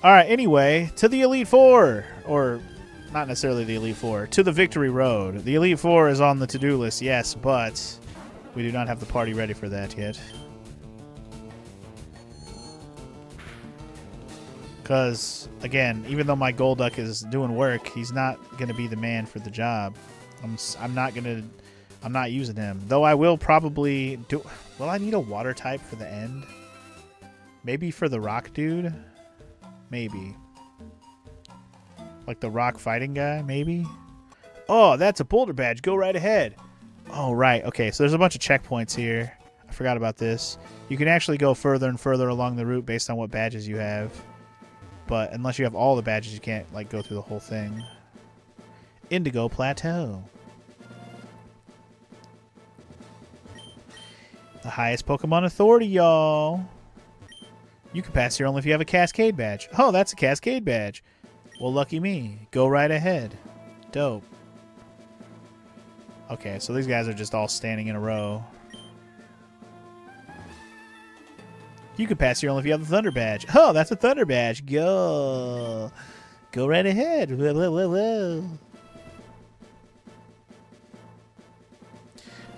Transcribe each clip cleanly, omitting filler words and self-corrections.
Alright, anyway, to the Elite Four. Or, not necessarily the Elite Four. To the Victory Road. The Elite Four is on the to-do list, yes, but we do not have the party ready for that yet. Because, again, even though my Golduck is doing work, he's not going to be the man for the job. I'm not using him. Though I will probably do... Will I need a water type for the end? Maybe for the rock dude? Maybe. Like the rock fighting guy, maybe? Oh, that's a boulder badge. Go right ahead. Oh, right. Okay, so there's a bunch of checkpoints here. I forgot about this. You can actually go further and further along the route based on what badges you have. But unless you have all the badges, you can't like go through the whole thing. Indigo Plateau. The highest Pokemon authority, y'all. You can pass here only if you have a Cascade badge. Oh, that's a Cascade badge. Well, lucky me. Go right ahead. Dope. Okay, so these guys are just all standing in a row. You can pass here only if you have the Thunder badge. Oh, that's a Thunder badge. Go. Go right ahead. Whoa, whoa, whoa, whoa.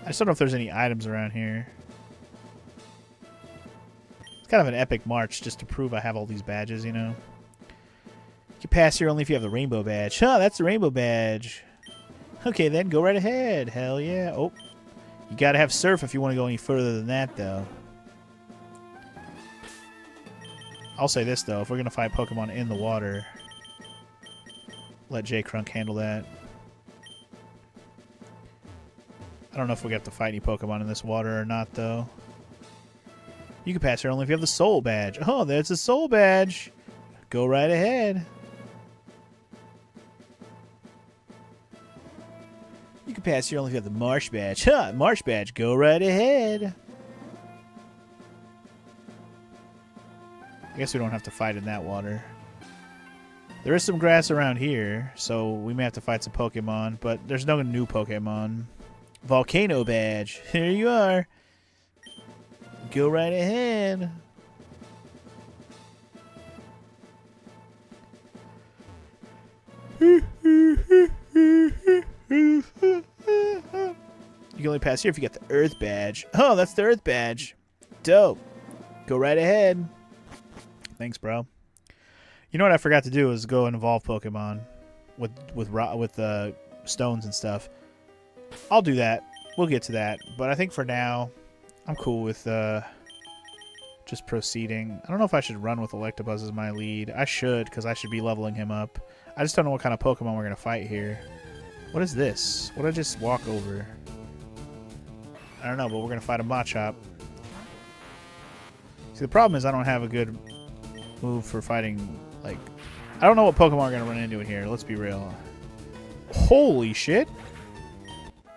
I just don't know if there's any items around here. It's kind of an epic march just to prove I have all these badges, you know? You can pass here only if you have the Rainbow badge. Huh, that's the Rainbow badge. Okay, then go right ahead. Hell yeah. Oh, you gotta have Surf if you want to go any further than that, though. I'll say this, though. If we're going to fight Pokemon in the water, let J. Crunk handle that. I don't know if we got to fight any Pokemon in this water or not, though. You can pass here only if you have the Soul badge. Oh, there's the Soul badge. Go right ahead. You can pass here only if you have the Marsh badge. Huh, Marsh badge. Go right ahead. I guess we don't have to fight in that water. There is some grass around here, so we may have to fight some Pokemon, but there's no new Pokemon. Volcano badge. Here you are. Go right ahead. You can only pass here if you get the Earth badge. Oh, that's the Earth badge. Dope. Go right ahead. Thanks, bro. You know what I forgot to do is go and evolve Pokemon with stones and stuff. I'll do that. We'll get to that. But I think for now, I'm cool with just proceeding. I don't know if I should run with Electabuzz as my lead. I should, because I should be leveling him up. I just don't know what kind of Pokemon we're going to fight here. What is this? What did I just walk over? I don't know, but we're going to fight a Machop. See, the problem is I don't have a good move for fighting, like... I don't know what Pokemon we're going to run into in here. Let's be real. Holy shit.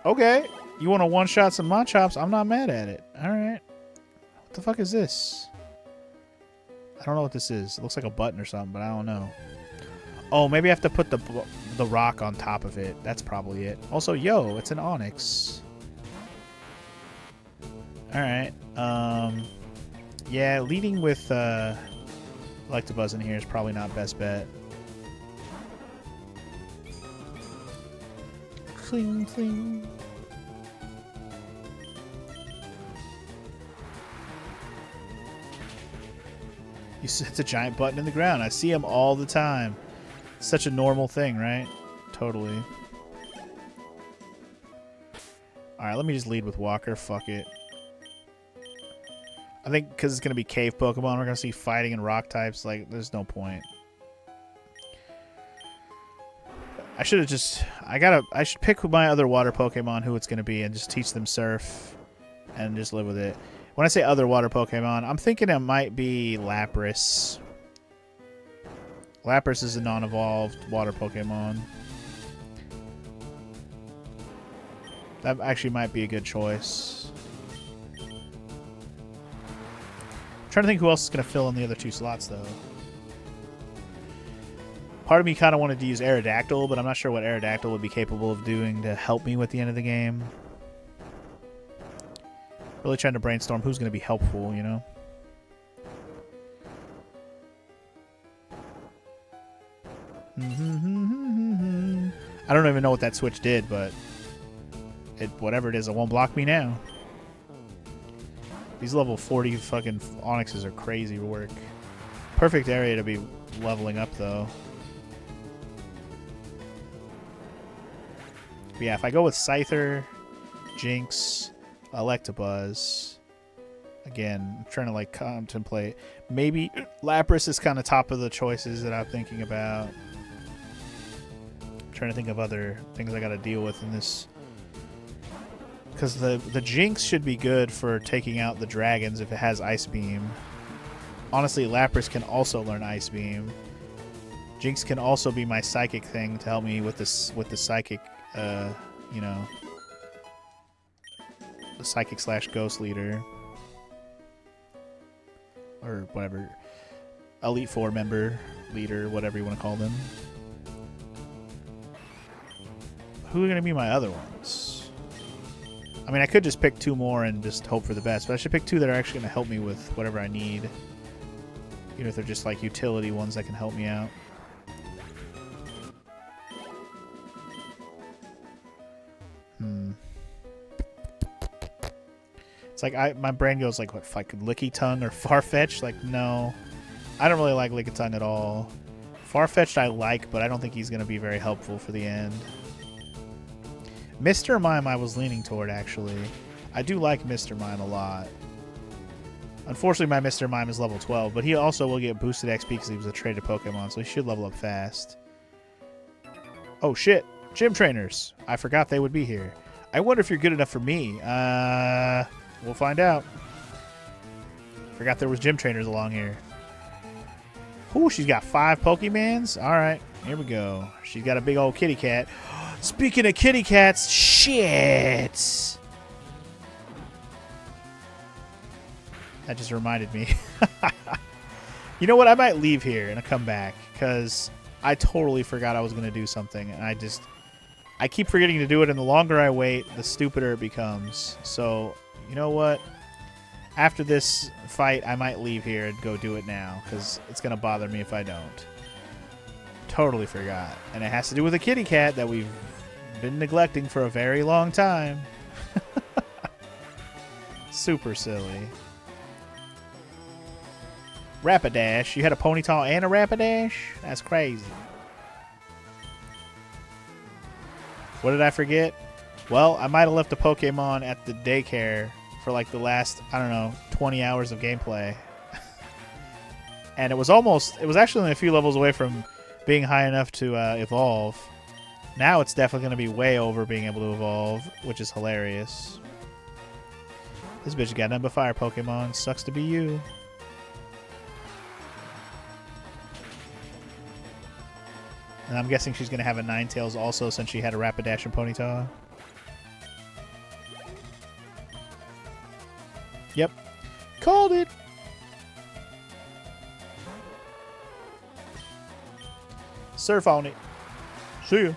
Okay. You want to one-shot some Machops? I'm not mad at it. Alright. What the fuck is this? I don't know what this is. It looks like a button or something, but I don't know. Oh, maybe I have to put the rock on top of it. That's probably it. Also, yo, it's an Onix. Alright. Yeah, leading with Electabuzz in here is probably not best bet. Fling, fling. It's a giant button in the ground. I see them all the time. It's such a normal thing, right? Totally. Alright, let me just lead with Walker. Fuck it. I think because it's going to be cave Pokemon, we're going to see fighting and rock types. Like, there's no point. I should have just... I should pick my other water Pokemon who it's going to be and just teach them Surf and just live with it. When I say other water Pokemon, I'm thinking it might be Lapras. Lapras is a non-evolved water Pokemon. That actually might be a good choice. I'm trying to think who else is going to fill in the other two slots, though. Part of me kind of wanted to use Aerodactyl, but I'm not sure what Aerodactyl would be capable of doing to help me with the end of the game. Really trying to brainstorm who's going to be helpful, you know? I don't even know what that switch did, but whatever it is, it won't block me now. These level 40 fucking Onyxes are crazy work. Perfect area to be leveling up, though. But yeah, if I go with Scyther, Jinx, Electabuzz, again, I'm trying to like contemplate. Maybe Lapras is kind of top of the choices that I'm thinking about. I'm trying to think of other things I got to deal with in this. Because the Jinx should be good for taking out the dragons if it has Ice Beam. Honestly, Lapras can also learn Ice Beam. Jinx can also be my psychic thing to help me with this the psychic, you know, the psychic / ghost leader, or whatever, Elite Four member leader, whatever you want to call them. Who are gonna be my other ones? I mean, I could just pick 2 more and just hope for the best, but I should pick 2 that are actually going to help me with whatever I need. Even if they're just like utility ones that can help me out. It's like my brain goes like, what, like Licky Tongue or Farfetch? Like, no. I don't really like Licky Tongue at all. Farfetch'd I like, but I don't think he's going to be very helpful for the end. Mr. Mime I was leaning toward, actually. I do like Mr. Mime a lot. Unfortunately, my Mr. Mime is level 12, but he also will get boosted XP because he was a traded Pokemon, so he should level up fast. Oh, shit. Gym trainers. I forgot they would be here. I wonder if you're good enough for me. We'll find out. Forgot there was gym trainers along here. Ooh, she's got 5 Pokemans. All right, here we go. She's got a big old kitty cat. Speaking of kitty cats, shit. That just reminded me. You know what? I might leave here and come back because I totally forgot I was going to do something. And I keep forgetting to do it. And the longer I wait, the stupider it becomes. So, you know what? After this fight, I might leave here and go do it now because it's going to bother me if I don't. Totally forgot. And it has to do with a kitty cat that we've been neglecting for a very long time. Super silly. Rapidash. You had a Ponyta and a Rapidash? That's crazy. What did I forget? Well, I might have left a Pokemon at the daycare for like the last, I don't know, 20 hours of gameplay. And it was actually only a few levels away from being high enough to evolve. Now it's definitely going to be way over being able to evolve, which is hilarious. This bitch got nothing but fire Pokemon. Sucks to be you. And I'm guessing she's going to have a Ninetales also since she had a Rapidash and Ponyta. Yep. Called it! Surf on it. See ya.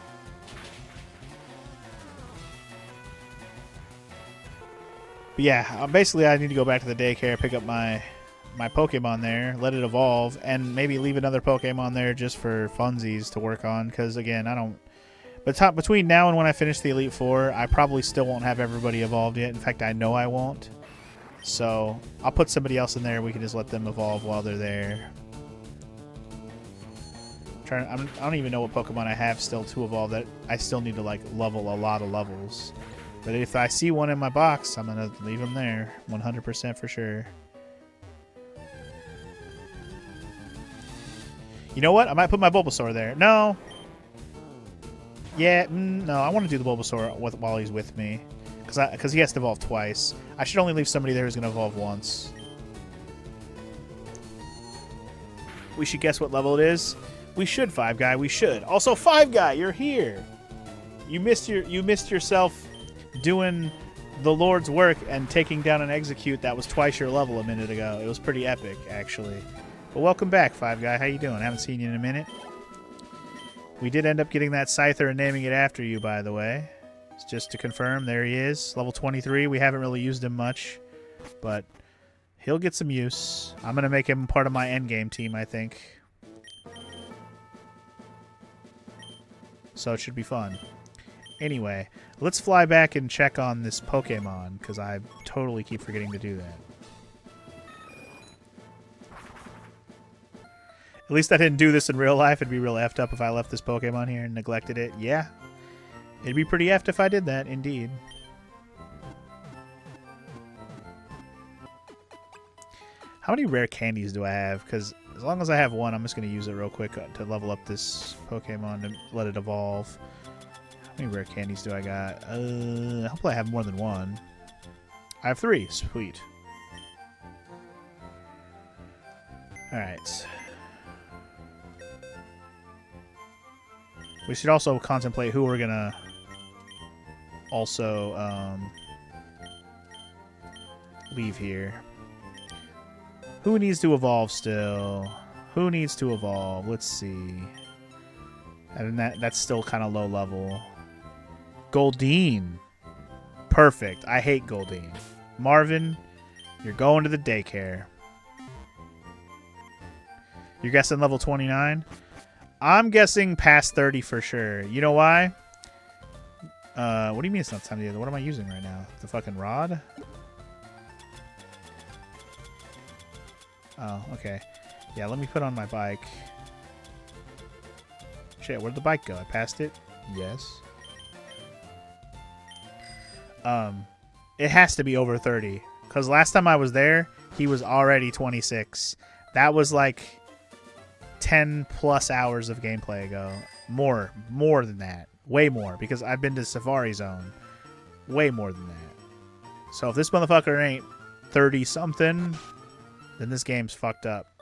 But yeah, basically I need to go back to the daycare, pick up my Pokemon there, let it evolve, and maybe leave another Pokemon there just for funsies to work on. Because again, I don't. But between now and when I finish the Elite Four, I probably still won't have everybody evolved yet. In fact, I know I won't. So I'll put somebody else in there. We can just let them evolve while they're there. I don't even know what Pokemon I have still to evolve that I still need to like level a lot of levels. But if I see one in my box, I'm gonna leave them there, 100% for sure. You know what? I might put my Bulbasaur there. No. Yeah, no. I want to do the Bulbasaur while he's with me, because he has to evolve twice. I should only leave somebody there who's gonna evolve once. We should guess what level it is. We should, Five Guy. We should. Also, Five Guy, you're here. You missed yourself doing the Lord's work and taking down an Execute that was twice your level a minute ago. It was pretty epic, actually. But welcome back, Five Guy. How you doing? I haven't seen you in a minute. We did end up getting that Scyther and naming it after you, by the way. It's just to confirm, there he is. Level 23. We haven't really used him much, but he'll get some use. I'm going to make him part of my endgame team, I think. So it should be fun. Anyway, let's fly back and check on this Pokemon, because I totally keep forgetting to do that. At least I didn't do this in real life. It'd be real effed up if I left this Pokemon here and neglected it. Yeah. It'd be pretty effed if I did that, indeed. How many rare candies do I have? Because as long as I have one, I'm just going to use it real quick to level up this Pokemon and let it evolve. How many rare candies do I got? Hopefully I have more than one. I have 3. Sweet. Alright. We should also contemplate who we're going to also leave here. Who needs to evolve still? Who needs to evolve? Let's see. And that's still kind of low level. Goldeen. Perfect. I hate Goldeen. Marvin, you're going to the daycare. You're guessing level 29? I'm guessing past 30 for sure. You know why? What do you mean it's not time to do that? What am I using right now? The fucking rod? Oh, okay. Yeah, let me put on my bike. Shit, where'd the bike go? I passed it? Yes. It has to be over 30. Because last time I was there, he was already 26. That was like 10 plus hours of gameplay ago. More than that. Way more. Because I've been to Safari Zone. Way more than that. So if this motherfucker ain't 30 something, then this game's fucked up.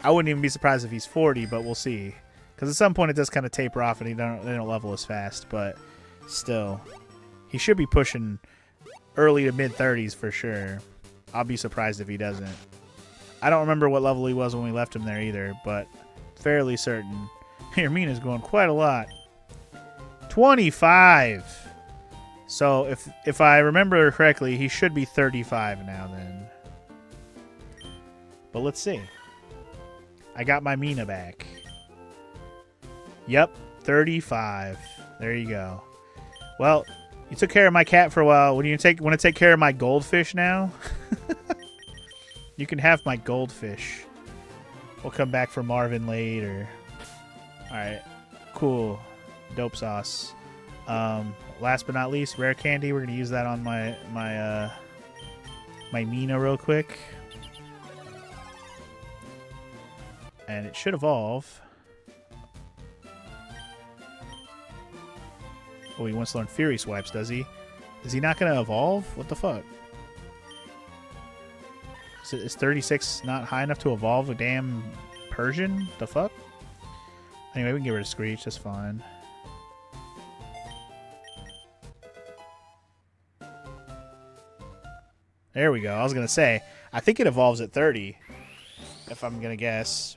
I wouldn't even be surprised if he's 40, but we'll see. Because at some point it does kind of taper off and they don't level as fast, but still. He should be pushing early to mid-30s for sure. I'll be surprised if he doesn't. I don't remember what level he was when we left him there either, but fairly certain. Hermina's going quite a lot. 25! So if I remember correctly, he should be 35 now then. But let's see. I got my Mina back. Yep, 35. There you go. Well, you took care of my cat for a while. Want to take care of my goldfish now? You can have my goldfish. We'll come back for Marvin later. Alright, cool. Dope sauce. Last but not least, rare candy. We're gonna use that on my Mina real quick, and it should evolve. Oh, he wants to learn Fury Swipes, does he? Is he not gonna evolve? What the fuck? Is 36 not high enough to evolve a damn Persian? The fuck? Anyway, we can get rid of Screech. That's fine. There we go. I was going to say, I think it evolves at 30, if I'm going to guess.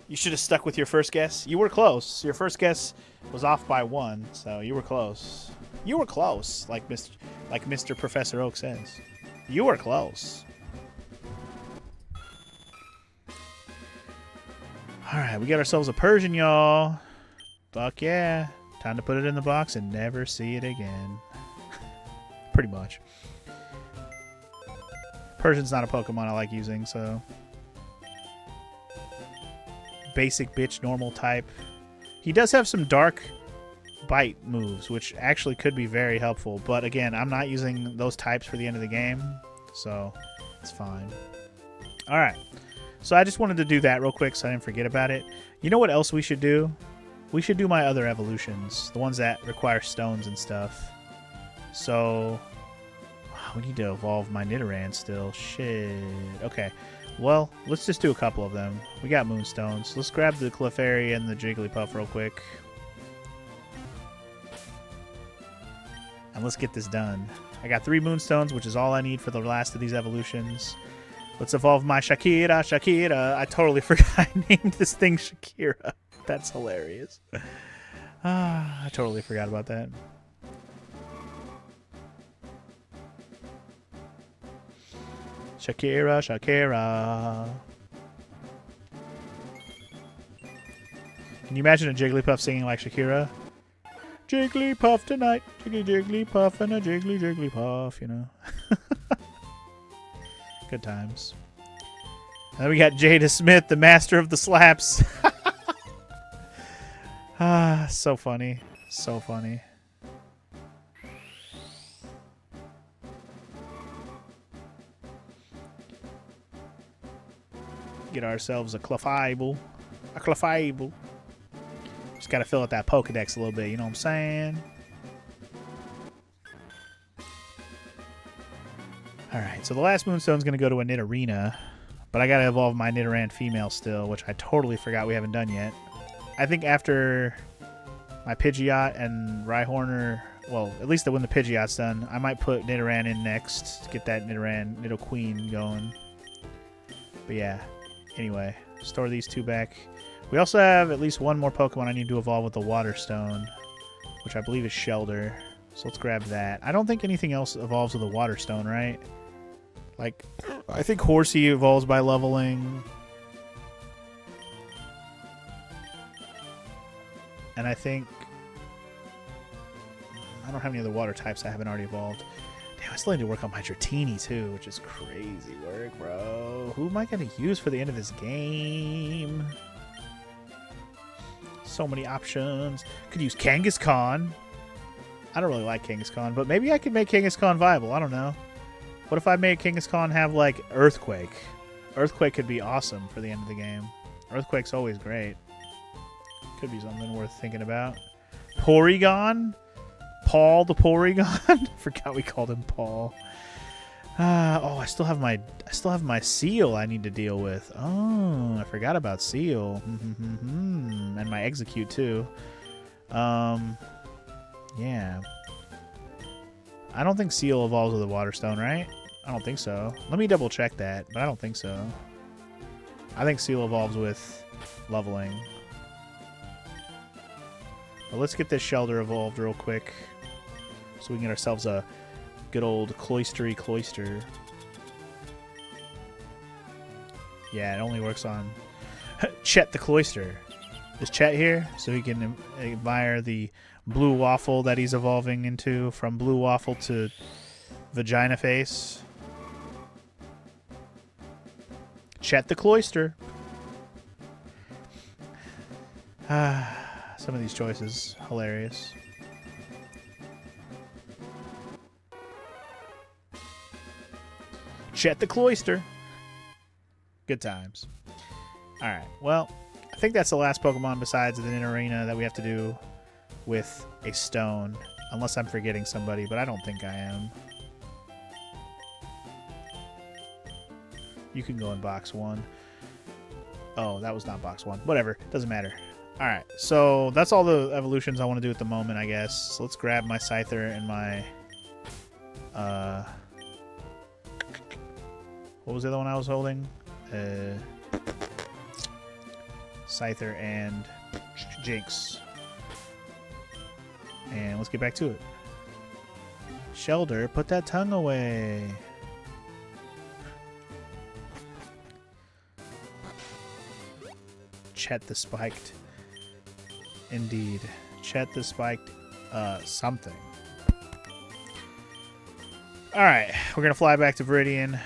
You should have stuck with your first guess. You were close. Your first guess was off by 1, so you were close. You were close, like Mr. Professor Oak says. You were close. Alright, we got ourselves a Persian, y'all. Fuck yeah. Time to put it in the box and never see it again. Pretty much. Persian's not a Pokemon I like using, so... Basic bitch, normal type. He does have some dark bite moves, which actually could be very helpful. But again, I'm not using those types for the end of the game, so it's fine. Alright. So I just wanted to do that real quick so I didn't forget about it. You know what else we should do? We should do my other evolutions. The ones that require stones and stuff. So... we need to evolve my Nidoran still. Shit. Okay. Well, let's just do a couple of them. We got Moonstones. Let's grab the Clefairy and the Jigglypuff real quick. And let's get this done. I got 3 Moonstones, which is all I need for the last of these evolutions. Let's evolve my Shakira. Shakira. I totally forgot I named this thing Shakira. That's hilarious. I totally forgot about that. Shakira, Shakira. Can you imagine a Jigglypuff singing like Shakira? Jigglypuff tonight, Jigglypuff and a Jigglypuff, you know. Good times. And then we got Jada Smith, the master of the slaps. Ah, so funny. So funny. Get ourselves a Clefable. A Clefable. Just gotta fill out that Pokedex a little bit, you know what I'm saying? Alright, so the last Moonstone's gonna go to a Nidorina, but I gotta evolve my Nidoran female still, which I totally forgot we haven't done yet. I think after my Pidgeot and Rhyhorn well, at least when the Pidgeot's done, I might put Nidoran in next to get that Nidoqueen going. But yeah, anyway, store these two back. We also have at least one more Pokemon I need to evolve with the Water Stone, which I believe is Shelder. So let's grab that. I don't think anything else evolves with the Water Stone, right? Like, I think Horsey evolves by leveling. And I think... I don't have any other water types I haven't already evolved. Damn, I still need to work on my Dratini too, which is crazy work, bro. Who am I going to use for the end of this game? So many options. Could use Kangaskhan. I don't really like Kangaskhan, but maybe I could make Kangaskhan viable. I don't know. What if I made Kangaskhan have, like, Earthquake? Earthquake could be awesome for the end of the game. Earthquake's always great. Could be something worth thinking about. Porygon? Paul the Porygon? Forgot we called him Paul. Oh, I still have my Seal I need to deal with. Oh, I forgot about Seal. And my Execute too. Yeah. I don't think Seal evolves with a Water Stone, right? I don't think so. Let me double check that, but I don't think so. I think Seal evolves with leveling. But let's get this Shelter evolved real quick so we can get ourselves a good old cloistery cloister. Yeah, it only works on Chet the Cloister. Is Chet here? So he can admire the blue waffle that he's evolving into, from blue waffle to vagina face. Chet the Cloister. Some of these choices, hilarious. Chet the Cloister. Good times. Alright, well, I think that's the last Pokemon besides the Nidorina that we have to do with a stone. Unless I'm forgetting somebody, but I don't think I am. You can go in box 1. Oh, that was not box 1. Whatever, doesn't matter. Alright, so that's all the evolutions I want to do at the moment, I guess. So let's grab my Scyther and my... what was the other one I was holding? Scyther and Jinx. And let's get back to it. Shelter, put that tongue away. Chet the Spiked. Indeed. Chet the Spiked something. Alright, we're going to fly back to Viridian.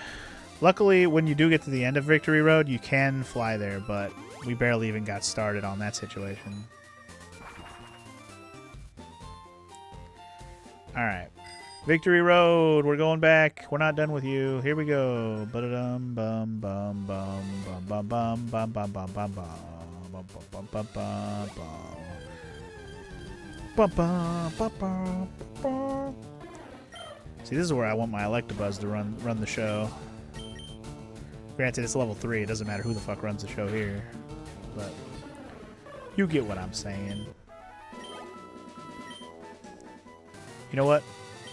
Luckily, when you do get to the end of Victory Road, you can fly there, but we barely even got started on that situation. Alright. Victory Road, we're going back. We're not done with you. Here we go. Ba-da-dum, bum, bum, bum, bum, bum, bum, bum, bum, bum, bum, bum. See, this is where I want my Electabuzz to run the show. Granted, it's level 3. It doesn't matter who the fuck runs the show here. But you get what I'm saying. You know what?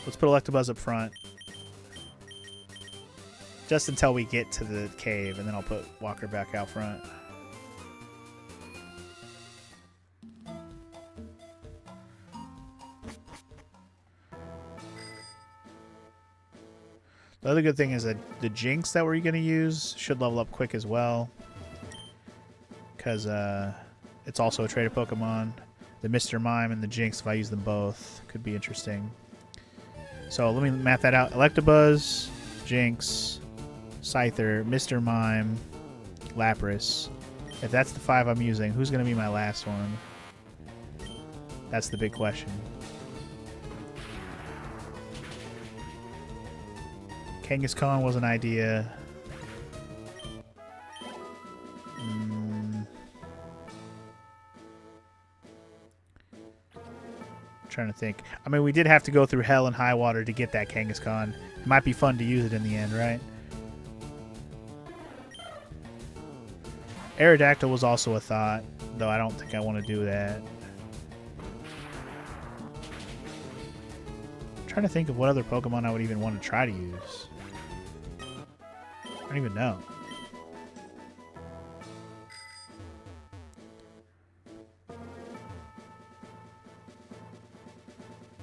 Let's put Electabuzz up front. Just until we get to the cave, and then I'll put Walker back out front. The other good thing is that the Jinx that we're going to use should level up quick as well. Because It's also a traded Pokemon. The Mr. Mime and the Jinx, if I use them both, could be interesting. So let me map that out. Electabuzz, Jinx, Scyther, Mr. Mime, Lapras. If that's the 5 I'm using, who's going to be my last one? That's the big question. Kangaskhan was an idea. Trying to think. I mean, we did have to go through hell and high water to get that Kangaskhan. It might be fun to use it in the end, right? Aerodactyl was also a thought, though I don't think I want to do that. I'm trying to think of what other Pokemon I would even want to try to use. I don't even know.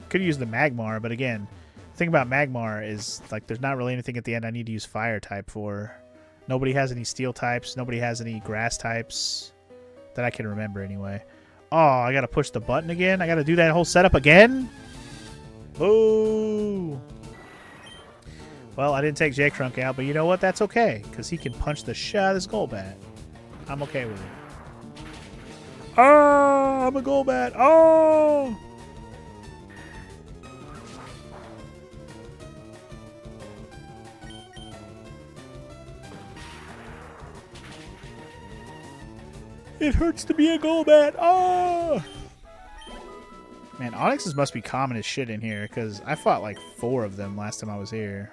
Could use the Magmar, but again, the thing about Magmar is like there's not really anything at the end I need to use fire type for. Nobody has any steel types. Nobody has any grass types that I can remember anyway. Oh, I gotta push the button again? I gotta do that whole setup again? Boo! Well, I didn't take Jake Trunk out, but you know what? That's okay, because he can punch the shit out of this Golbat. I'm okay with it. Oh, I'm a Golbat. Oh! It hurts to be a Golbat. Oh! Man, Onyxes must be common as shit in here, because I fought like 4 of them last time I was here.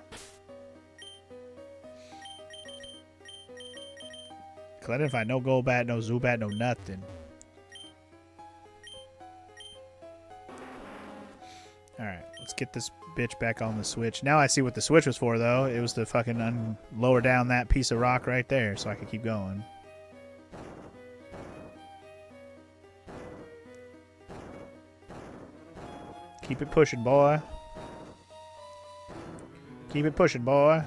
Because I didn't find no Golbat, no Zubat, no nothing. Alright, let's get this bitch back on the Switch. Now I see what the Switch was for, though. It was to fucking lower down that piece of rock right there so I could keep going. Keep it pushing, boy. Keep it pushing, boy.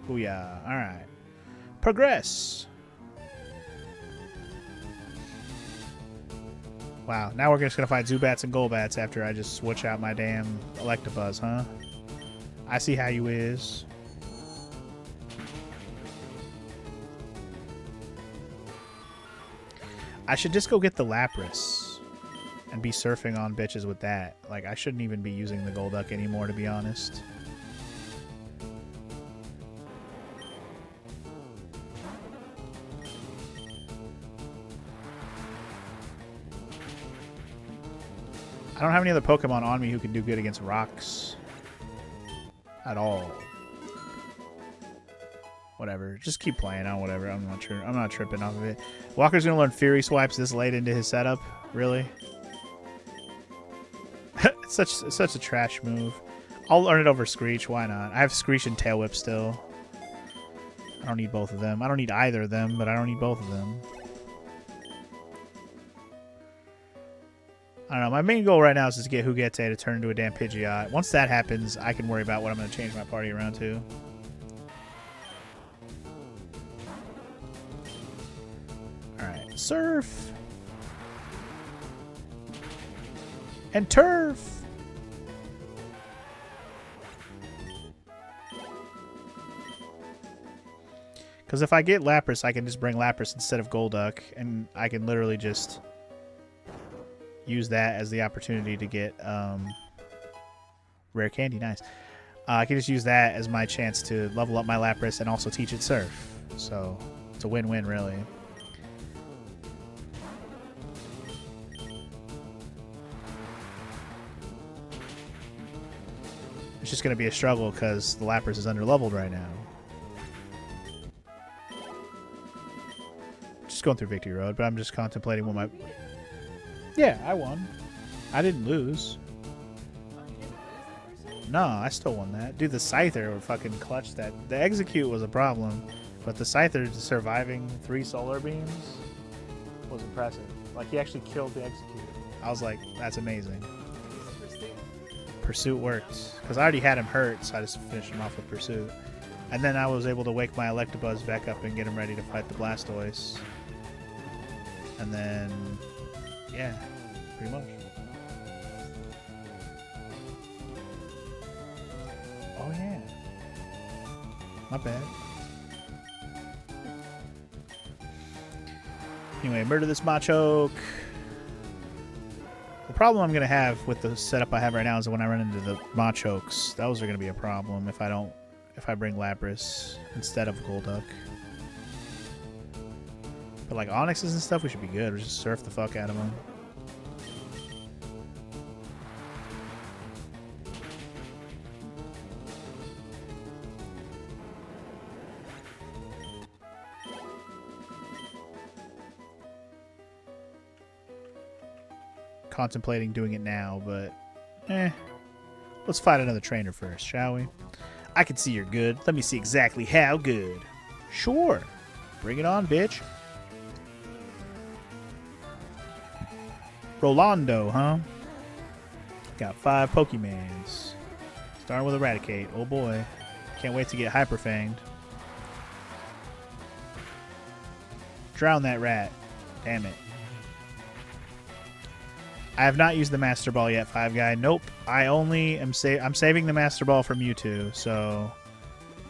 Booyah. Alright. Progress. Wow. Now we're just going to fight Zubats and Golbats after I just switch out my damn Electabuzz, huh? I see how you is. I should just go get the Lapras and be surfing on bitches with that. Like, I shouldn't even be using the Golduck anymore, to be honest. I don't have any other Pokemon on me who can do good against rocks. At all. Whatever. Just keep playing on whatever. I'm not tripping off of it. Walker's gonna learn Fury Swipes this late into his setup? Really? It's such a trash move. I'll learn it over Screech. Why not? I have Screech and Tail Whip still. I don't need both of them. I don't need either of them, but I don't need both of them. I don't know. My main goal right now is just to get Hugete to turn into a damn Pidgeot. Once that happens, I can worry about what I'm going to change my party around to. Alright. Surf! And Turf! Because if I get Lapras, I can just bring Lapras instead of Golduck, and I can literally just use that as the opportunity to get rare candy. Nice. I can just use that as my chance to level up my Lapras and also teach it Surf. So it's a win-win, really. It's just going to be a struggle because the Lapras is under-leveled right now. Just going through Victory Road, but I'm just contemplating what my... Yeah, I won. I didn't lose. No, I still won that. Dude, the Scyther fucking clutched that. The Execute was a problem, but the Scyther surviving 3 Solar Beams was impressive. Like, he actually killed the Execute. I was like, that's amazing. Pursuit worked. Because I already had him hurt, so I just finished him off with Pursuit. And then I was able to wake my Electabuzz back up and get him ready to fight the Blastoise. And then, yeah, pretty much. Oh, yeah. Not bad. Anyway, murder this Machoke. The problem I'm going to have with the setup I have right now is that when I run into the Machokes, those are going to be a problem if I bring Lapras instead of Golduck. But like Onyxes and stuff, we should be good. We'll just surf the fuck out of them. Contemplating doing it now, but let's fight another trainer first, shall we? I can see you're good. Let me see exactly how good. Sure. Bring it on, bitch. Rolando, huh? Got 5 Pokemans. Starting with Eradicate. Oh boy. Can't wait to get Hyper Fanged. Drown that rat. Damn it. I have not used the Master Ball yet, Five Guy. Nope. I only am I'm saving the Master Ball for Mewtwo. So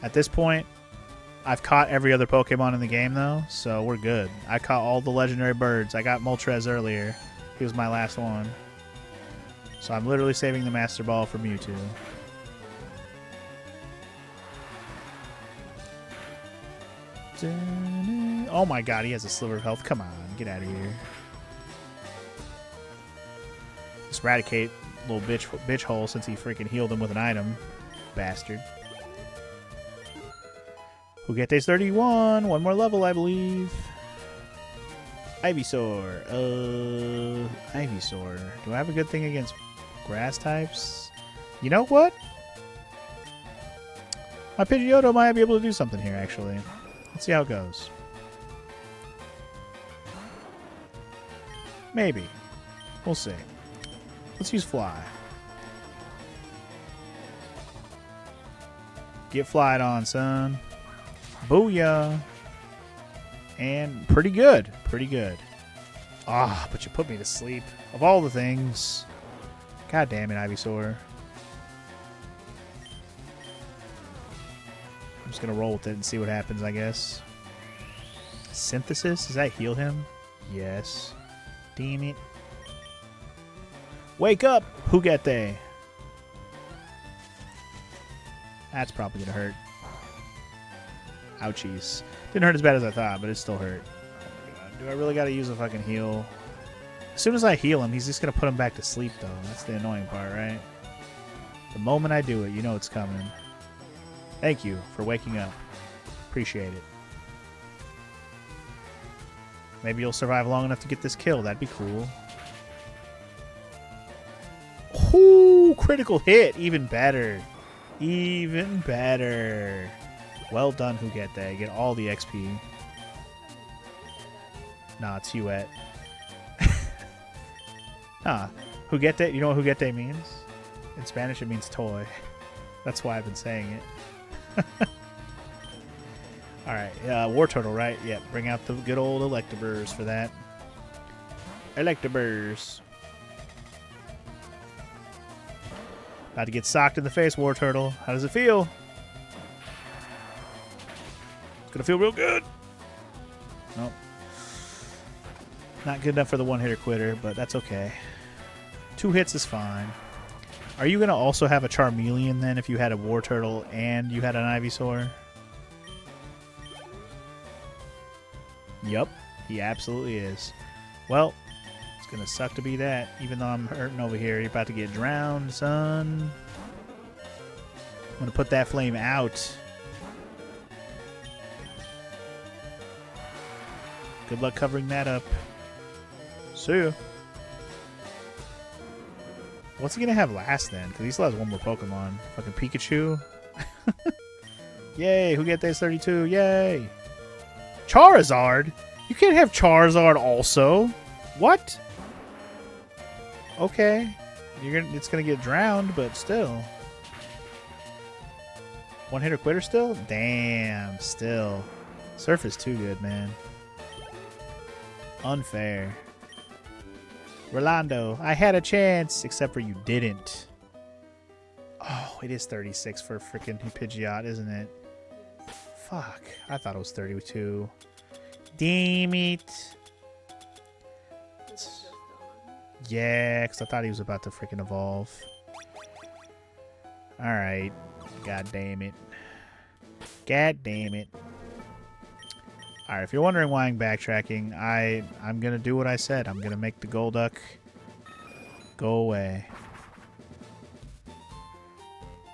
at this point, I've caught every other Pokemon in the game though, so we're good. I caught all the legendary birds. I got Moltres earlier. He was my last one. So I'm literally saving the Master Ball for Mewtwo. Oh my god, he has a sliver of health. Come on, get out of here. Just Eradicate, little bitch hole, since he freaking healed him with an item. Bastard. Juguete's 31. One more level, I believe. Ivysaur. Ivysaur. Do I have a good thing against grass types? You know what? My Pidgeotto might be able to do something here, actually. Let's see how it goes. Maybe. We'll see. Let's use Fly. Get flied on, son. Booyah. And pretty good. Pretty good. Ah, but you put me to sleep. Of all the things. God damn it, Ivysaur. I'm just going to roll with it and see what happens, I guess. Synthesis? Does that heal him? Yes. Damn it. Wake up, Juguete. That's probably going to hurt. Ouchies. Didn't hurt as bad as I thought, but it still hurt. Oh my god. Do I really got to use a fucking heal? As soon as I heal him, he's just going to put him back to sleep, though. That's the annoying part, right? The moment I do it, you know it's coming. Thank you for waking up. Appreciate it. Maybe you'll survive long enough to get this kill. That'd be cool. Ooh, critical hit. Even better. Even better. Well done, Juguete. Get all the XP. Nah, it's Huet. Nah. Juguete, you know what Juguete means? In Spanish, it means toy. That's why I've been saying it. Alright, War Turtle, right? Yeah, bring out the good old Electabuzz for that. Electabuzz. About to get socked in the face, War Turtle. How does it feel? It's gonna feel real good. Nope. Not good enough for the one-hitter quitter, but that's okay. 2 hits is fine. Are you gonna also have a Charmeleon then if you had a War Turtle and you had an Ivysaur? Yup, he absolutely is. Well, it's gonna suck to be that, even though I'm hurting over here. You're about to get drowned, son. I'm gonna put that flame out. Good luck covering that up. See ya. What's he gonna have last then? Because he still has one more Pokemon. Fucking Pikachu. Yay, who get this 32? Yay. Charizard? You can't have Charizard also. What? Okay. It's gonna get drowned, but still. One hitter quitter still? Damn, still. Surf is too good, man. Unfair. Rolando, I had a chance, except for you didn't. Oh, it is 36 for freaking Pidgeot, isn't it? Fuck. I thought it was 32. Damn it. Yeah, because I thought he was about to freaking evolve. Alright. God damn it. God damn it. Alright, if you're wondering why I'm backtracking, I'm going to do what I said. I'm going to make the Golduck go away.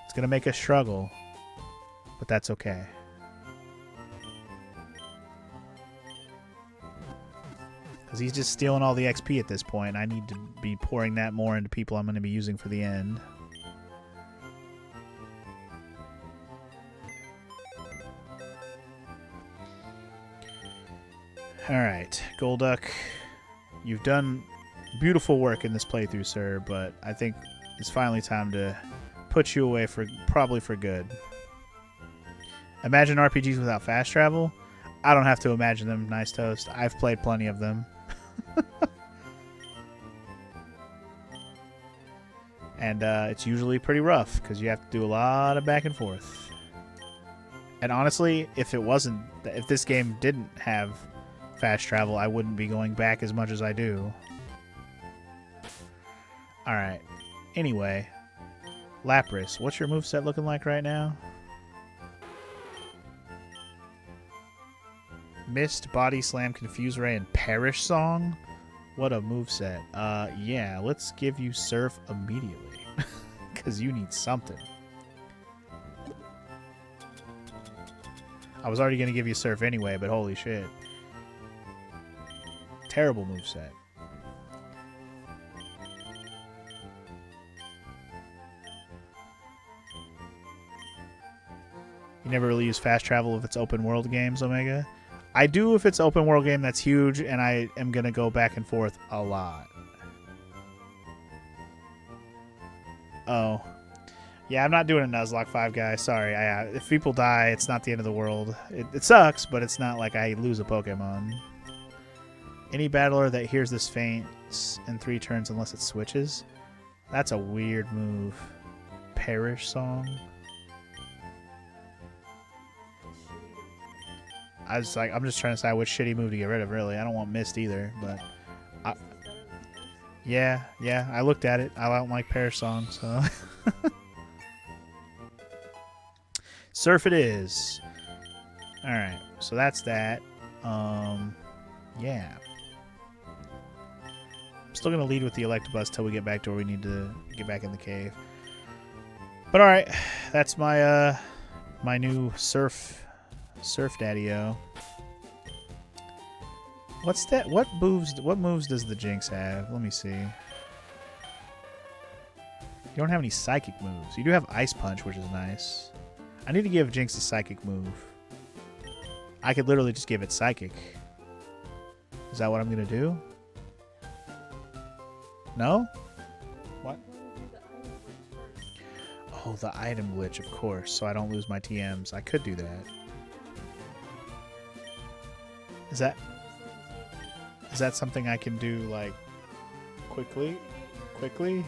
It's going to make us struggle, but that's okay. Because he's just stealing all the XP at this point. I need to be pouring that more into people I'm going to be using for the end. Alright, Golduck, you've done beautiful work in this playthrough, sir, but I think it's finally time to put you away probably for good. Imagine RPGs without fast travel? I don't have to imagine them, Nice Toast. I've played plenty of them. And it's usually pretty rough because you have to do a lot of back and forth. And honestly, if this game didn't have fast travel, I wouldn't be going back as much as I do. Alright. Anyway, Lapras, what's your moveset looking like right now? Mist, Body Slam, Confuse Ray, and Perish Song? What a moveset. Yeah, let's give you Surf immediately. Because you need something. I was already going to give you Surf anyway, but holy shit. Terrible moveset. You never really use fast travel if it's open world games, Omega? I do if it's open world game that's huge and I am going to go back and forth a lot. Oh. Yeah, I'm not doing a Nuzlocke 5 guy. Sorry. If people die, it's not the end of the world. It sucks, but it's not like I lose a Pokemon. Any battler that hears this faints in 3 turns unless it switches? That's a weird move. Perish Song? I'm just trying to decide which shitty move to get rid of, really. I don't want Mist either, but... Yeah, I looked at it. I don't like Perish Song, so... Surf it is. Alright, so that's that. Yeah. I'm still going to lead with the Electabuzz till we get back to where we need to get back in the cave. But alright, that's my my new Surf Daddy-O. What's that? What moves does the Jinx have? Let me see. You don't have any psychic moves. You do have Ice Punch, which is nice. I need to give Jinx a psychic move. I could literally just give it psychic. Is that what I'm gonna do? No? What? Oh, the item glitch, of course, so I don't lose my TMs. I could do that. Is that something I can do, like, quickly? Quickly?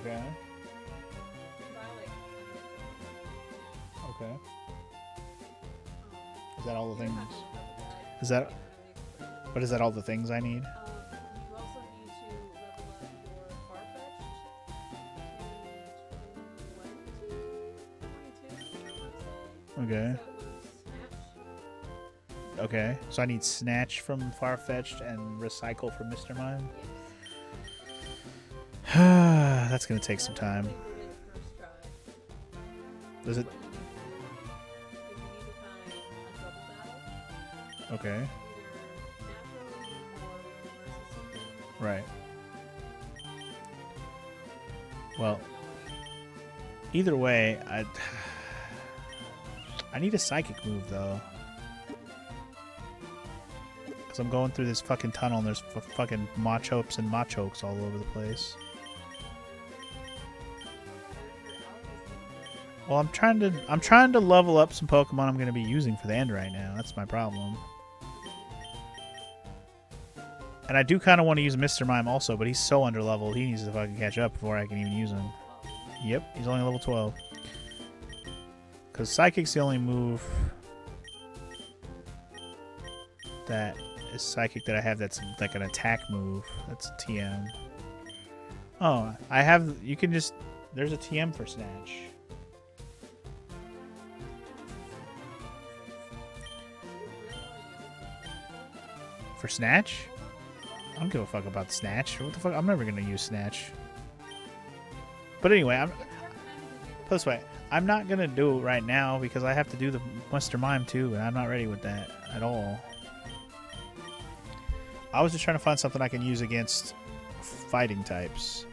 Okay. Okay. Is that all the things? Is that all the things I need? You also need to level up your Farfetch'd to 22, Okay. Okay. So I need Snatch from Farfetch'd and Recycle from Mr. Mime? That's gonna take some time. Does it? Okay. Right. Well, Either way, I need a psychic move though, because I'm going through this fucking tunnel and there's fucking Machops and Machokes all over the place. Well, I'm trying to level up some Pokemon I'm going to be using for the end right now. That's my problem. And I do kind of want to use Mr. Mime also, but he's so underleveled. He needs to fucking catch up before I can even use him. Yep, he's only level 12. Because Psychic's the only move that is Psychic that I have that's like an attack move. That's a TM. Oh, I have... You can just... There's a TM for Snatch. For Snatch? I don't give a fuck about Snatch. What the fuck? I'm never gonna use Snatch. But anyway, put this way, I'm not gonna do it right now because I have to do the Mr. Mime too, and I'm not ready with that at all. I was just trying to find something I can use against fighting types.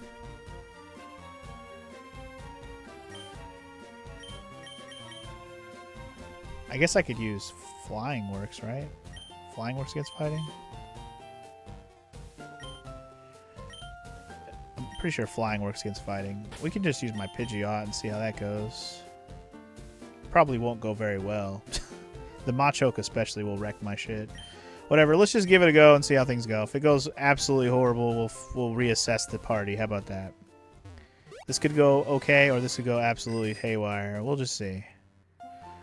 I guess I could use Flying Works, right? Flying Works against fighting? I'm pretty sure Flying works against fighting. We can just use my Pidgeot and see how that goes. Probably won't go very well. The Machoke especially will wreck my shit. Whatever, let's just give it a go and see how things go. If it goes absolutely horrible, we'll reassess the party. How about that? This could go okay, or this could go absolutely haywire. We'll just see.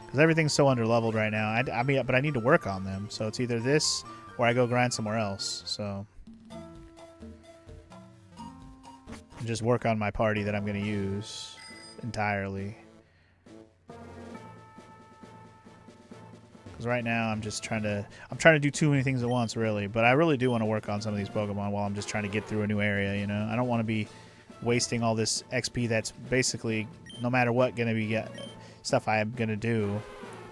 Because everything's so underleveled right now. I mean, but I need to work on them. So it's either this, or I go grind somewhere else. So and just work on my party that I'm going to use entirely. Because right now I'm just trying to do too many things at once, really. But I really do want to work on some of these Pokemon while I'm just trying to get through a new area, you know? I don't want to be wasting all this XP that's basically, no matter what, going to be stuff I'm going to do.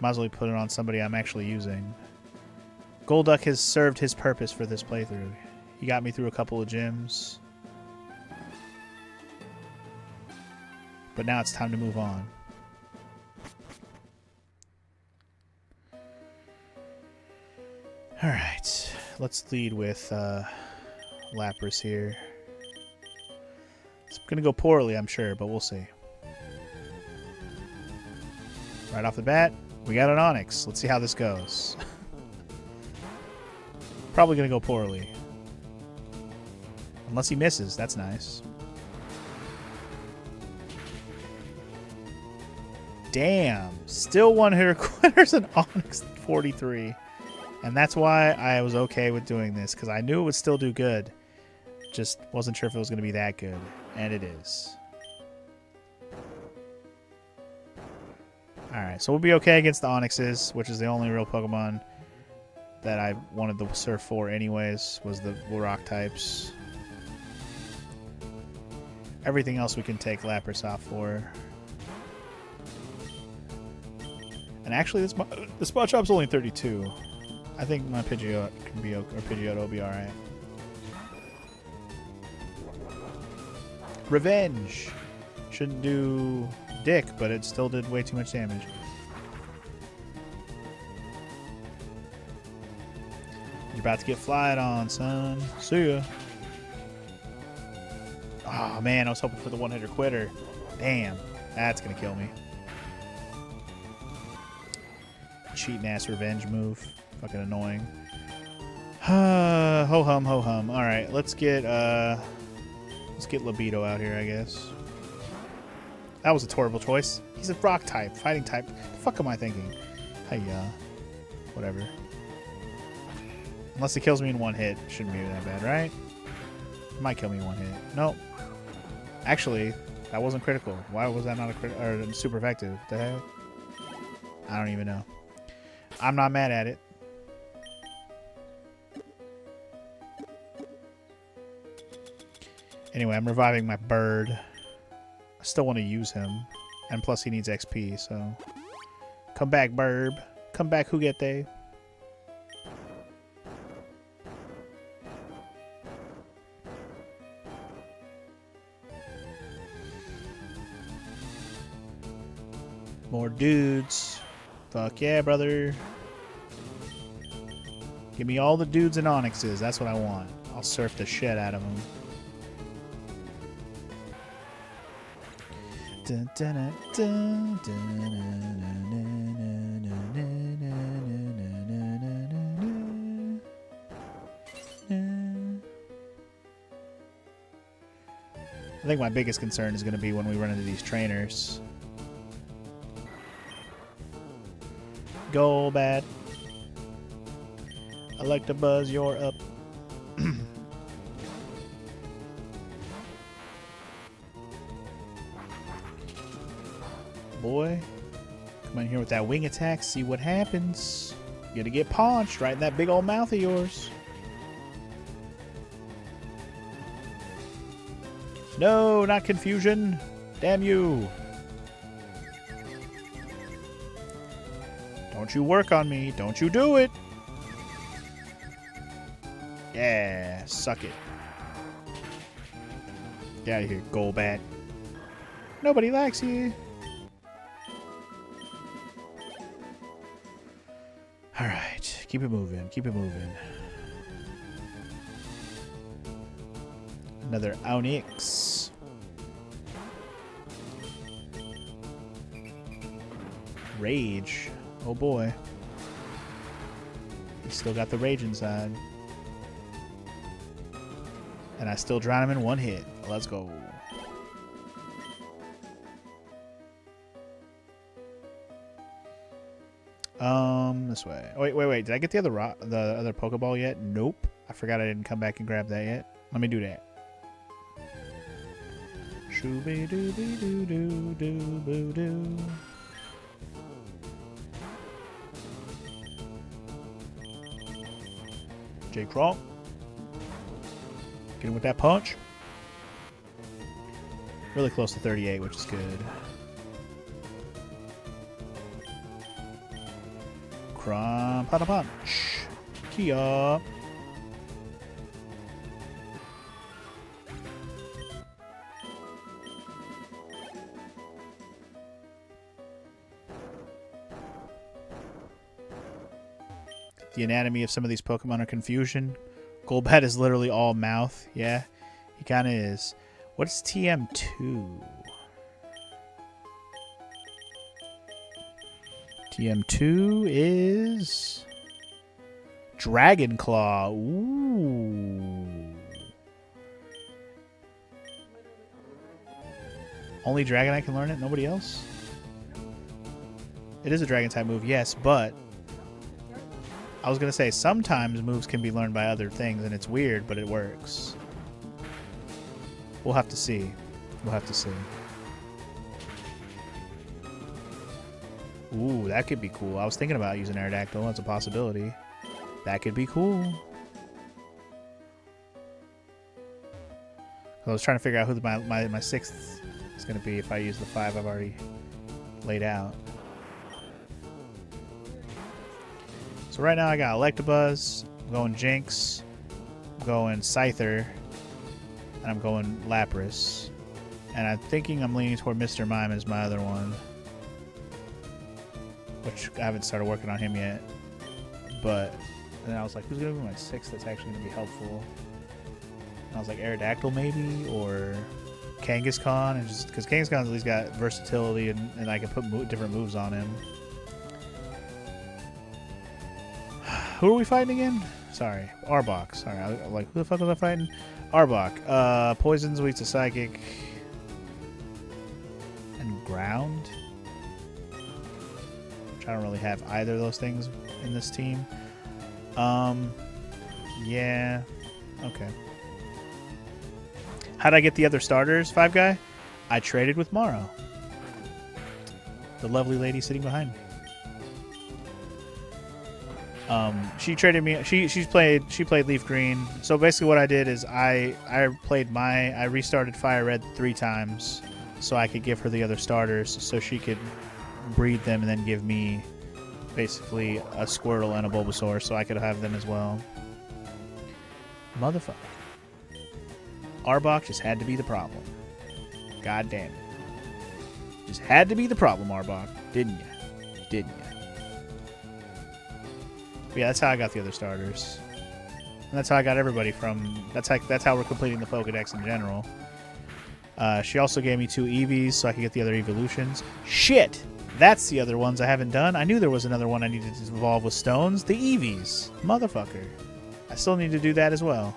Might as well put it on somebody I'm actually using. Golduck has served his purpose for this playthrough. He got me through a couple of gyms. But now it's time to move on. Alright, let's lead with Lapras here. It's going to go poorly, I'm sure, but we'll see. Right off the bat, we got an Onix. Let's see how this goes. Probably going to go poorly. Unless he misses, that's nice. Damn, still one-hitter quitters an Onix 43. And that's why I was okay with doing this, because I knew it would still do good. Just wasn't sure if it was going to be that good. And it is. Alright, so we'll be okay against the Onixes, which is the only real Pokemon that I wanted the Surf for anyways, was the rock types. Everything else we can take Lapras off for. And actually, this spot drop's only 32. I think my Pidgeot can be, or Pidgeot will be alright. Revenge! Shouldn't do dick, but it still did way too much damage. You're about to get flied on, son. See ya. Oh man, I was hoping for the one-hitter quitter. Damn, that's gonna kill me. Cheating ass revenge move. Fucking annoying. Ho hum, ho hum. Alright, let's get Libido out here, I guess. That was a terrible choice. He's a rock type, fighting type. The fuck am I thinking? Hey, whatever. Unless it kills me in one hit. Shouldn't be that bad, right? It might kill me in one hit. Nope. Actually, that wasn't critical. Why was that not a critical or super effective? The hell? I don't even know. I'm not mad at it. Anyway, I'm reviving my bird. I still want to use him. And plus he needs XP, so... Come back, Burb. Come back, Hugete. More dudes. Fuck yeah, brother. Give me all the dudes and onyxes. That's what I want. I'll surf the shit out of them. Dun, dun, dun, dun, I think my biggest concern is going to be when we run into these trainers. Go bad. I like to buzz your up. Boy, come in here with that wing attack, see what happens. You're gonna get paunched right in that big old mouth of yours. No, not confusion. Damn you. Don't you work on me. Don't you do it. Yeah, suck it. Get out of here, Golbat. Nobody likes you. Alright, keep it moving, keep it moving. Another Onyx. Rage. Oh boy. He's still got the rage inside. And I still drown him in one hit. Let's go. This way. Oh, wait. Did I get the other Pokeball yet? Nope. I forgot I didn't come back and grab that yet. Let me do that. Shooby dooby doo doo doo boo doo. J Crawl. Get him with that punch. Really close to 38, which is good. Crom Pada Punch. Kia. The anatomy of some of these Pokemon are confusion. Golbat is literally all mouth. Yeah, he kind of is. What is TM2? TM2 is Dragon Claw. Ooh. Only Dragonite can learn it? Nobody else? It is a Dragon type move, yes, but I was going to say sometimes moves can be learned by other things, and it's weird, but it works. We'll have to see. We'll have to see. Ooh, that could be cool. I was thinking about using Aerodactyl. That's a possibility. That could be cool. I was trying to figure out who my sixth is going to be if I use the 5 I've already laid out. So right now I got Electabuzz, I'm going Jinx, I'm going Scyther, and I'm going Lapras. And I'm thinking I'm leaning toward Mr. Mime as my other one. Which I haven't started working on him yet. But then I was like, who's going to be my sixth that's actually going to be helpful? And I was like, Aerodactyl maybe, or Kangaskhan, and just because Kangaskhan's at least got versatility and I can put different moves on him. Who are we fighting again? Sorry, Arbok. Sorry, I'm like, who the fuck was I fighting? Arbok. Poison's weak to Psychic. And Ground. Which I don't really have either of those things in this team. Yeah. Okay. How'd I get the other starters, 5 Guy? I traded with Morrow. The lovely lady sitting behind me. She traded me. She played Leaf Green. So basically, what I did is I restarted FireRed 3 times, so I could give her the other starters, so she could breed them and then give me basically a Squirtle and a Bulbasaur, so I could have them as well. Motherfucker. Arbok just had to be the problem. God damn it. Just had to be the problem, Arbok, didn't you? Didn't you? Yeah, that's how I got the other starters. And that's how I got everybody from... That's how we're completing the Pokedex in general. She also gave me 2 Eevees so I could get the other evolutions. Shit! That's the other ones I haven't done. I knew there was another one I needed to evolve with stones. The Eevees. Motherfucker. I still need to do that as well.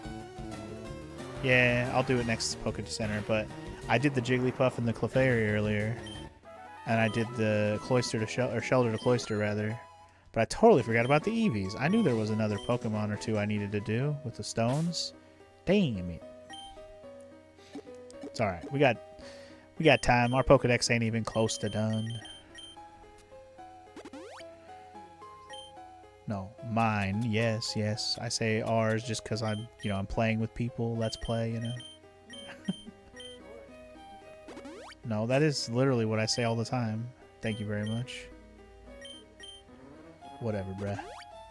Yeah, I'll do it next Poké Center, but I did the Jigglypuff and the Clefairy earlier. And I did the Cloister to Shelter to Cloister, rather. But I totally forgot about the Eevees. I knew there was another Pokemon or 2 I needed to do with the stones. Damn it. It's alright. We got time. Our Pokedex ain't even close to done. No, mine. Yes, yes. I say ours just because I'm playing with people. Let's play, No, that is literally what I say all the time. Thank you very much. Whatever, bruh.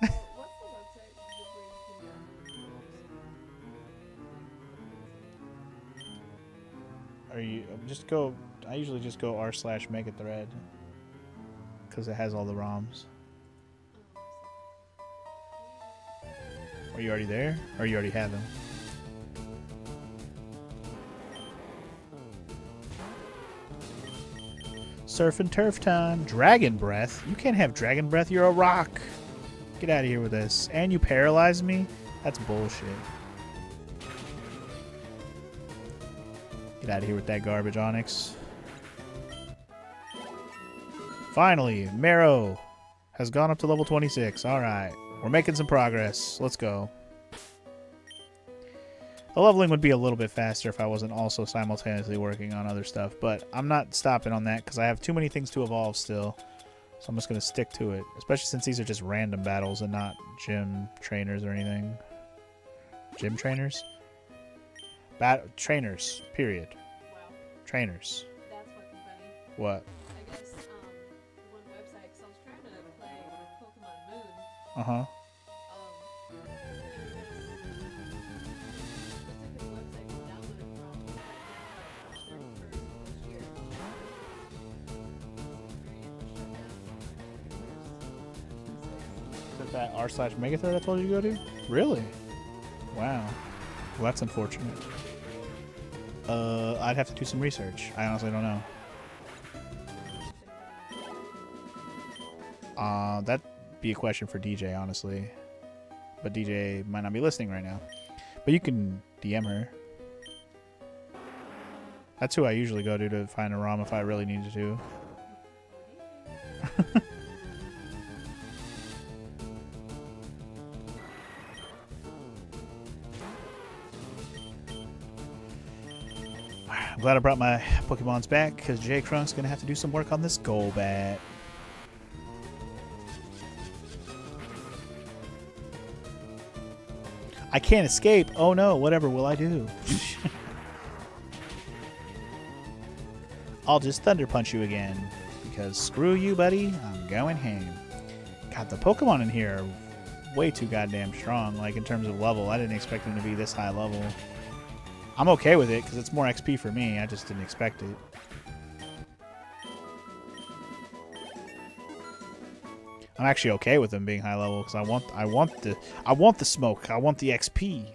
What's the website where you can Are you just go? I usually just go r/megathread because it has all the ROMs. Are you already there? Or you already have them? Surf and turf time. Dragon breath? You can't have dragon breath. You're a rock. Get out of here with this. And you paralyze me? That's bullshit. Get out of here with that garbage, Onyx. Finally, Marrow has gone up to level 26. Alright. We're making some progress. Let's go. The leveling would be a little bit faster if I wasn't also simultaneously working on other stuff, but I'm not stopping on that because I have too many things to evolve still. So I'm just going to stick to it, especially since these are just random battles and not gym trainers or anything. Gym trainers? Trainers, period. Wow. Trainers. That's fucking funny. What? I guess one website, because I was trying to play Pokemon Moon. Uh-huh. Specific website was downloaded from this year. Is that r/megathread I told you to go to? Really? Wow. Well, that's unfortunate. I'd have to do some research. I honestly don't know. That'd be a question for DJ, honestly. But DJ might not be listening right now. But you can DM her. That's who I usually go to find a ROM if I really needed to. I'm glad I brought my Pokemons back because J. Crunk's going to have to do some work on this Golbat. I can't escape. Oh no, whatever will I do? I'll just Thunder Punch you again. Because screw you, buddy. I'm going home. God, the Pokemon in here are way too goddamn strong. Like, in terms of level, I didn't expect them to be this high level. I'm okay with it, because it's more XP for me. I just didn't expect it. I'm actually okay with them being high level, because I want the smoke. I want the XP.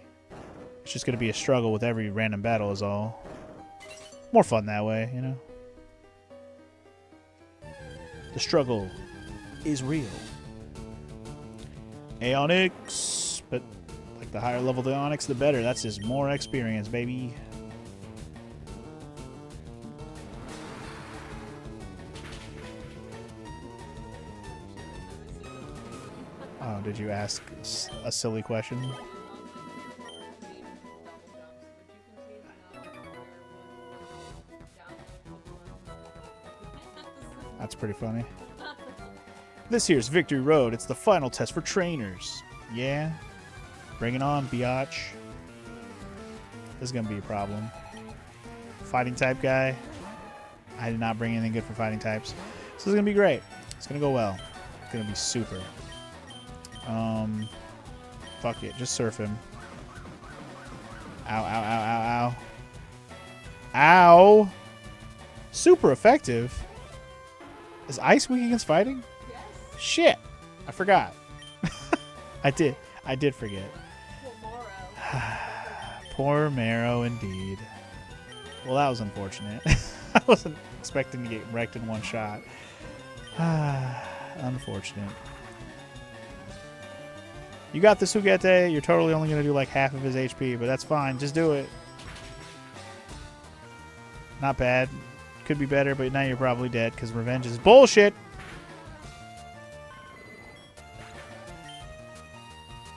It's just going to be a struggle with every random battle is all. More fun that way, you know? The struggle is real. Aonix, but like the higher level the Aonix, the better. That's just more experience, baby. Oh, did you ask a silly question? That's pretty funny. This here's Victory Road. It's the final test for trainers. Yeah? Bring it on, biatch. This is going to be a problem. Fighting type guy. I did not bring anything good for fighting types. This is going to be great. It's going to go well. It's going to be super. Fuck it. Just surf him. Ow, ow, ow, ow, ow. Ow! Super effective. Is ice weak against fighting? Yes. Shit. I forgot. I did forget. Well, Morrow. Poor Marrow indeed. Well, that was unfortunate. I wasn't expecting to get wrecked in one shot. Unfortunate. You got the Sugete. You're totally only going to do like half of his HP, but that's fine. Just do it. Not bad. Could be better, but now you're probably dead because revenge is bullshit.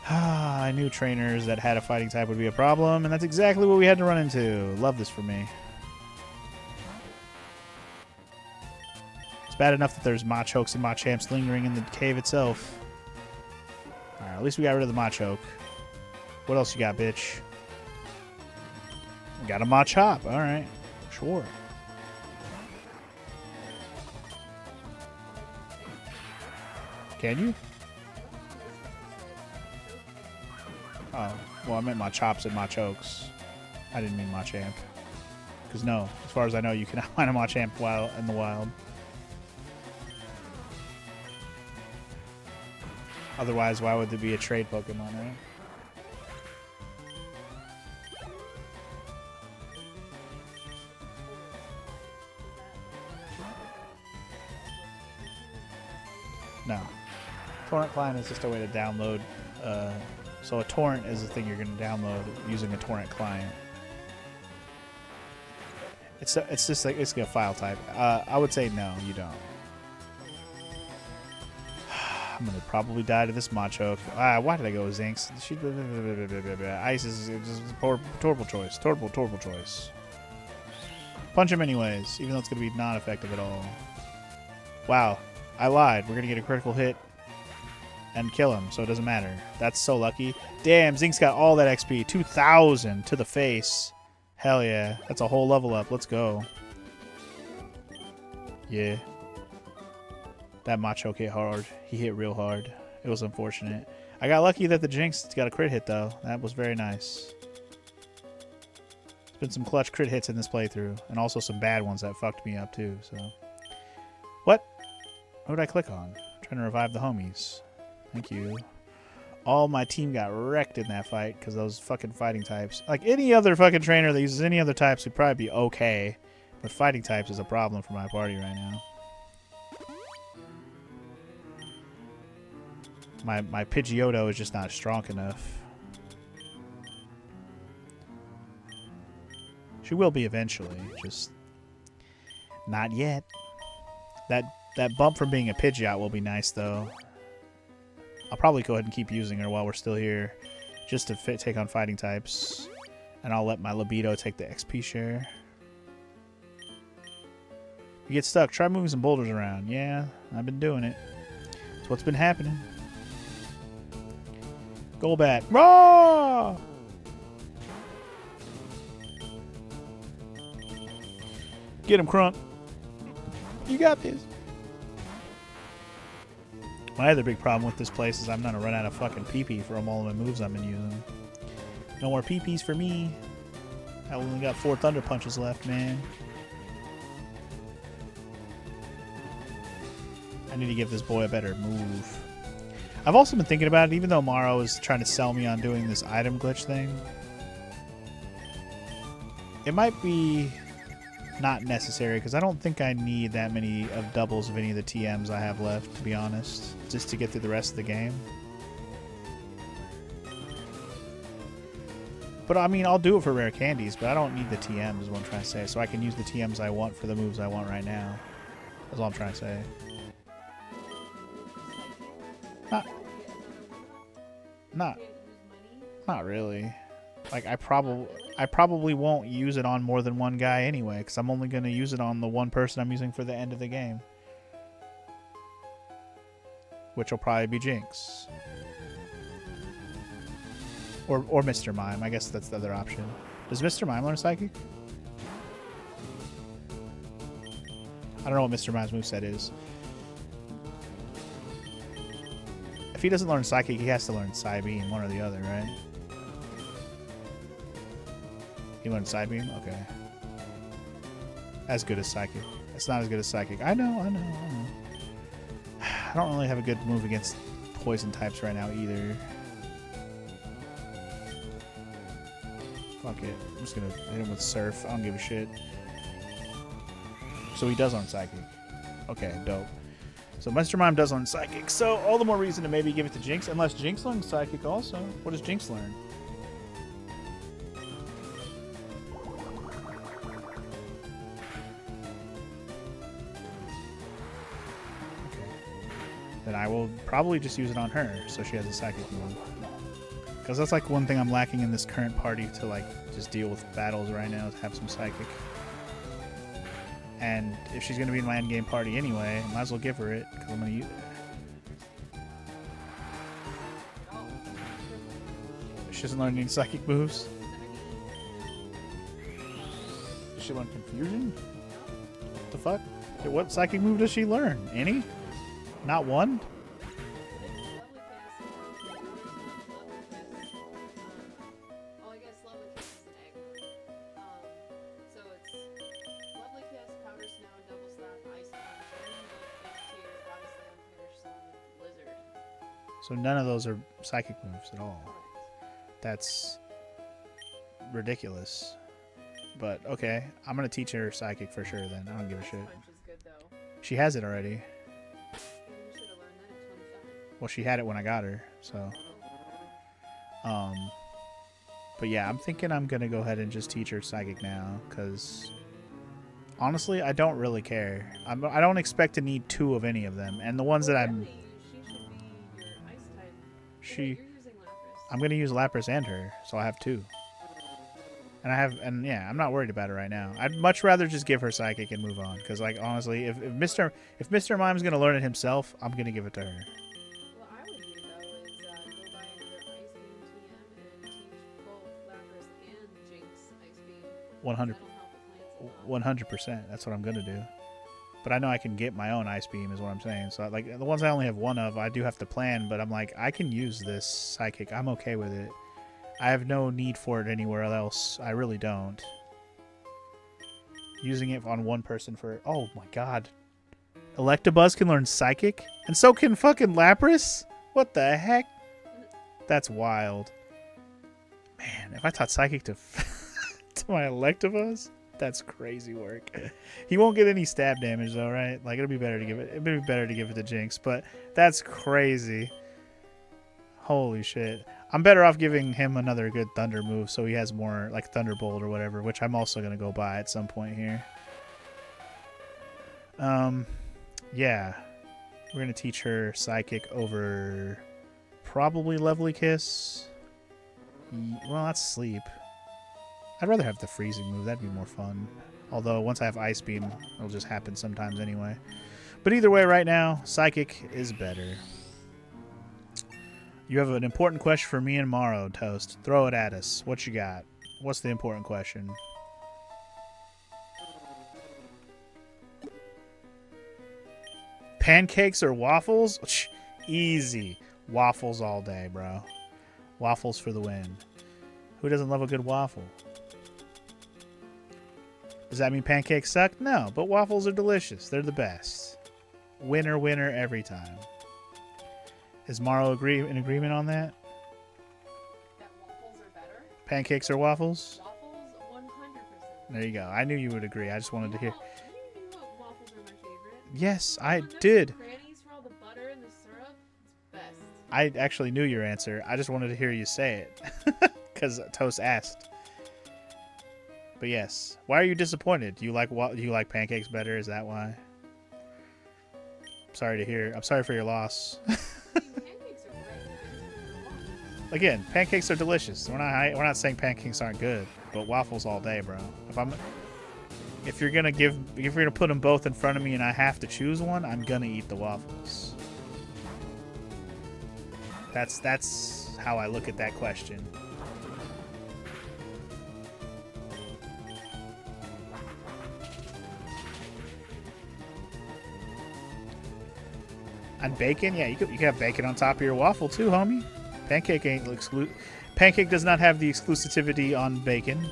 I knew trainers that had a fighting type would be a problem, and that's exactly what we had to run into. Love this for me. It's bad enough that there's Machokes and Machamps lingering in the cave itself. Alright, at least we got rid of the Machoke. What else you got, bitch? We got a Machop. Alright. Sure. Can you? Oh, well, I meant Machops and Machokes. I didn't mean Machamp. Because no, as far as I know, you cannot find a Machamp while in the wild. Otherwise, why would there be a trade Pokemon, right? No. Torrent client is just a way to download. So a torrent is the thing you're going to download using a torrent client. It's just like it's a file type. I would say no, you don't. I'm gonna probably die to this Machoke. Why did I go with Zinx? Ice is just a horrible choice. Horrible choice. Punch him anyways, even though it's gonna be not effective at all. Wow, I lied. We're gonna get a critical hit and kill him, so it doesn't matter. That's so lucky. Damn, Zink's got all that XP. 2,000 to the face. Hell yeah. That's a whole level up. Let's go. Yeah. That Machoke hit hard. He hit real hard. It was unfortunate. I got lucky that the Jinx got a crit hit, though. That was very nice. There's been some clutch crit hits in this playthrough, and also some bad ones that fucked me up, too. So, what? What did I click on? I'm trying to revive the homies. Thank you. All my team got wrecked in that fight because those fucking fighting types. Like any other fucking trainer that uses any other types would probably be okay. But fighting types is a problem for my party right now. My Pidgeotto is just not strong enough. She will be eventually, just not yet. That bump from being a Pidgeot will be nice though. I'll probably go ahead and keep using her while we're still here, just to take on fighting types. And I'll let my Libido take the XP share. You get stuck, try moving some boulders around. Yeah, I've been doing it. That's what's been happening. Golbat. Raw! Get him, Crunk. You got this. My other big problem with this place is I'm going to run out of fucking PP from all of my moves I've been using. No more PPs for me. I only got 4 Thunder Punches left, man. I need to give this boy a better move. I've also been thinking about it, even though Morrow is trying to sell me on doing this item glitch thing. It might be not necessary, because I don't think I need that many of doubles of any of the TMs I have left, to be honest, just to get through the rest of the game. But I mean, I'll do it for rare candies, but I don't need the TMs is what I'm trying to say, so I can use the TMs I want for the moves I want right now. That's all I'm trying to say. Not really. Like I probably won't use it on more than one guy anyway, because I'm only going to use it on the one person I'm using for the end of the game, which will probably be Jinx or Mr. Mime. I guess that's the other option. Does Mr. Mime learn Psychic? I don't know what Mr. Mime's moveset is. If he doesn't learn Psychic, he has to learn Psybeam, one or the other, right? He learned Psybeam? Okay. As good as Psychic. It's not as good as Psychic. I know. I don't really have a good move against poison types right now either. Fuck it. I'm just gonna hit him with Surf. I don't give a shit. So he does learn Psychic. Okay, dope. So Mr. Mime does learn Psychic. So all the more reason to maybe give it to Jinx, unless Jinx learns Psychic also. What does Jinx learn? Then I will probably just use it on her, so she has a Psychic move. Because that's like one thing I'm lacking in this current party to like just deal with battles right now, to have some Psychic. And if she's going to be in my endgame party anyway, I might as well give her it, because I'm going to use it. She doesn't learn any Psychic moves. Does she learn Confusion? What the fuck? What Psychic move does she learn? Any? Not one? I guess Lovely Kiss is an egg. So it's Lovely Kiss, Powder Snow, Double Slap, Ice Punch, Tear, Body Slam, Finish Slam, Blizzard. So none of those are Psychic moves at all. That's ridiculous. But okay, I'm gonna teach her Psychic for sure then. I don't give a shit. Punch is good though. She has it already. You should have learned that at 25. Well, she had it when I got her, so. But yeah, I'm thinking I'm gonna go ahead and just teach her Psychic now, because honestly, I don't really care. I don't expect to need 2 of any of them, and the ones that I'm. Really, she should be your Ice type. She. You're using Lapras. I'm gonna use Lapras and her, so I have 2. And yeah, I'm not worried about it right now. I'd much rather just give her Psychic and move on, because like honestly, if Mr. Mime's gonna learn it himself, I'm gonna give it to her. What I would do though is go buy another Ice Beam TM and teach both Lapras and Jinx Ice Beam. 100. That'll help with Lance a lot. 100%. That's what I'm gonna do. But I know I can get my own Ice Beam, is what I'm saying. So like the ones I only have 1 of, I do have to plan. But I'm like, I can use this Psychic. I'm okay with it. I have no need for it anywhere else. I really don't. Using it on one person for... Oh my god. Electabuzz can learn Psychic? And so can fucking Lapras? What the heck? That's wild. Man, if I taught Psychic to, to my Electabuzz, that's crazy work. He won't get any stab damage though, right? Like it'd be better to give it to Jinx, but that's crazy. Holy shit. I'm better off giving him another good Thunder move so he has more, like Thunderbolt or whatever, which I'm also going to go buy at some point here. Yeah. We're going to teach her Psychic over probably Lovely Kiss. Well, that's Sleep. I'd rather have the Freezing move. That'd be more fun. Although, once I have Ice Beam, it'll just happen sometimes anyway. But either way, right now, Psychic is better. You have an important question for me and Morrow, Toast. Throw it at us. What you got? What's the important question? Pancakes or waffles? Easy. Waffles all day, bro. Waffles for the win. Who doesn't love a good waffle? Does that mean pancakes suck? No, but waffles are delicious. They're the best. Winner, winner every time. Is Morrow in agreement on that? That waffles are better? Pancakes or waffles? Waffles, 100%. There you go. I knew you would agree. I just wanted to hear. You knew what waffles are my favorite. Yes, I Donuts did. with crannies for all the butter and the syrup. It's best. I actually knew your answer. I just wanted to hear you say it. Because Toast asked. But yes. Why are you disappointed? Do you like pancakes better? Is that why? Sorry to hear. I'm sorry for your loss. Pancakes are great. Again, pancakes are delicious. We're not saying pancakes aren't good, but waffles all day, bro. If you're gonna put them both in front of me and I have to choose one, I'm gonna eat the waffles. That's how I look at that question. And bacon? Yeah, you could have bacon on top of your waffle too, homie. Pancake does not have the exclusivity on bacon.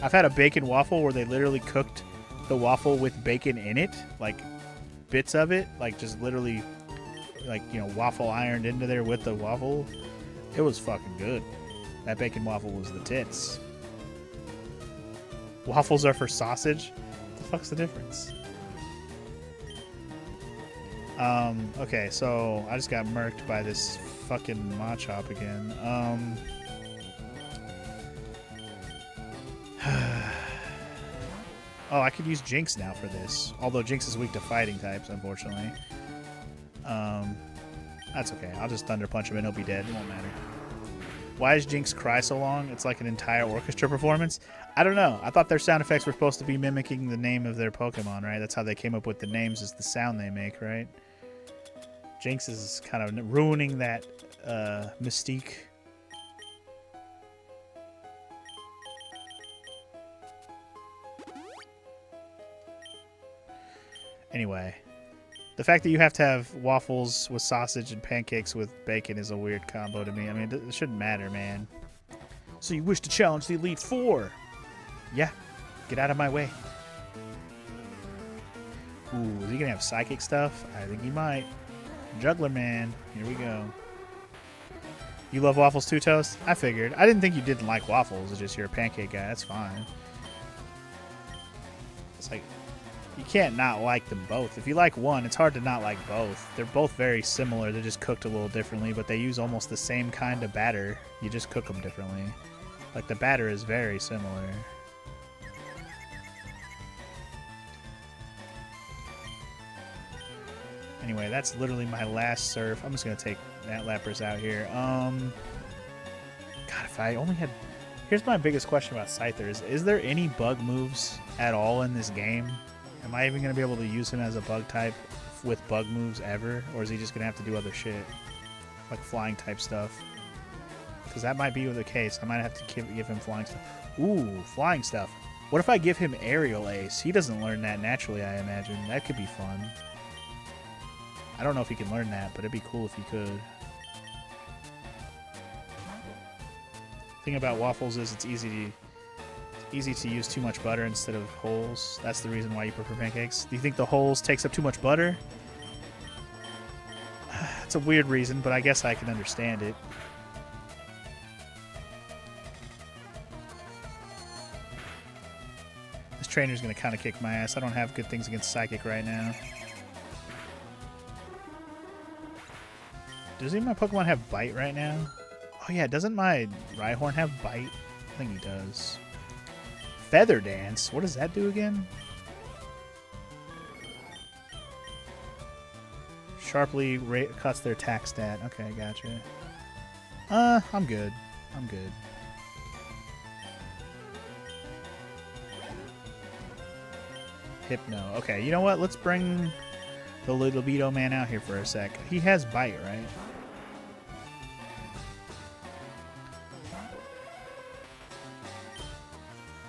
I've had a bacon waffle where they literally cooked the waffle with bacon in it. Like, bits of it, like just literally, like, you know, waffle ironed into there with the waffle. It was fucking good. That bacon waffle was the tits. Waffles are for sausage? What the fuck's the difference? Okay, so I just got murked by this fucking Machop again. Oh, I could use Jinx now for this. Although Jinx is weak to fighting types, unfortunately. That's okay. I'll just Thunder Punch him and he'll be dead. It won't matter. Why does Jinx cry so long? It's like an entire orchestra performance. I don't know. I thought their sound effects were supposed to be mimicking the name of their Pokemon, right? That's how they came up with the names, is the sound they make, right? Jinx is kind of ruining that mystique. Anyway, the fact that you have to have waffles with sausage and pancakes with bacon is a weird combo to me. I mean, it shouldn't matter, man. So you wish to challenge the Elite Four? Yeah, get out of my way. Ooh, is he gonna have psychic stuff? I think he might. Juggler man, here we go. You love waffles too, Toast? I figured. I didn't think you didn't like waffles. It's just you're a pancake guy. That's fine. It's like, you can't not like them both. If you like one, it's hard to not like both. They're both very similar. They're just cooked a little differently, but they use almost the same kind of batter. You just cook them differently. Like, the batter is very similar. Anyway, that's literally my last surf. I'm just going to take that Lapras out here. God, if I only had... Here's my biggest question about Scyther. Is there any bug moves at all in this game? Am I even going to be able to use him as a bug type with bug moves ever? Or is he just going to have to do other shit? Like flying type stuff? Because that might be the case. I might have to give him flying stuff. Ooh, flying stuff. What if I give him Aerial Ace? He doesn't learn that naturally, I imagine. That could be fun. I don't know if he can learn that, but it'd be cool if he could. The thing about waffles is it's easy to use too much butter instead of holes. That's the reason why you prefer pancakes. Do you think the holes takes up too much butter? It's a weird reason, but I guess I can understand it. This trainer's going to kind of kick my ass. I don't have good things against Psychic right now. Does any of my Pokemon have Bite right now? Oh yeah, doesn't my Rhyhorn have Bite? I think he does. Feather Dance? What does that do again? Sharply cuts their attack stat. Okay, gotcha. I'm good. I'm good. Hypno. Okay, you know what? Let's bring the little Beto man out here for a sec. He has Bite, right?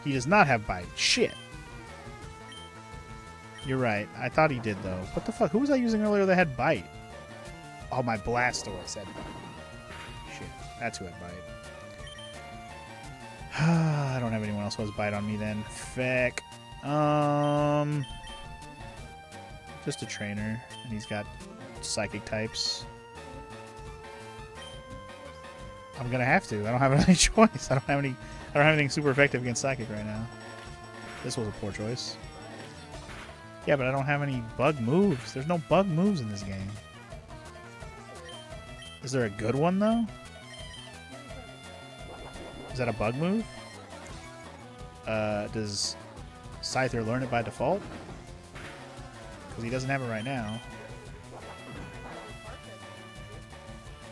He does not have Bite. Shit. You're right. I thought he did, though. What the fuck? Who was I using earlier that had Bite? Oh, my Blastoise had Bite. Shit. That's who had Bite. I don't have anyone else who has Bite on me, then. Feck. Just a trainer. And he's got Psychic types. I'm gonna have to. I don't have any choice. I don't have anything super effective against Psychic right now. This was a poor choice. Yeah, but I don't have any bug moves. There's no bug moves in this game. Is there a good one, though? Is that a bug move? Does Scyther learn it by default? Because he doesn't have it right now.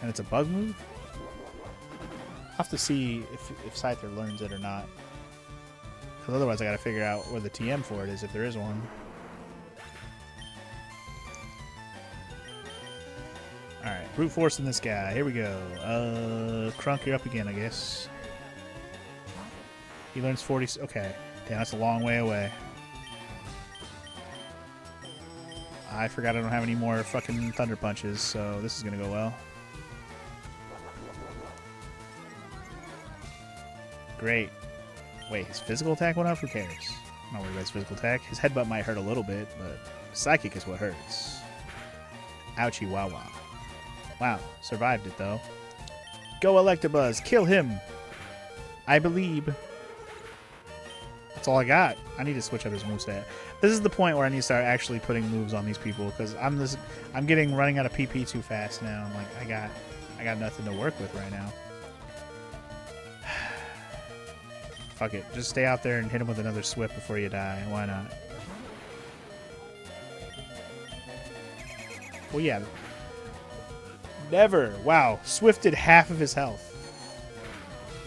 And it's a bug move? I'll have to see if Scyther learns it or not. Because otherwise I gotta figure out where the TM for it is, if there is one. Alright, brute force in this guy. Here we go. Crunk, you're up again, I guess. He learns 40... Okay. Damn, that's a long way away. I forgot I don't have any more fucking Thunder Punches, so this is gonna go well. Great. Wait, his physical attack went up? Who cares? I'm not worried about his physical attack. His headbutt might hurt a little bit, but Psychic is what hurts. Ouchie wow wow. Wow, survived it though. Go Electabuzz, kill him. I believe. That's all I got. I need to switch up his moveset. This is the point where I need to start actually putting moves on these people because I'm running out of PP too fast now. I'm like I got nothing to work with right now. Fuck it. Just stay out there and hit him with another Swift before you die. Why not? Well, yeah. Never. Wow. Swifted half of his health.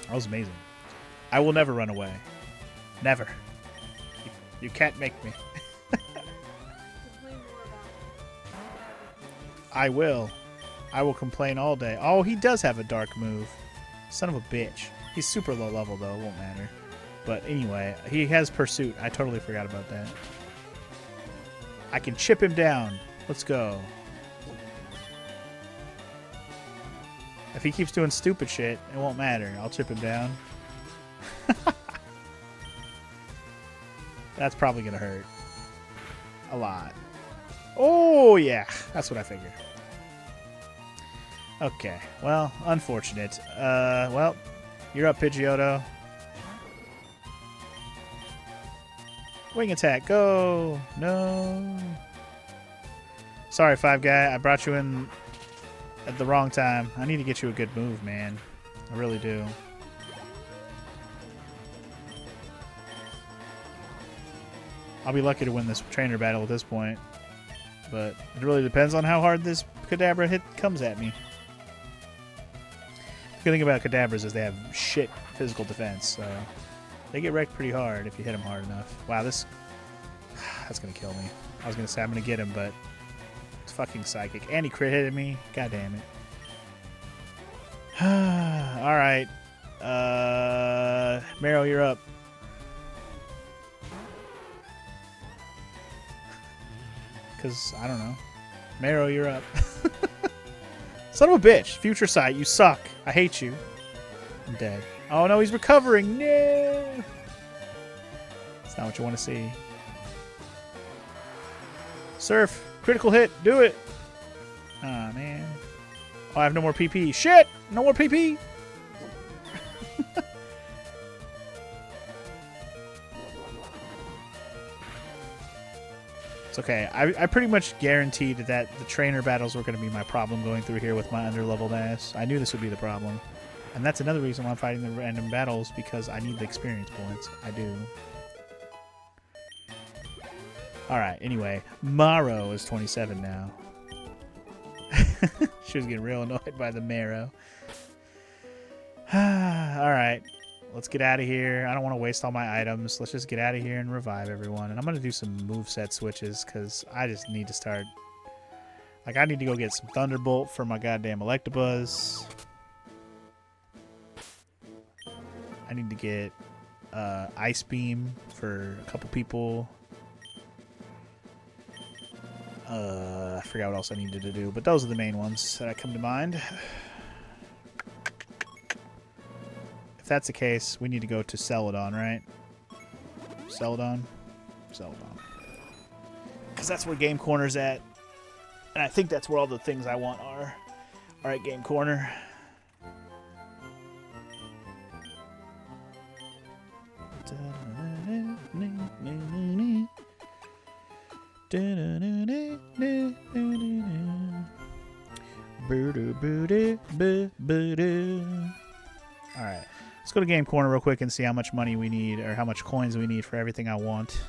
That was amazing. I will never run away. Never. You can't make me. I will. I will complain all day. Oh, he does have a dark move. Son of a bitch. He's super low level, though. It won't matter. But anyway, he has Pursuit. I totally forgot about that. I can chip him down. Let's go. If he keeps doing stupid shit, it won't matter. I'll chip him down. That's probably going to hurt. A lot. Oh, yeah. That's what I figured. Okay. Well, unfortunate. Well, you're up, Pidgeotto. Wing attack. Go. No. Sorry, Five Guy. I brought you in at the wrong time. I need to get you a good move, man. I really do. I'll be lucky to win this trainer battle at this point. But it really depends on how hard this Kadabra hit comes at me. The good thing about Kadabras is they have shit physical defense, so they get wrecked pretty hard if you hit them hard enough. Wow, that's going to kill me. I was going to say I'm going to get him, but it's fucking Psychic. And he crit hitted me. God damn it. Alright. Marrow, you're up. Because, I don't know. Marrow, you're up. Son of a bitch. Future Sight, you suck. I hate you. I'm dead. Oh no, he's recovering. No. That's not what you want to see. Surf. Critical hit. Do it. Aw, man. Oh, I have no more PP. Shit! No more PP! It's okay. I pretty much guaranteed that the trainer battles were going to be my problem going through here with my underleveled ass. I knew this would be the problem. And that's another reason why I'm fighting the random battles, because I need the experience points. I do. Alright, anyway. Maro is 27 now. She was getting real annoyed by the Marrow. Alright. Let's get out of here. I don't want to waste all my items. Let's just get out of here and revive everyone. And I'm going to do some moveset switches because I just need to start... Like, I need to go get some Thunderbolt for my goddamn Electabuzz. I need to get Ice Beam for a couple people. I forgot what else I needed to do, but those are the main ones that come to mind. If that's the case, we need to go to Celadon, right? Celadon? Celadon. Because that's where Game Corner's at. And I think that's where all the things I want are at Game Corner. Alright, let's go to Game Corner real quick and see how much money we need, or how much coins we need for everything I want.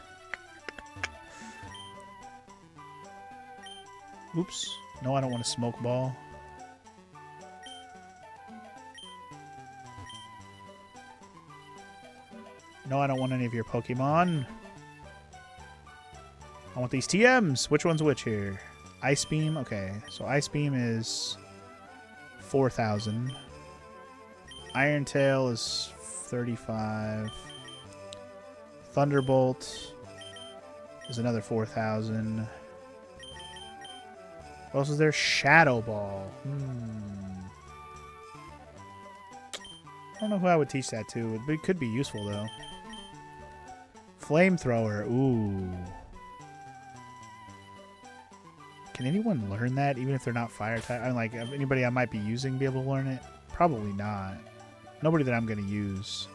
Oops. No, I don't want a smoke ball. No, I don't want any of your Pokemon. I want these TMs. Which one's which here? Ice Beam. Okay, so Ice Beam is 4,000. Iron Tail is 35. Thunderbolt is another 4,000. What else is there? Shadow Ball. I don't know who I would teach that to. It could be useful, though. Flamethrower. Ooh. Can anyone learn that, even if they're not fire type? I mean, like, anybody I might be using be able to learn it? Probably not. Nobody that I'm going to use.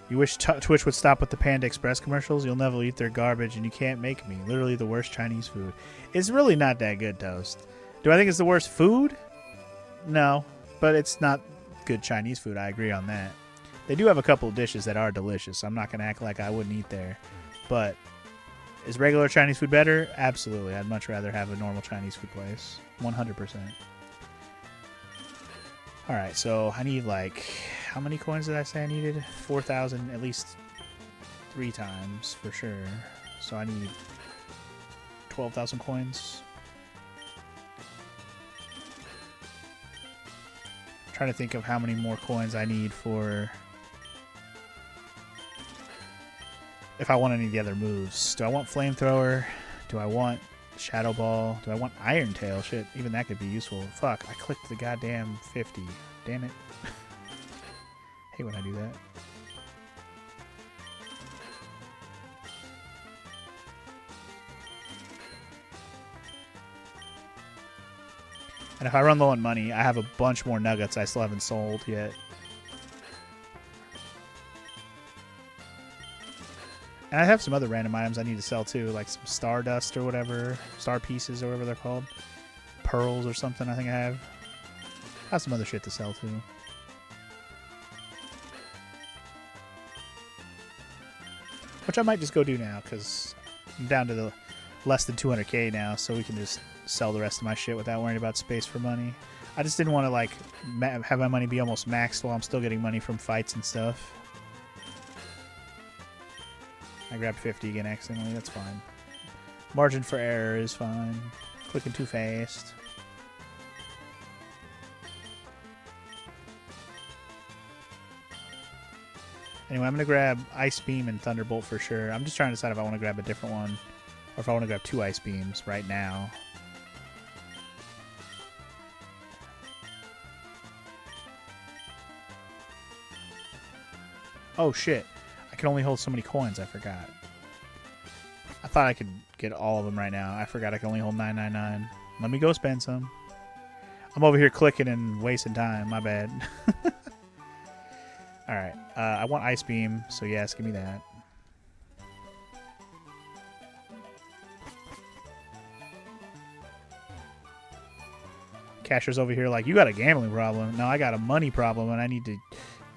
You wish Twitch would stop with the Panda Express commercials? You'll never eat their garbage, and you can't make me. Literally the worst Chinese food. It's really not that good, Toast. Do I think it's the worst food? No, but it's not good Chinese food. I agree on that. They do have a couple of dishes that are delicious. I'm not going to act like I wouldn't eat there. But is regular Chinese food better? Absolutely. I'd much rather have a normal Chinese food place. 100%. Alright, so I need like... How many coins did I say I needed? 4,000 at least 3 times for sure. So I need 12,000 coins. I'm trying to think of how many more coins I need for... If I want any of the other moves. Do I want Flamethrower? Do I want Shadow Ball? Do I want Iron Tail? Shit, even that could be useful. Fuck, I clicked the goddamn 50. Damn it. Hate when I do that. And if I run low on money, I have a bunch more nuggets I still haven't sold yet. And I have some other random items I need to sell too, like some Stardust or whatever, Star Pieces or whatever they're called. Pearls or something I think I have. I have some other shit to sell too. Which I might just go do now, because I'm down to the less than 200k now, so we can just sell the rest of my shit without worrying about space for money. I just didn't want to like have my money be almost maxed while I'm still getting money from fights and stuff. I grabbed 50 again accidentally, that's fine. Margin for error is fine. Clicking too fast. Anyway, I'm going to grab Ice Beam and Thunderbolt for sure. I'm just trying to decide if I want to grab a different one or if I want to grab 2 Ice Beams right now. Oh shit. I can only hold so many coins, I forgot. I thought I could get all of them right now. I forgot I can only hold 999. Let me go spend some. I'm over here clicking and wasting time, my bad. Alright, I want Ice Beam, so yes, give me that. Casher's over here like, you got a gambling problem. No, I got a money problem, and I need to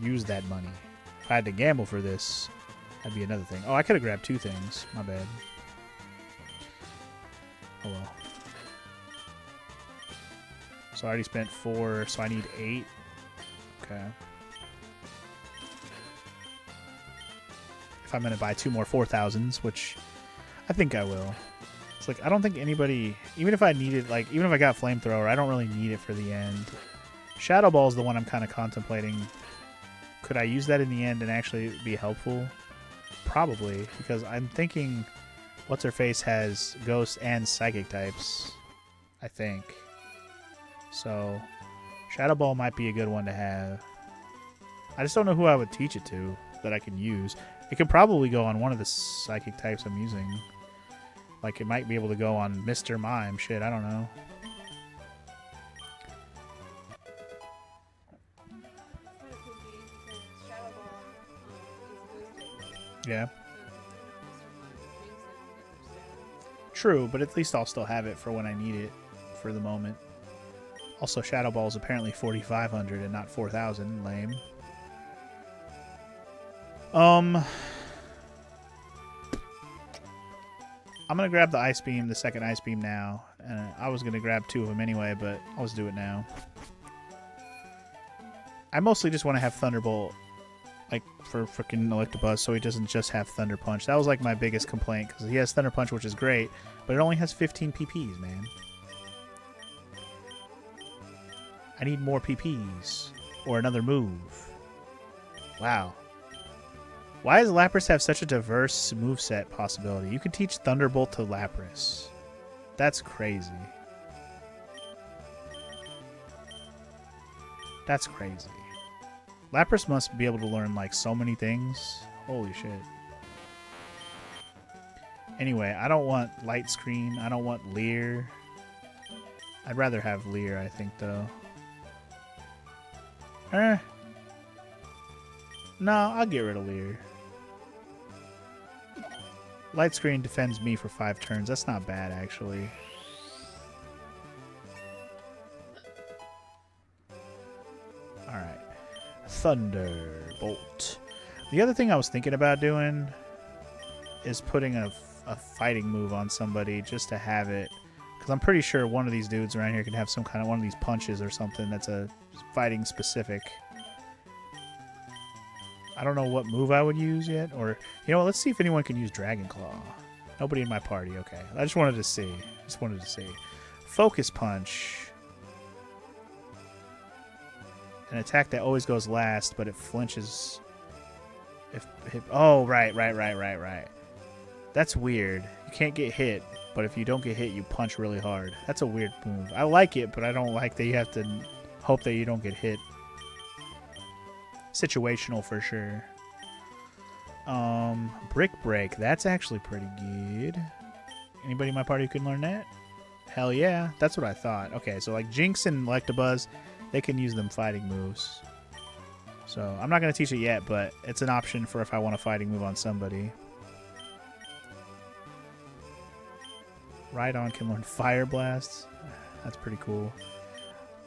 use that money. If I had to gamble for this, that'd be another thing. Oh, I could have grabbed 2 things. My bad. Oh well. So I already spent 4, so I need 8. Okay. If I'm going to buy 2 more 4,000s, which I think I will. It's like, I don't think anybody, even if I needed, like, even if I got Flamethrower, I don't really need it for the end. Shadow Ball is the one I'm kind of contemplating. Could I use that in the end and actually be helpful? Probably, because I'm thinking What's-Her-Face has Ghost and Psychic types, I think. So, Shadow Ball might be a good one to have. I just don't know who I would teach it to that I can use. It could probably go on one of the Psychic types I'm using. Like, it might be able to go on Mr. Mime. Shit, I don't know. Yeah. True, but at least I'll still have it for when I need it for the moment. Also, Shadow Ball is apparently 4,500 and not 4,000. Lame. I'm going to grab the Ice Beam, the second Ice Beam now. I was going to grab 2 of them anyway, but I'll just do it now. I mostly just want to have Thunderbolt, like, for freaking Electabuzz, so he doesn't just have Thunder Punch. That was, like, my biggest complaint, because he has Thunder Punch, which is great, but it only has 15 PPs, man. I need more PPs, or another move. Wow. Why does Lapras have such a diverse moveset possibility? You could teach Thunderbolt to Lapras. That's crazy. That's crazy. Lapras must be able to learn, like, so many things. Holy shit. Anyway, I don't want light screen. I don't want Lear. I'd rather have Lear, I think, though. No, I'll get rid of Lear. Light screen defends me for 5 turns. That's not bad, actually. Alright. Thunderbolt. The other thing I was thinking about doing is putting a fighting move on somebody just to have it. Because I'm pretty sure one of these dudes around here can have some kind of one of these punches or something that's a fighting specific. I don't know what move I would use yet. Or, you know what, let's see if anyone can use Dragon Claw. Nobody in my party, okay. I just wanted to see. Focus Punch. An attack that always goes last, but it flinches. Oh, right. That's weird. You can't get hit, but if you don't get hit, you punch really hard. That's a weird move. I like it, but I don't like that you have to hope that you don't get hit. Situational for sure. Brick Break. That's actually pretty good. Anybody in my party who can learn that? Hell yeah. That's what I thought. Okay, so like Jinx and Electabuzz, they can use them fighting moves. So I'm not going to teach it yet, but it's an option for if I want a fighting move on somebody. Rhydon can learn Fire Blast. That's pretty cool.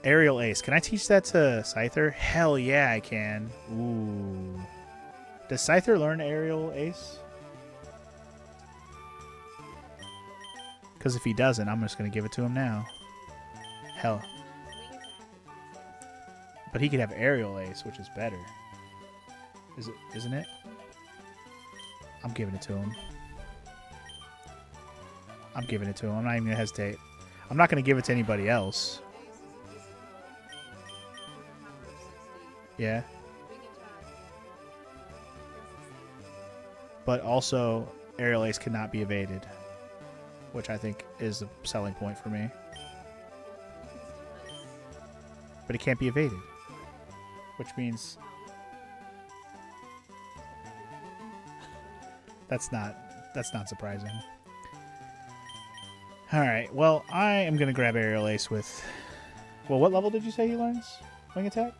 Aerial Ace. Can I teach that to Scyther? Hell yeah, I can. Ooh. Does Scyther learn Aerial Ace? Because if he doesn't, I'm just going to give it to him now. Hell. But he could have Aerial Ace, which is better. Isn't it? I'm giving it to him. I'm giving it to him. I'm not even going to hesitate. I'm not going to give it to anybody else. Yeah. But also, Aerial Ace cannot be evaded, which I think is a selling point for me. But it can't be evaded, which means that's not surprising. All right. Well, I am gonna grab Aerial Ace with. Well, what level did you say he learns? Wing attack.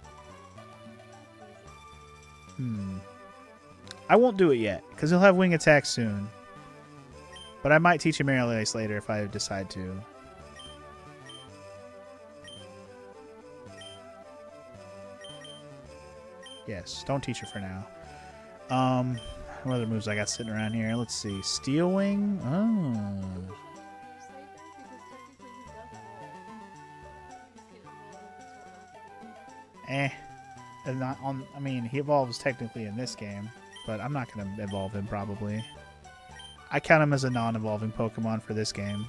I won't do it yet, because he'll have wing attack soon. But I might teach him Aerial Ace later if I decide to. Yes, don't teach it for now. What other moves I got sitting around here? Let's see. Steel Wing? Oh. Not on. I mean, he evolves technically in this game, but I'm not going to evolve him probably. I count him as a non-evolving Pokemon for this game.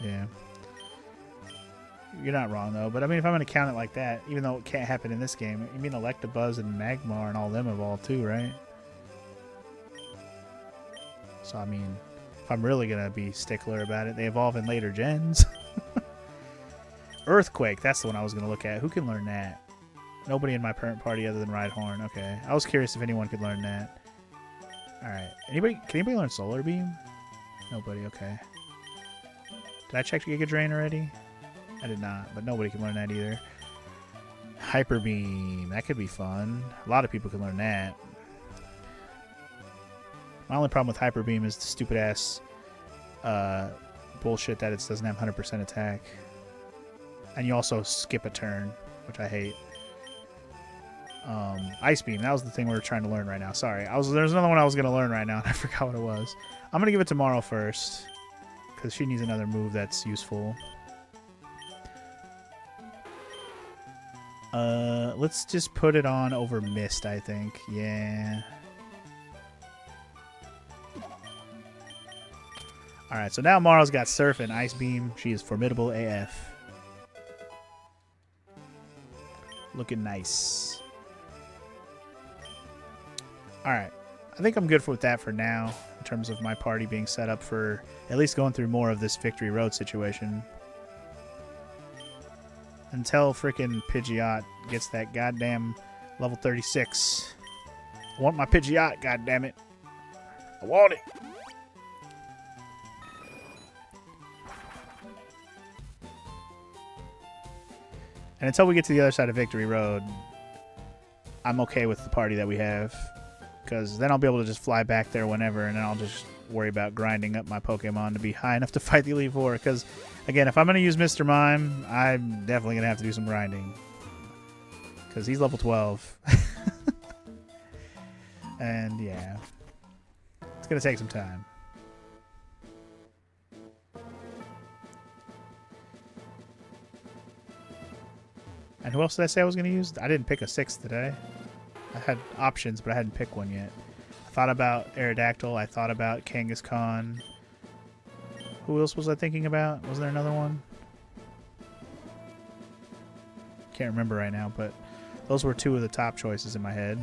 Yeah. You're not wrong, though. But, I mean, if I'm going to count it like that, even though it can't happen in this game, you mean Electabuzz and Magmar and all them evolve too, right? So, I mean, if I'm really going to be stickler about it, they evolve in later gens. Earthquake, that's the one I was going to look at. Who can learn that? Nobody in my parent party other than Rhyhorn. Okay. I was curious if anyone could learn that. Alright. Can anybody learn Solar Beam? Nobody, okay. Did I check Giga Drain already? I did not, but nobody can learn that either. Hyper Beam, that could be fun. A lot of people can learn that. My only problem with Hyper Beam is the stupid ass bullshit that it doesn't have 100% attack. And you also skip a turn, which I hate. Ice Beam, that was the thing we were trying to learn right now. Sorry, there's another one I was going to learn right now, and I forgot what it was. I'm going to give it to Morrow first, because she needs another move that's useful. Let's just put it on over Mist, I think. Yeah. Alright, so now Morrow's got Surf and Ice Beam. She is formidable AF. Looking nice. Alright, I think I'm good with that for now, in terms of my party being set up for at least going through more of this Victory Road situation. Until frickin' Pidgeot gets that goddamn level 36. I want my Pidgeot, goddammit. I want it. And until we get to the other side of Victory Road, I'm okay with the party that we have. Because then I'll be able to just fly back there whenever, and then I'll just worry about grinding up my Pokemon to be high enough to fight the Elite Four. Because, again, if I'm going to use Mr. Mime, I'm definitely going to have to do some grinding. Because he's level 12. And, yeah. It's going to take some time. And who else did I say I was going to use? I didn't pick a 6th today. I had options, but I hadn't picked one yet. I thought about Aerodactyl. I thought about Kangaskhan. Who else was I thinking about? Was there another one? Can't remember right now, but those were two of the top choices in my head.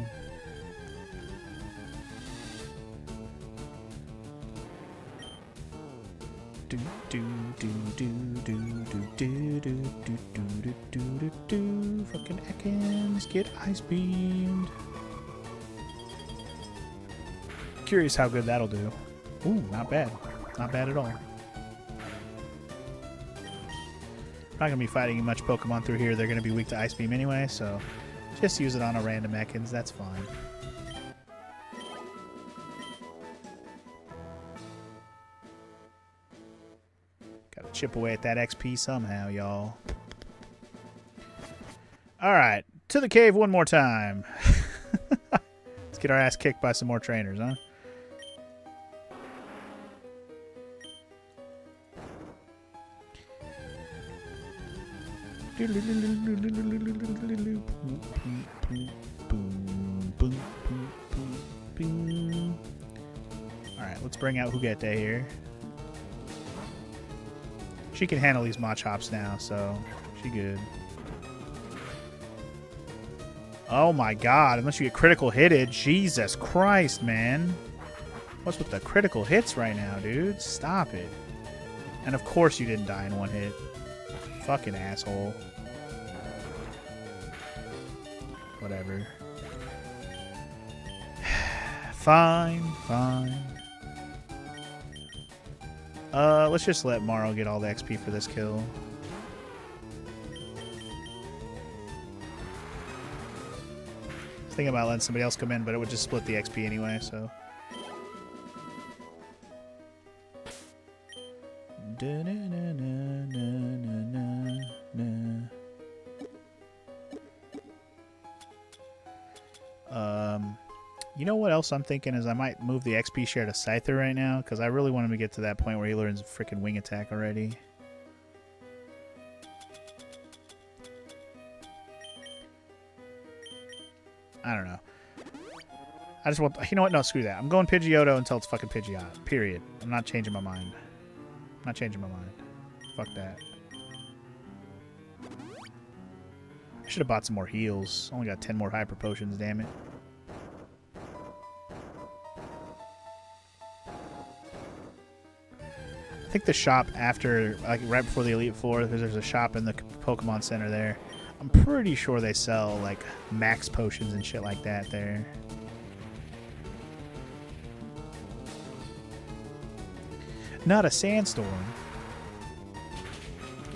Do do do do do do do do do do do do do. Fucking Ekans, get ice beamed. Curious how good that'll do. Ooh, not bad. Not bad at all. Not gonna be fighting much Pokemon through here. They're gonna be weak to Ice Beam anyway, so just use it on a random Ekans. That's fine. Gotta chip away at that XP somehow, y'all. Alright, to the cave one more time. Let's get our ass kicked by some more trainers, huh? Alright, let's bring out Hugete here. She can handle these Machops now, so she good. Oh my god, unless you get critical hitted. Jesus Christ, man. What's with the critical hits right now, dude? Stop it. And of course you didn't die in one hit. Fucking asshole. Whatever. Fine, fine. Let's just let Morrow get all the XP for this kill. I was thinking about letting somebody else come in, but it would just split the XP anyway, so. You know what else I'm thinking is I might move the XP share to Scyther right now, because I really want him to get to that point where he learns freaking Wing Attack already. I don't know. I just want... You know what? No, screw that. I'm going Pidgeotto until it's fucking Pidgeot. Period. I'm not changing my mind. I'm not changing my mind. Fuck that. I should have bought some more heals. Only got 10 more Hyper Potions, damn it. I think the shop after, like right before the Elite Four, because there's a shop in the Pokemon Center there. I'm pretty sure they sell like max potions and shit like that there. Not a sandstorm.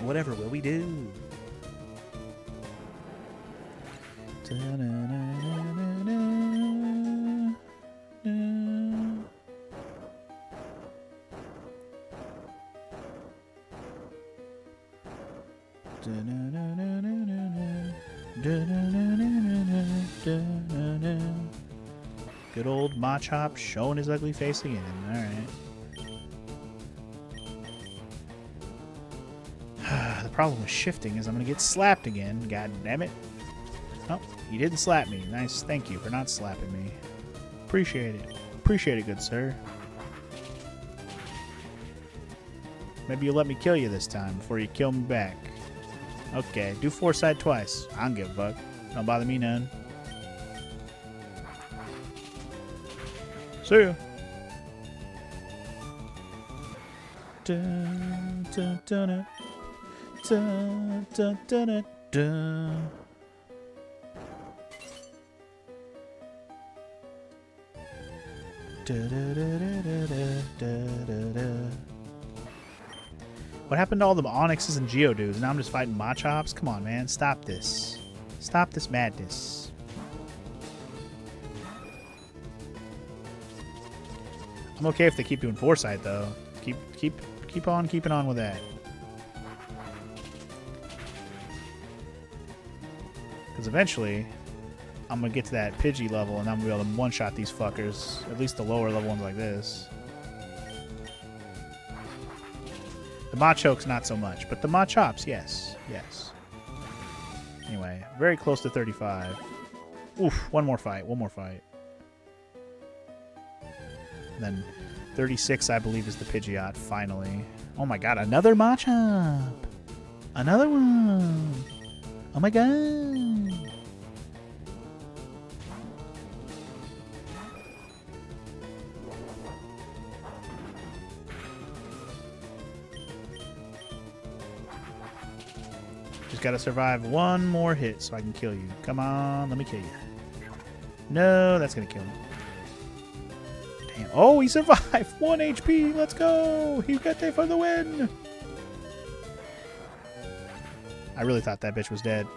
Whatever will we do? Good old Machop showing his ugly face again. Alright. The problem with shifting is I'm going to get slapped again. God damn it. Oh, you didn't slap me. Nice. Thank you for not slapping me. Appreciate it. Appreciate it, good sir. Maybe you'll let me kill you this time before you kill me back. Okay, do Foresight twice. I don't give a fuck. Don't bother me none. See ya. Dun, dun, dun, dun, dun, dun, dun. Da, da, da, da, da, da, da, da. What happened to all the Onyxes and Geodudes? Now I'm just fighting Machops? Come on, man. Stop this. Stop this madness. I'm okay if they keep doing Foresight, though. Keep on keeping on with that. Because eventually, I'm going to get to that Pidgey level, and I'm going to be able to one-shot these fuckers. At least the lower level ones like this. The Machoke's not so much, but the Machops, yes. Yes. Anyway, very close to 35. Oof, one more fight. And then 36, I believe, is the Pidgeot, finally. Oh my god, another Machop! Another one! Oh my god! Just gotta survive one more hit so I can kill you. Come on, let me kill you. No, that's gonna kill me. Damn. Oh, he survived! 1 HP! Let's go! He got there for the win! I really thought that bitch was dead.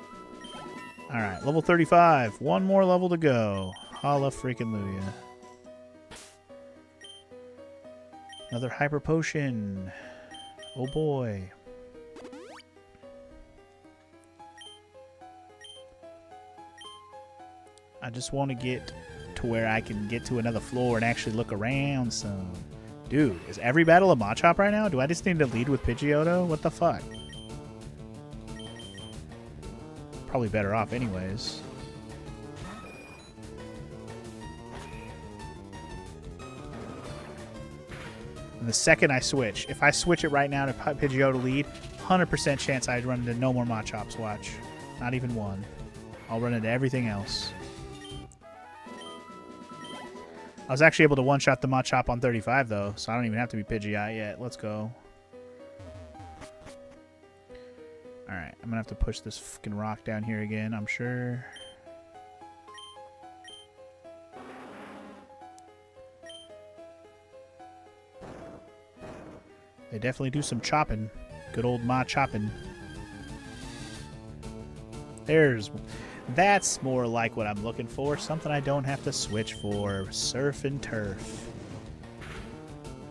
Alright, level 35. One more level to go. Holla freaking Luya. Another Hyper Potion. Oh boy. I just want to get to where I can get to another floor and actually look around some. Dude, is every battle a Machop right now? Do I just need to lead with Pidgeotto? What the fuck? Probably better off anyways. And the second I switch, if I switch it right now to Pidgeotto lead, 100% chance I'd run into no more Machops, watch. Not even one. I'll run into everything else. I was actually able to one-shot the Machop on 35, though, so I don't even have to be Pidgeot yet. Let's go. Alright, I'm going to have to push this fucking rock down here again, I'm sure. They definitely do some chopping. Good old chopping. That's more like what I'm looking for. Something I don't have to switch for. Surf and Turf.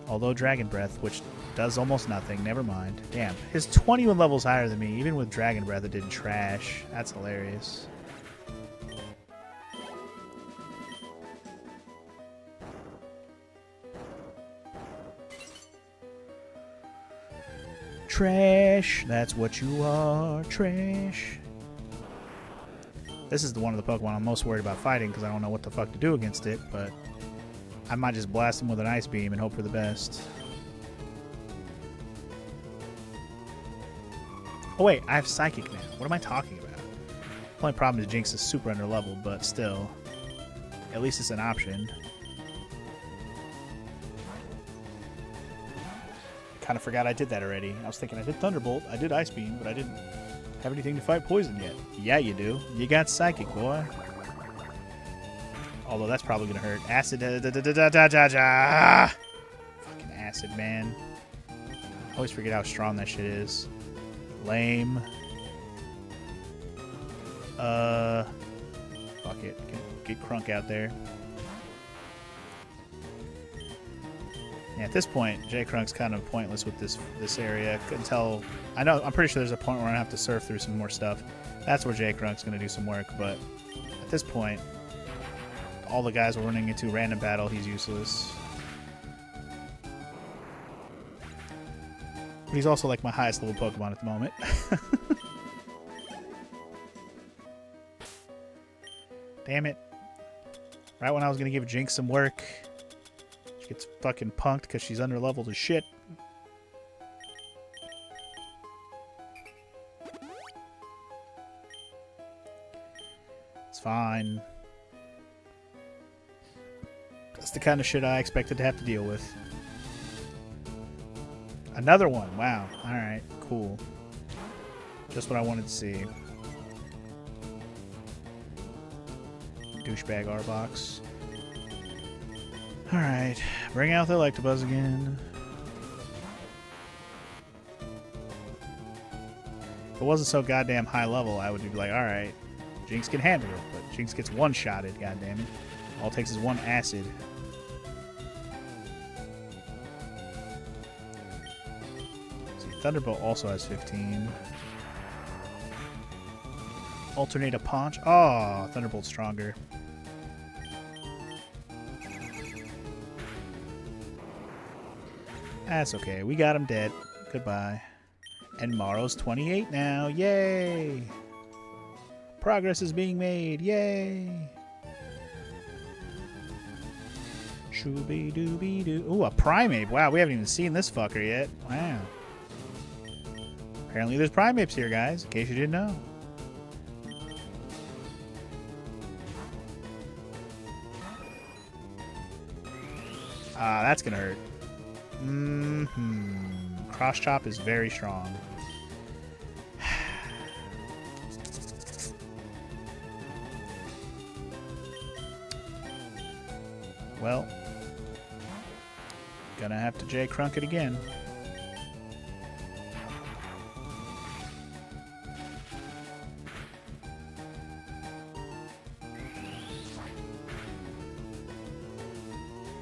Although Dragon Breath, which does almost nothing. Never mind. Damn. His 21 levels higher than me. Even with Dragon Breath, it did trash. That's hilarious. Trash. That's what you are. Trash. This is one of the Pokemon I'm most worried about fighting because I don't know what the fuck to do against it, but I might just blast him with an Ice Beam and hope for the best. Oh wait, I have Psychic now. What am I talking about? The only problem is Jinx is super underleveled, but still. At least it's an option. Kind of forgot I did that already. I was thinking I did Thunderbolt, I did Ice Beam, but I didn't have anything to fight poison yet. Yeah, you do. You got Psychic, boy. Although that's probably gonna hurt. Acid. Fucking acid, man. I always forget how strong that shit is. Lame. Fuck it. Get Crunk out there. Yeah, at this point, J-Crunk's kind of pointless with this area until I'm pretty sure there's a point where I have to surf through some more stuff. That's where J-Crunk's going to do some work, but at this point, all the guys we're running into random battle, he's useless. But he's also like my highest level Pokemon at the moment. Damn it. Right when I was going to give Jinx some work, she gets fucking punked because she's underleveled as shit. It's fine. That's the kind of shit I expected to have to deal with. Another one. Wow. Alright. Cool. Just what I wanted to see. Douchebag Arbok. Alright. Bring out the Electabuzz again. If it wasn't so goddamn high level, I would be like, alright, Jinx can handle it. But Jinx gets one-shotted, goddammit. All it takes is one acid. See, Thunderbolt also has 15. Alternate a punch. Oh, Thunderbolt's stronger. That's okay. We got him dead. Goodbye. And Morrow's 28 now. Yay! Progress is being made. Yay! Shooby-dooby-doo. Ooh, a Primeape. Wow, we haven't even seen this fucker yet. Wow. Apparently there's Primeapes here, guys, in case you didn't know. Ah, that's gonna hurt. Cross Chop is very strong. Well, gonna have to J Crunk it again.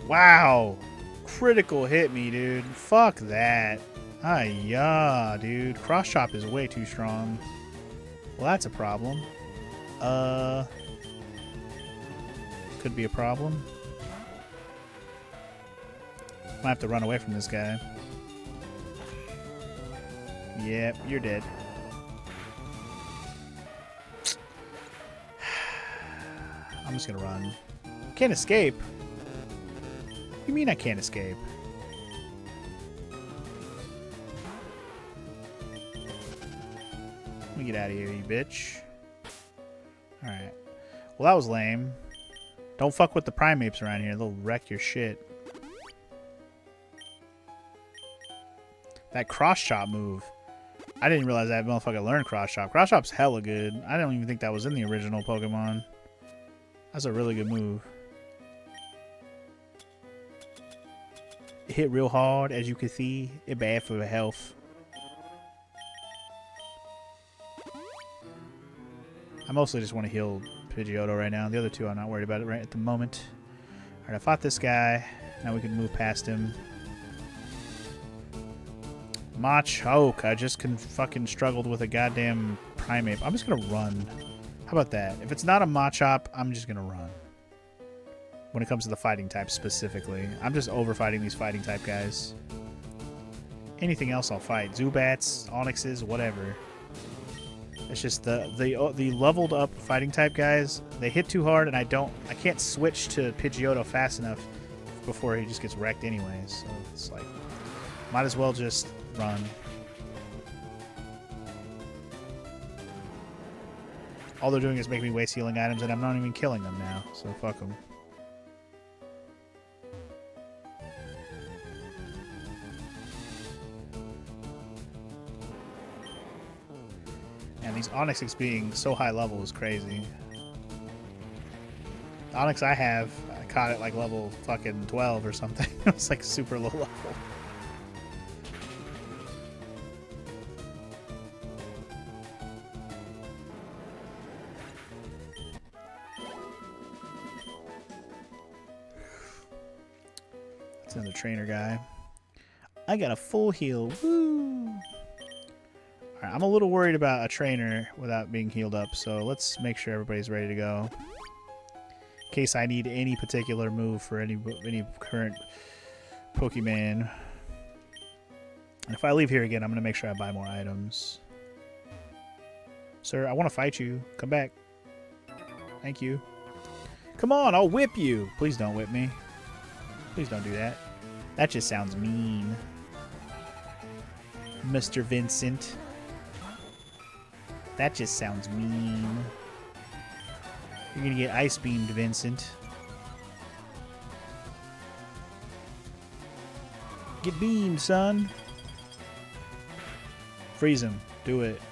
Wow! Critical hit me, dude. Fuck that. Ah, dude. Cross Chop is way too strong. Well, that's a problem. Could be a problem. Might have to run away from this guy. Yep, you're dead. I'm just gonna run. Can't escape. What do you mean I can't escape? Let me get out of here, you bitch. Alright. Well, that was lame. Don't fuck with the Primeapes around here. They'll wreck your shit. That Cross Chop move. I didn't realize that motherfucker learned Cross Chop. Cross Chop's hella good. I don't even think that was in the original Pokemon. That's a really good move. It hit real hard, as you can see. It bad for the health. I mostly just want to heal Pidgeotto right now. The other two I'm not worried about it right at the moment. Alright, I fought this guy. Now we can move past him. Machoke. I just fucking struggled with a goddamn Primeape. I'm just gonna run. How about that? If it's not a Machop, I'm just gonna run. When it comes to the fighting type specifically. I'm just overfighting these fighting type guys. Anything else I'll fight. Zubats, Onyxes, whatever. It's just the leveled up fighting type guys, they hit too hard and I can't switch to Pidgeotto fast enough before he just gets wrecked anyways. So it's like, might as well just run. All they're doing is making me waste healing items and I'm not even killing them now, so fuck them. And these Onyxes being so high level is crazy. The Onyx I have, I caught it like level fucking 12 or something. It was like super low level. That's another trainer guy. I got a full heal. Woo! Alright, I'm a little worried about a trainer without being healed up, so let's make sure everybody's ready to go. In case I need any particular move for any current Pokemon. And if I leave here again, I'm going to make sure I buy more items. Sir, I want to fight you. Come back. Thank you. Come on, I'll whip you. Please don't whip me. Please don't do that. That just sounds mean. Mr. Vincent. That just sounds mean. You're gonna get ice beamed, Vincent. Get beamed, son. Freeze him. Do it.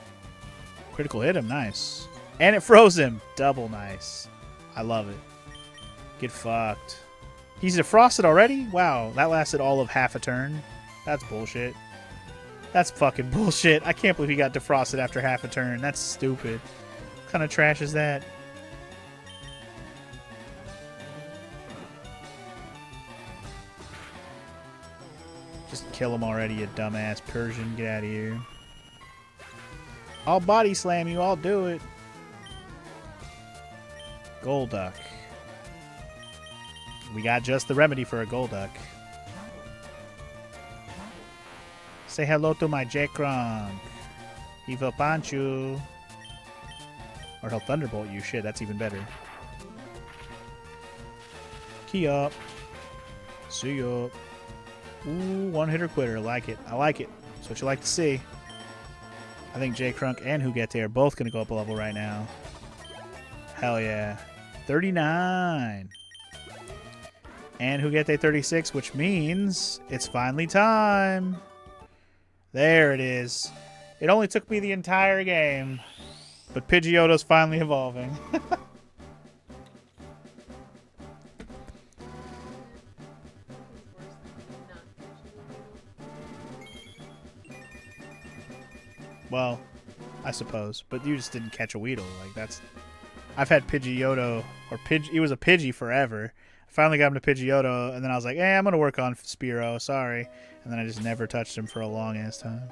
Critical hit him. Nice. And it froze him. Double nice. I love it. Get fucked. He's defrosted already? Wow, that lasted all of half a turn. That's bullshit. That's fucking bullshit. I can't believe he got defrosted after half a turn. That's stupid. What kind of trash is that? Just kill him already, you dumbass Persian. Get out of here. I'll body slam you. I'll do it. Golduck. We got just the remedy for a Golduck. Say hello to my J-Kronk. He will punch you. Or he'll Thunderbolt you. Shit, that's even better. Key up. See ya. Ooh, one-hitter quitter. Like it. I like it. That's what you like to see. I think J-Krunk and Hugete are both going to go up a level right now. Hell yeah. 39. And Hugete 36, which means it's finally time. There it is. It only took me the entire game. But Pidgeotto's finally evolving. Well, I suppose. But you just didn't catch a Weedle. Like, that's... I've had Pidgeotto, or he was a Pidgey forever. I finally got him to Pidgeotto, and then I was like, I'm going to work on Spearow, sorry. And then I just never touched him for a long-ass time.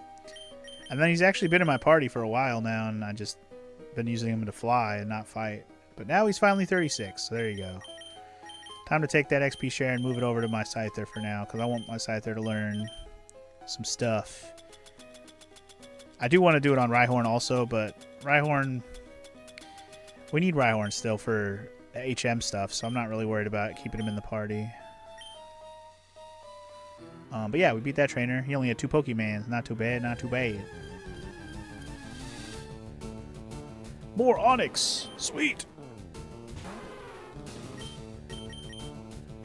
And then he's actually been in my party for a while now, and I just been using him to fly and not fight. But now he's finally 36, so there you go. Time to take that XP share and move it over to my Scyther for now, because I want my Scyther to learn some stuff. I do want to do it on Rhyhorn also, but Rhyhorn... We need Rhyhorn still for HM stuff, so I'm not really worried about keeping him in the party. But yeah, we beat that trainer. He only had 2 Pokemans. Not too bad, not too bad. More Onix! Sweet!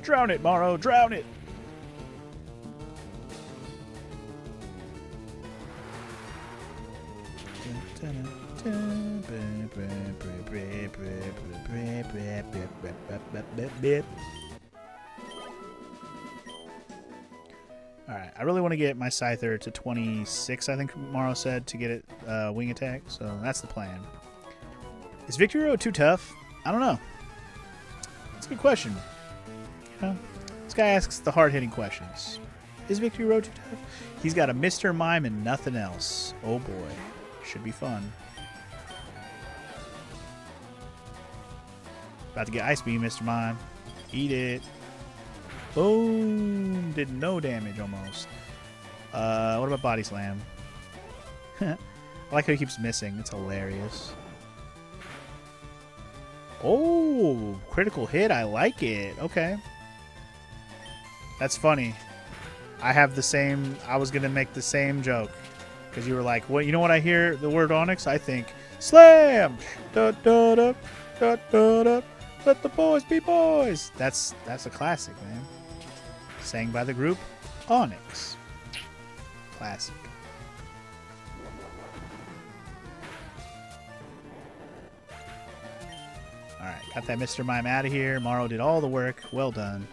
Drown it, Morrow! Drown it! Alright, I really want to get my Scyther to 26, I think Morrow said, to get it wing attack, so that's the plan. Is Victory Road too tough? I don't know. That's a good question. You know, this guy asks the hard-hitting questions. Is Victory Road too tough? He's got a Mr. Mime and nothing else. Oh boy. Should be fun. About to get Ice Beam, Mr. Mime. Eat it. Boom! Did no damage almost. What about Body Slam? I like how he keeps missing. It's hilarious. Oh! Critical hit. I like it. Okay. That's funny. I have the same... I was going to make the same joke. Because you were like, "What? You know what I hear the word Onix? I think Slam! Da, da, da, da, da, da. Let the boys be boys." That's a classic, man. Sang by the group Onix. Classic. Alright, got that Mr. Mime out of here. Morrow did all the work. Well done.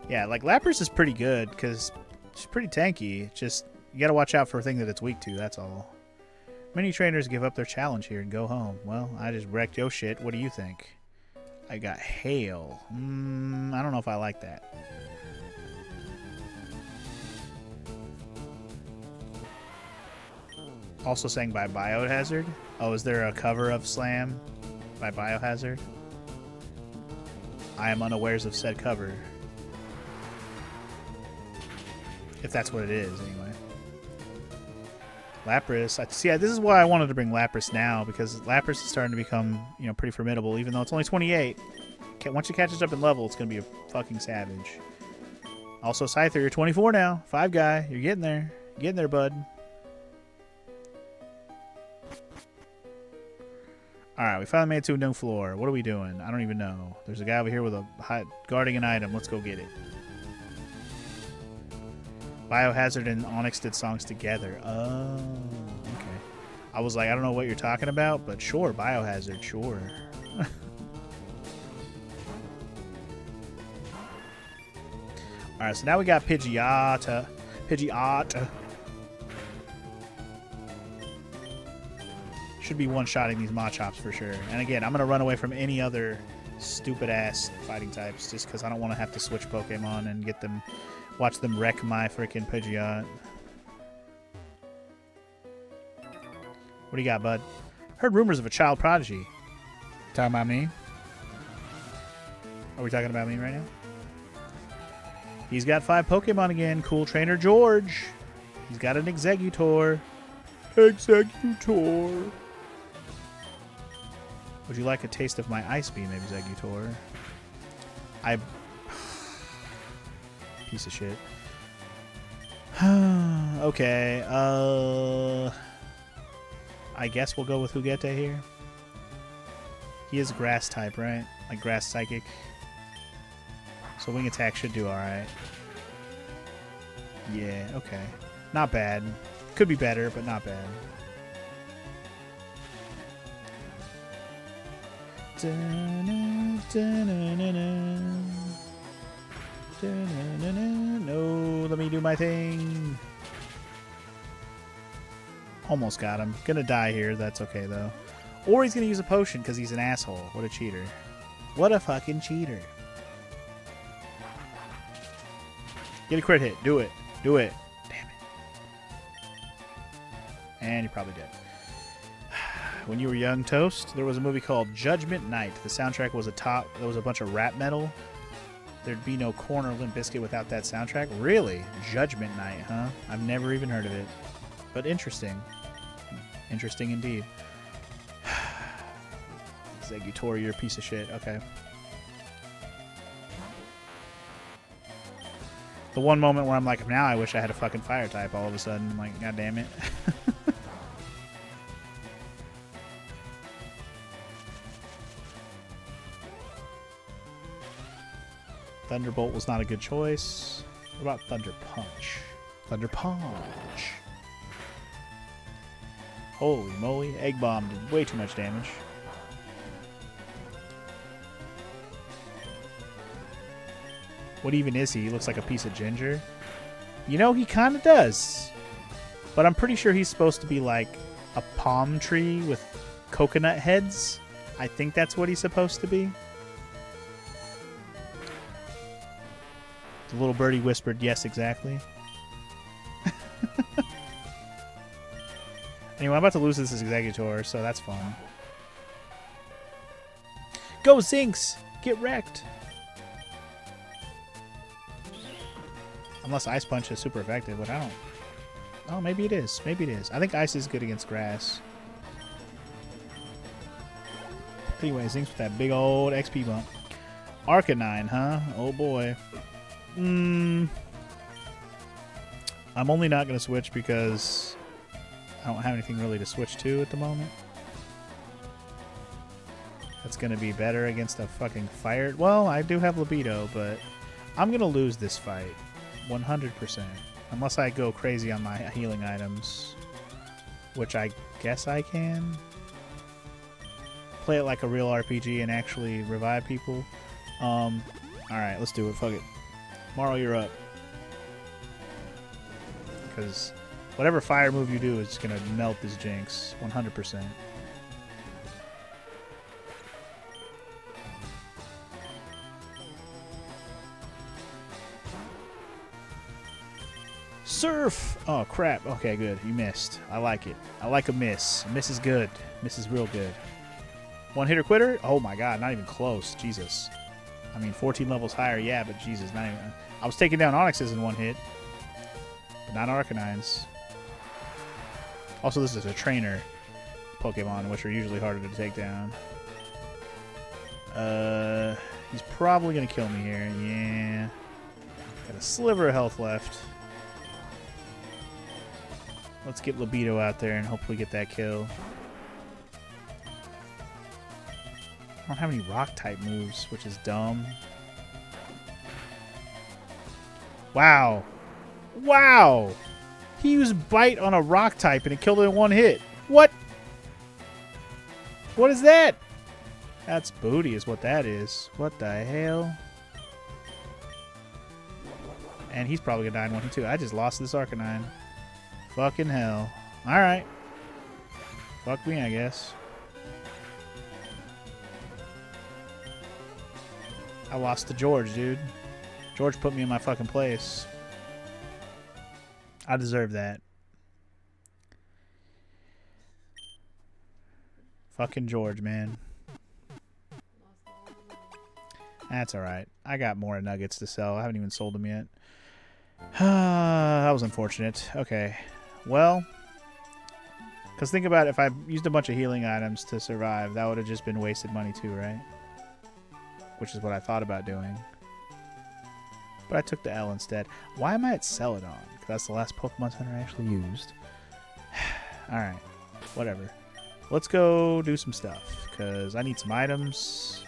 Yeah, like Lapras is pretty good because she's pretty tanky. Just you gotta watch out for a thing that it's weak to, that's all. Many trainers give up their challenge here and go home. Well, I just wrecked your shit. What do you think? I got Hail. I don't know if I like that. Also sang by Biohazard. Oh, is there a cover of Slam by Biohazard? I am unawares of said cover. If that's what it is, anyway. Lapras. See, this is why I wanted to bring Lapras now, because Lapras is starting to become, you know, pretty formidable, even though it's only 28. Once it catches up in level, it's going to be a fucking savage. Also, Scyther, you're 24 now. 5 guy. You're getting there. You're getting there, bud. Alright, we finally made it to a new floor. What are we doing? I don't even know. There's a guy over here with a guarding an item. Let's go get it. Biohazard and Onix did songs together. Oh, okay. I was like, I don't know what you're talking about, but sure, Biohazard, sure. Alright, so now we got Pidgeotto. Should be one-shotting these Machops for sure. And again, I'm going to run away from any other stupid-ass fighting types just because I don't want to have to switch Pokemon and get them, watch them wreck my freaking Pidgeot. What do you got, bud? Heard rumors of a child prodigy. Talking about me? Are we talking about me right now? He's got 5 Pokemon again. Cool Trainer George. He's got an Exeggutor. Exeggutor. Would you like a taste of my Ice Beam, Exeggutor? Piece of shit. Okay, I guess we'll go with Hugete here. He is Grass type, right? Like Grass Psychic. So Wing Attack should do alright. Yeah, okay. Not bad. Could be better, but not bad. No, let me do my thing. Almost got him. Gonna die here. That's okay, though. Or he's gonna use a potion because he's an asshole. What a cheater. What a fucking cheater. Get a crit hit. Do it. Do it. Damn it. And you're probably dead. When you were young, Toast, there was a movie called Judgment Night. The soundtrack was there was a bunch of rap metal. There'd be no Korn or Limp Bizkit without that soundtrack. Really? Judgment Night, huh? I've never even heard of it. But interesting. Interesting indeed. Exeggutor, you're a piece of shit. Okay. The one moment where I'm like, now I wish I had a fucking fire type all of a sudden. I'm like, god damn it. Thunderbolt was not a good choice. What about Thunder Punch? Thunder Punch. Holy moly. Egg Bomb did way too much damage. What even is he? He looks like a piece of ginger. You know, he kind of does. But I'm pretty sure he's supposed to be like a palm tree with coconut heads. I think that's what he's supposed to be. The little birdie whispered, yes, exactly. Anyway, I'm about to lose this Exeggutor, so that's fun. Go, Zinx! Get wrecked! Unless Ice Punch is super effective, but I don't... Oh, maybe it is. Maybe it is. I think Ice is good against Grass. Anyway, Zinx with that big old XP bump. Arcanine, huh? Oh, boy. I'm only not going to switch because I don't have anything really to switch to at the moment. That's going to be better against a fucking fire. Well, I do have Libido, but I'm going to lose this fight. 100%. Unless I go crazy on my healing items. Which I guess I can. Play it like a real RPG and actually revive people. Alright, let's do it. Fuck it. Morrow, you're up. Because whatever fire move you do is going to melt this Jinx. 100%. Surf! Oh, crap. Okay, good. You missed. I like it. I like a miss. A miss is good. Miss is real good. One hitter quitter? Oh my god, not even close. Jesus. I mean, 14 levels higher, yeah, but Jesus, not even... I was taking down Onyxes in one hit, but not Arcanines. Also, this is a trainer Pokemon, which are usually harder to take down. He's probably going to kill me here. Yeah. Got a sliver of health left. Let's get Libido out there and hopefully get that kill. I don't have any rock-type moves, which is dumb. Wow. Wow! He used Bite on a rock-type and it killed it in one hit. What? What is that? That's booty is what that is. What the hell? And he's probably gonna die in one hit too. I just lost this Arcanine. Fucking hell. Alright. Fuck me, I guess. I lost to George, dude. George put me in my fucking place. I deserve that. Fucking George, man. That's alright. I got more nuggets to sell. I haven't even sold them yet. That was unfortunate. Okay. Well, because think about it, if I used a bunch of healing items to survive, that would have just been wasted money too, right? Which is what I thought about doing. But I took the L instead. Why am I at Celadon? Because that's the last Pokemon Center I actually used. Alright. Whatever. Let's go do some stuff. Because I need some items.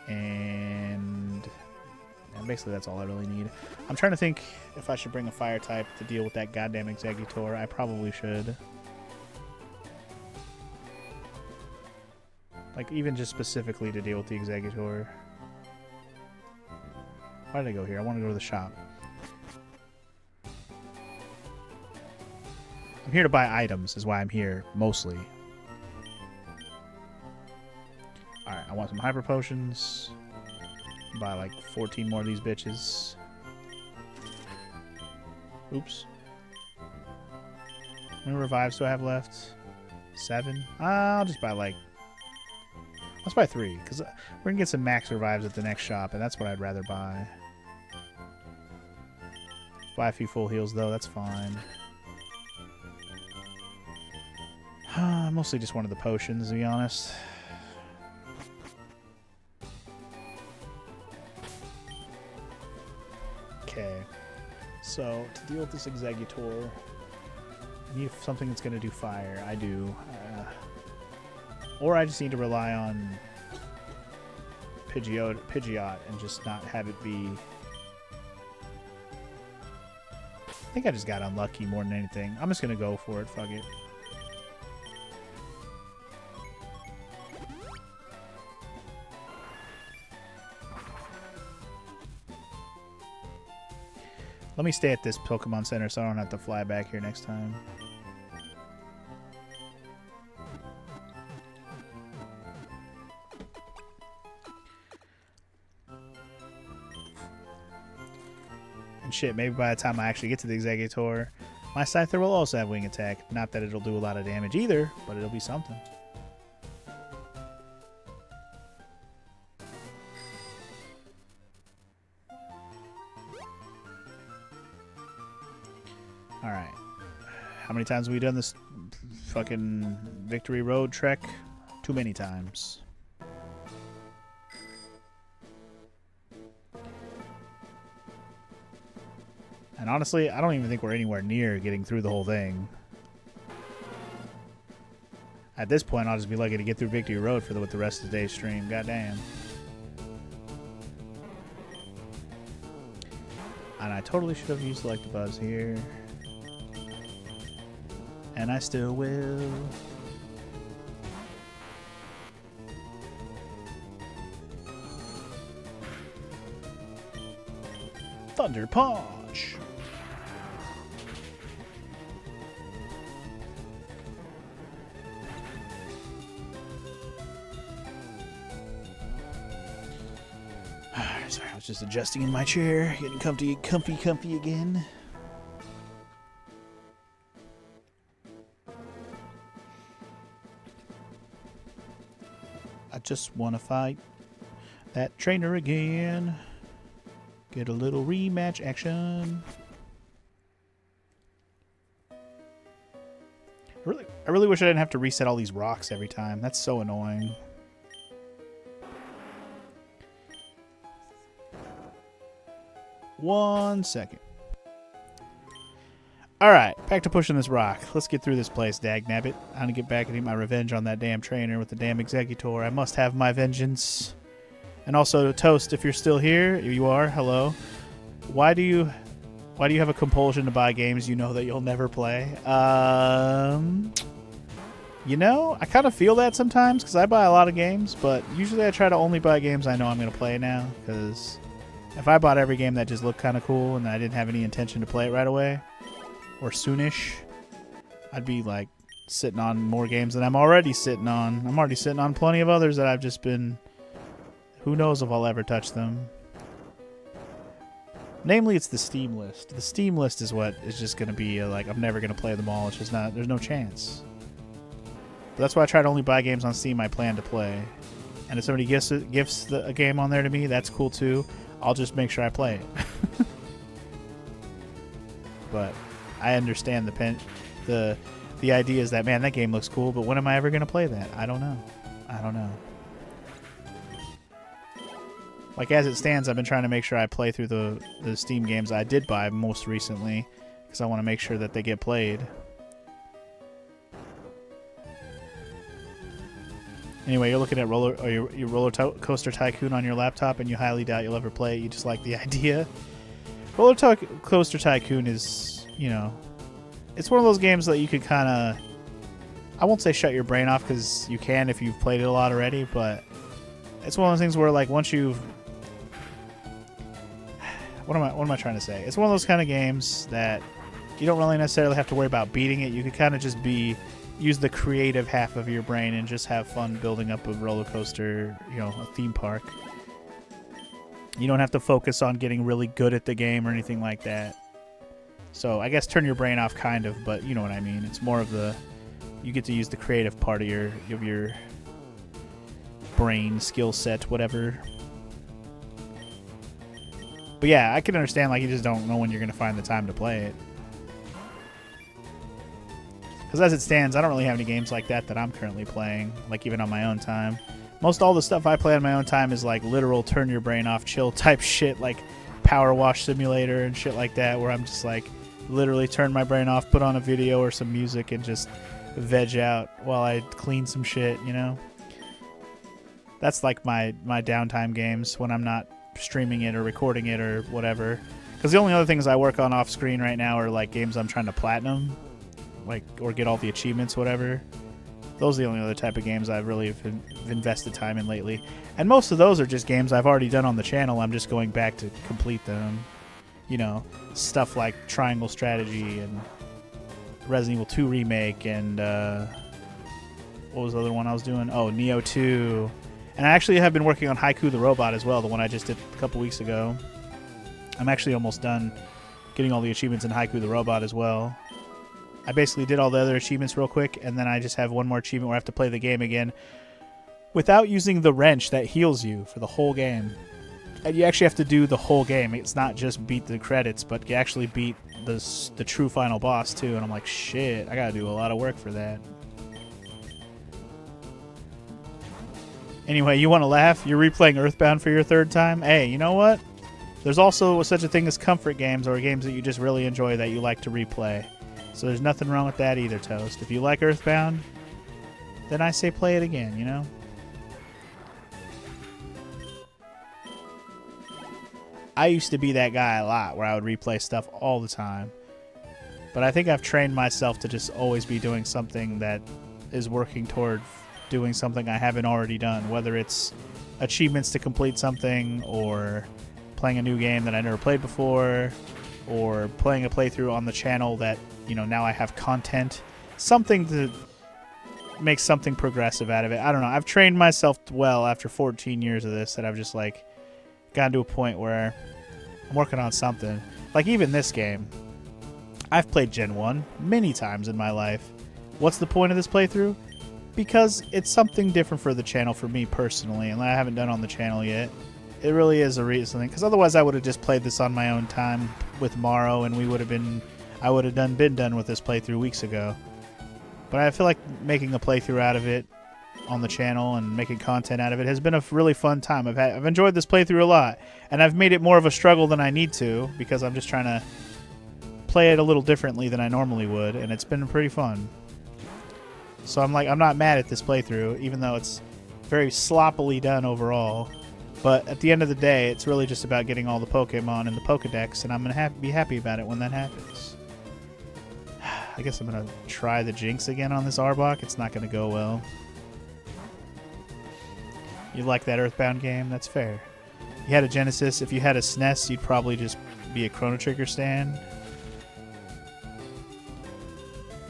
And basically that's all I really need. I'm trying to think if I should bring a fire type to deal with that goddamn Exeggutor. I probably should. Like, even just specifically to deal with the Exeggutor. Why did I go here? I want to go to the shop. I'm here to buy items, is why I'm here, mostly. Alright, I want some hyper potions. Buy like 14 more of these bitches. Oops. How many revives do I have left? 7? I'll just buy like... Let's buy 3, because we're going to get some max revives at the next shop, and that's what I'd rather buy. Buy a few full heals, though. That's fine. I mostly just wanted the potions, to be honest. Okay. So, to deal with this Exeggutor, I need something that's going to do fire. I do. Or I just need to rely on Pidgeot and just not have it be... I think I just got unlucky more than anything. I'm just going to go for it. Fuck it. Let me stay at this Pokemon Center so I don't have to fly back here next time. And shit, maybe by the time I actually get to the Exeggutor, my Scyther will also have Wing Attack. Not that it'll do a lot of damage either, but it'll be something. Alright. How many times have we done this fucking Victory Road trek? Too many times. And honestly, I don't even think we're anywhere near getting through the whole thing. At this point, I'll just be lucky to get through Victory Road for with the rest of today's stream. Goddamn. And I totally should have used like the buzz here. And I still will. Thunder Punch. Sorry, I was just adjusting in my chair, getting comfy again. I just want to fight that trainer again. Get a little rematch action. I really wish I didn't have to reset all these rocks every time. That's so annoying. One second. Alright, back to pushing this rock. Let's get through this place, dagnabbit. I'm gonna get back and get my revenge on that damn trainer with the damn Exeggutor. I must have my vengeance. And also, Toast, if you're still here, you are, hello. Why do you have a compulsion to buy games you know that you'll never play? You know, I kind of feel that sometimes because I buy a lot of games, but usually I try to only buy games I know I'm going to play now, because if I bought every game that just looked kind of cool and I didn't have any intention to play it right away, or soonish, I'd be like sitting on more games than I'm already sitting on. I'm already sitting on plenty of others that I've just been... Who knows if I'll ever touch them. Namely, it's the Steam list. The Steam list is what is just going to be like, I'm never going to play them all. It's just not... There's no chance. But that's why I try to only buy games on Steam I plan to play. And if somebody gifts a game on there to me, that's cool too. I'll just make sure I play it. But I understand the idea is that, man, that game looks cool, but when am I ever going to play that? I don't know. I don't know. Like, as it stands, I've been trying to make sure I play through the Steam games I did buy most recently, because I want to make sure that they get played. Anyway, you're looking at your Roller Coaster Tycoon on your laptop, and you highly doubt you'll ever play it. You just like the idea. Roller Coaster Tycoon is, you know, it's one of those games that you could kind of, I won't say shut your brain off, because you can if you've played it a lot already, but it's one of those things where, like, once you've, what am I trying to say? It's one of those kind of games that you don't really necessarily have to worry about beating it. You could kind of just use the creative half of your brain and just have fun building up a roller coaster, you know, a theme park. You don't have to focus on getting really good at the game or anything like that. So I guess turn your brain off, kind of, but you know what I mean. It's more of the, you get to use the creative part of your brain skill set, whatever. But yeah, I can understand, like, you just don't know when you're going to find the time to play it. Because as it stands, I don't really have any games like that I'm currently playing, like even on my own time. Most all the stuff I play on my own time is like literal turn your brain off, chill type shit, like Power Wash Simulator and shit like that, where I'm just like literally turn my brain off, put on a video or some music, and just veg out while I clean some shit, you know? That's like my downtime games when I'm not streaming it or recording it or whatever. Because the only other things I work on off screen right now are like games I'm trying to platinum, like, or get all the achievements, whatever. Those are the only other type of games I've really invested time in lately. And most of those are just games I've already done on the channel. I'm just going back to complete them. You know, stuff like Triangle Strategy and Resident Evil 2 Remake and what was the other one I was doing? Oh, Neo 2. And I actually have been working on Haiku the Robot as well, the one I just did a couple weeks ago. I'm actually almost done getting all the achievements in Haiku the Robot as well. I basically did all the other achievements real quick, and then I just have one more achievement where I have to play the game again without using the wrench that heals you for the whole game. And you actually have to do the whole game. It's not just beat the credits, but you actually beat the true final boss too. And I'm like, shit, I gotta do a lot of work for that. Anyway, you want to laugh? You're replaying Earthbound for your third time? Hey, you know what? There's also such a thing as comfort games, or games that you just really enjoy that you like to replay. So there's nothing wrong with that either, Toast. If you like Earthbound, then I say play it again, you know? I used to be that guy a lot where I would replay stuff all the time. But I think I've trained myself to just always be doing something that is working toward doing something I haven't already done, whether it's achievements to complete something, or playing a new game that I never played before, or playing a playthrough on the channel that, you know, now I have content, something to make something progressive out of it. I don't know. I've trained myself well after 14 years of this that I've just like gotten to a point where I'm working on something. Like even this game, I've played Gen 1 many times in my life. What's the point of this playthrough? Because it's something different for the channel for me personally, and I haven't done on the channel yet. It really is a reason, because otherwise I would have just played this on my own time with Morrow, and I would have been done with this playthrough weeks ago. But I feel like making a playthrough out of it on the channel and making content out of it has been a really fun time. I've enjoyed this playthrough a lot, and I've made it more of a struggle than I need to, because I'm just trying to play it a little differently than I normally would, and it's been pretty fun. So I'm not mad at this playthrough, even though it's very sloppily done overall. But at the end of the day, it's really just about getting all the Pokemon in the Pokedex, and I'm going to be happy about it when that happens. I guess I'm going to try the Jinx again on this Arbok. It's not going to go well. You like that Earthbound game? That's fair. You had a Genesis. If you had a SNES, you'd probably just be a Chrono Trigger stan.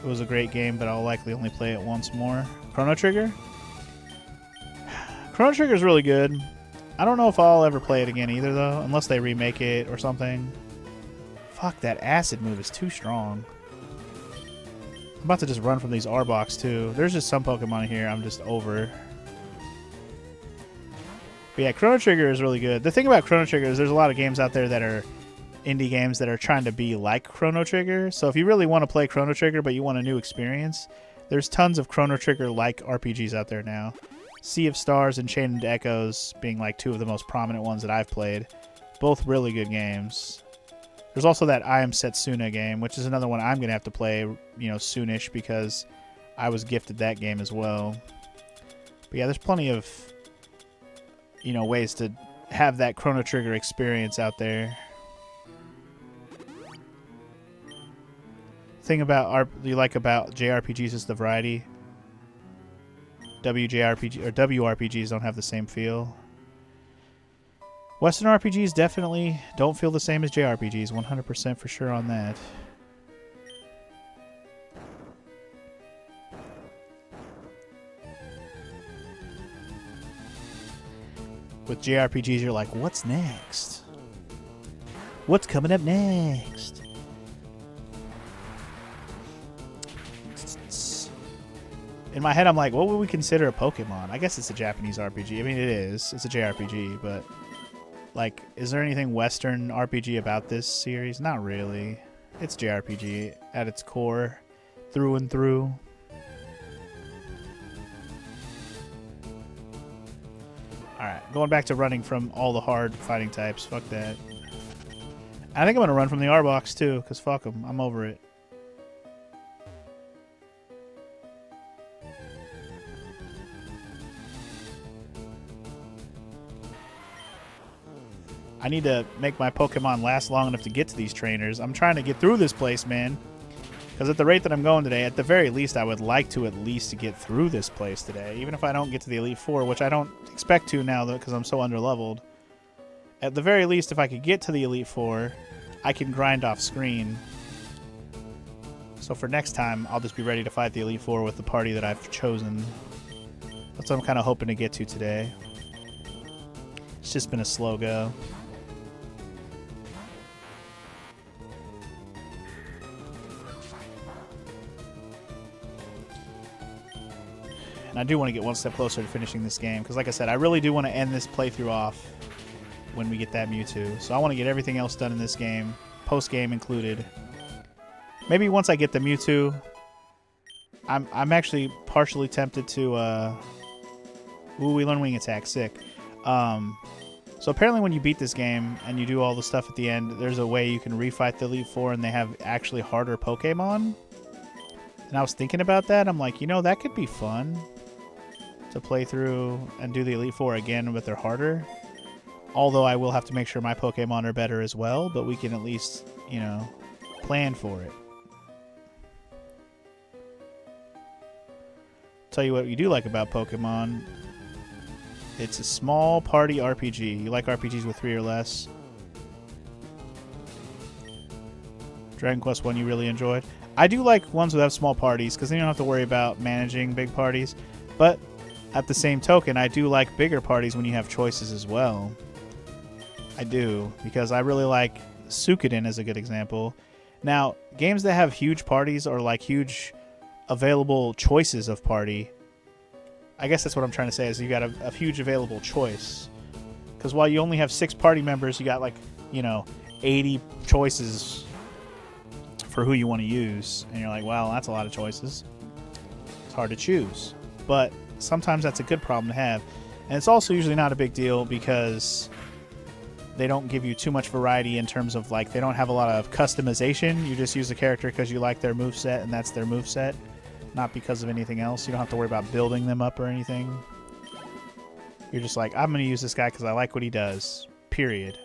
It was a great game, but I'll likely only play it once more. Chrono Trigger? Chrono Trigger is really good. I don't know if I'll ever play it again either, though, unless they remake it or something. Fuck, that acid move is too strong. I'm about to just run from these Arboks, too. There's just some Pokemon here I'm just over. But yeah, Chrono Trigger is really good. The thing about Chrono Trigger is there's a lot of games out there that are indie games that are trying to be like Chrono Trigger. So if you really want to play Chrono Trigger but you want a new experience, there's tons of Chrono Trigger-like RPGs out there now. Sea of Stars and Chained Echoes being like two of the most prominent ones that I've played. Both really good games. There's also that I Am Setsuna game, which is another one I'm going to have to play, you know, soonish because I was gifted that game as well. But yeah, there's plenty of, you know, ways to have that Chrono Trigger experience out there. Thing about you like about JRPGs is the variety. WRPGs don't have the same feel. Western RPGs definitely don't feel the same as JRPGs. 100% for sure on that. With JRPGs, you're like, what's next? What's coming up next? In my head, I'm like, what would we consider a Pokemon? I guess it's a Japanese RPG. I mean, it is. It's a JRPG, but like, is there anything Western RPG about this series? Not really. It's JRPG at its core, through and through. Alright, going back to running from all the hard fighting types. Fuck that. I think I'm going to run from the Arboks, too, because fuck them. I'm over it. I need to make my Pokemon last long enough to get to these trainers. I'm trying to get through this place, man. Because at the rate that I'm going today, at the very least, I would like to at least get through this place today. Even if I don't get to the Elite Four, which I don't expect to now, though, because I'm so underleveled. At the very least, if I could get to the Elite Four, I can grind off screen. So for next time, I'll just be ready to fight the Elite Four with the party that I've chosen. That's what I'm kind of hoping to get to today. It's just been a slow go. And I do want to get one step closer to finishing this game, because like I said, I really do want to end this playthrough off when we get that Mewtwo. So I want to get everything else done in this game, post-game included. Maybe once I get the Mewtwo, I'm actually partially tempted to... Ooh, we learn Wing Attack. Sick. So apparently when you beat this game and you do all the stuff at the end, there's a way you can refight the Elite Four and they have actually harder Pokemon. And I was thinking about that. I'm like, you know, that could be fun to play through and do the Elite Four again, but they're harder. Although I will have to make sure my Pokemon are better as well, but we can at least, you know, plan for it. Tell you what you do like about Pokemon. It's a small party RPG. You like RPGs with 3 or less. Dragon Quest 1 you really enjoyed. I do like ones that have small parties, because then you don't have to worry about managing big parties. But at the same token, I do like bigger parties when you have choices as well. I do, because I really like Suikoden as a good example. Now, games that have huge parties or like huge available choices of party, I guess that's what I'm trying to say, is you got a huge available choice. Because while you only have 6 party members, you got like, you know, 80 choices for who you want to use. And you're like, well, that's a lot of choices. It's hard to choose. But sometimes that's a good problem to have. And it's also usually not a big deal because they don't give you too much variety in terms of, like, they don't have a lot of customization. You just use the character because you like their moveset and that's their moveset. Not because of anything else. You don't have to worry about building them up or anything. You're just like, I'm going to use this guy because I like what he does. Period.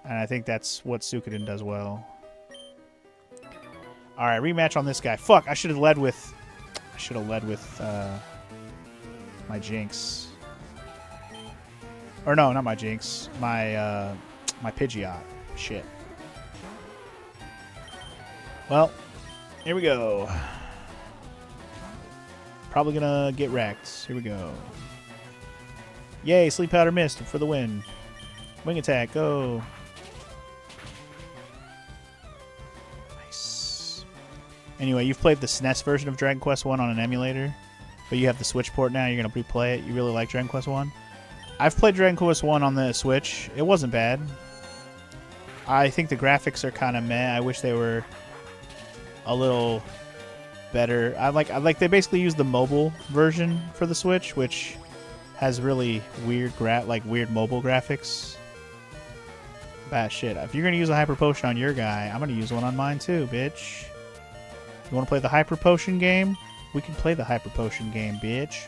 And I think that's what Suikoden does well. Alright, rematch on this guy. Fuck, I should have led with... my Jinx. Or no, not my Jinx. My Pidgeot. Shit. Well, here we go. Probably gonna get wrecked. Here we go. Yay, sleep powder mist for the win. Wing attack, go. Nice. Anyway, you've played the SNES version of Dragon Quest 1 on an emulator, but you have the Switch port now. You're going to replay it. You really like Dragon Quest 1? I've played Dragon Quest 1 on the Switch. It wasn't bad. I think the graphics are kind of meh. I wish they were a little better. I like they basically used the mobile version for the Switch, which has really weird weird mobile graphics. Bad shit. If you're gonna use a hyper potion on your guy, I'm gonna use one on mine too, bitch. You wanna play the hyper potion game? We can play the hyper potion game, bitch.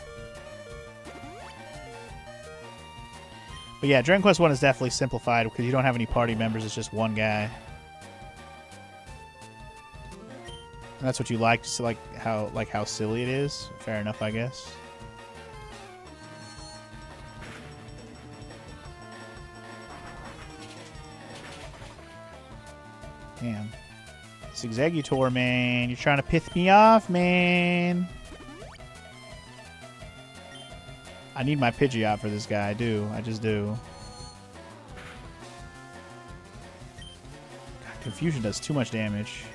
But yeah, Dragon Quest 1 is definitely simplified because you don't have any party members, it's just one guy. And that's what you like, just like how silly it is. Fair enough, I guess. Damn. This Executor, man. You're trying to piss me off, man. I need my Pidgeot for this guy. I do. I just do. God, Confusion does too much damage.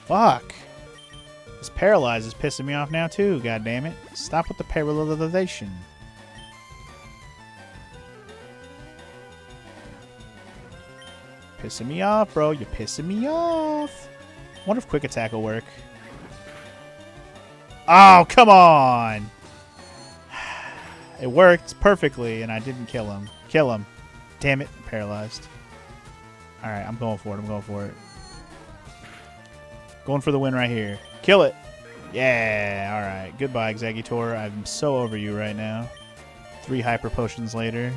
Fuck. This Paralyze is pissing me off now, too. God damn it. Stop with the paralyzation. Pissing me off, bro. You're pissing me off. Wonder if Quick Attack will work. Oh, come on. It worked perfectly, and I didn't kill him. Kill him. Damn it. Paralyzed. Alright, I'm going for it. I'm going for it. Going for the win right here. Kill it. Yeah. Alright. Goodbye, Executor. I'm so over you right now. 3 hyper potions later.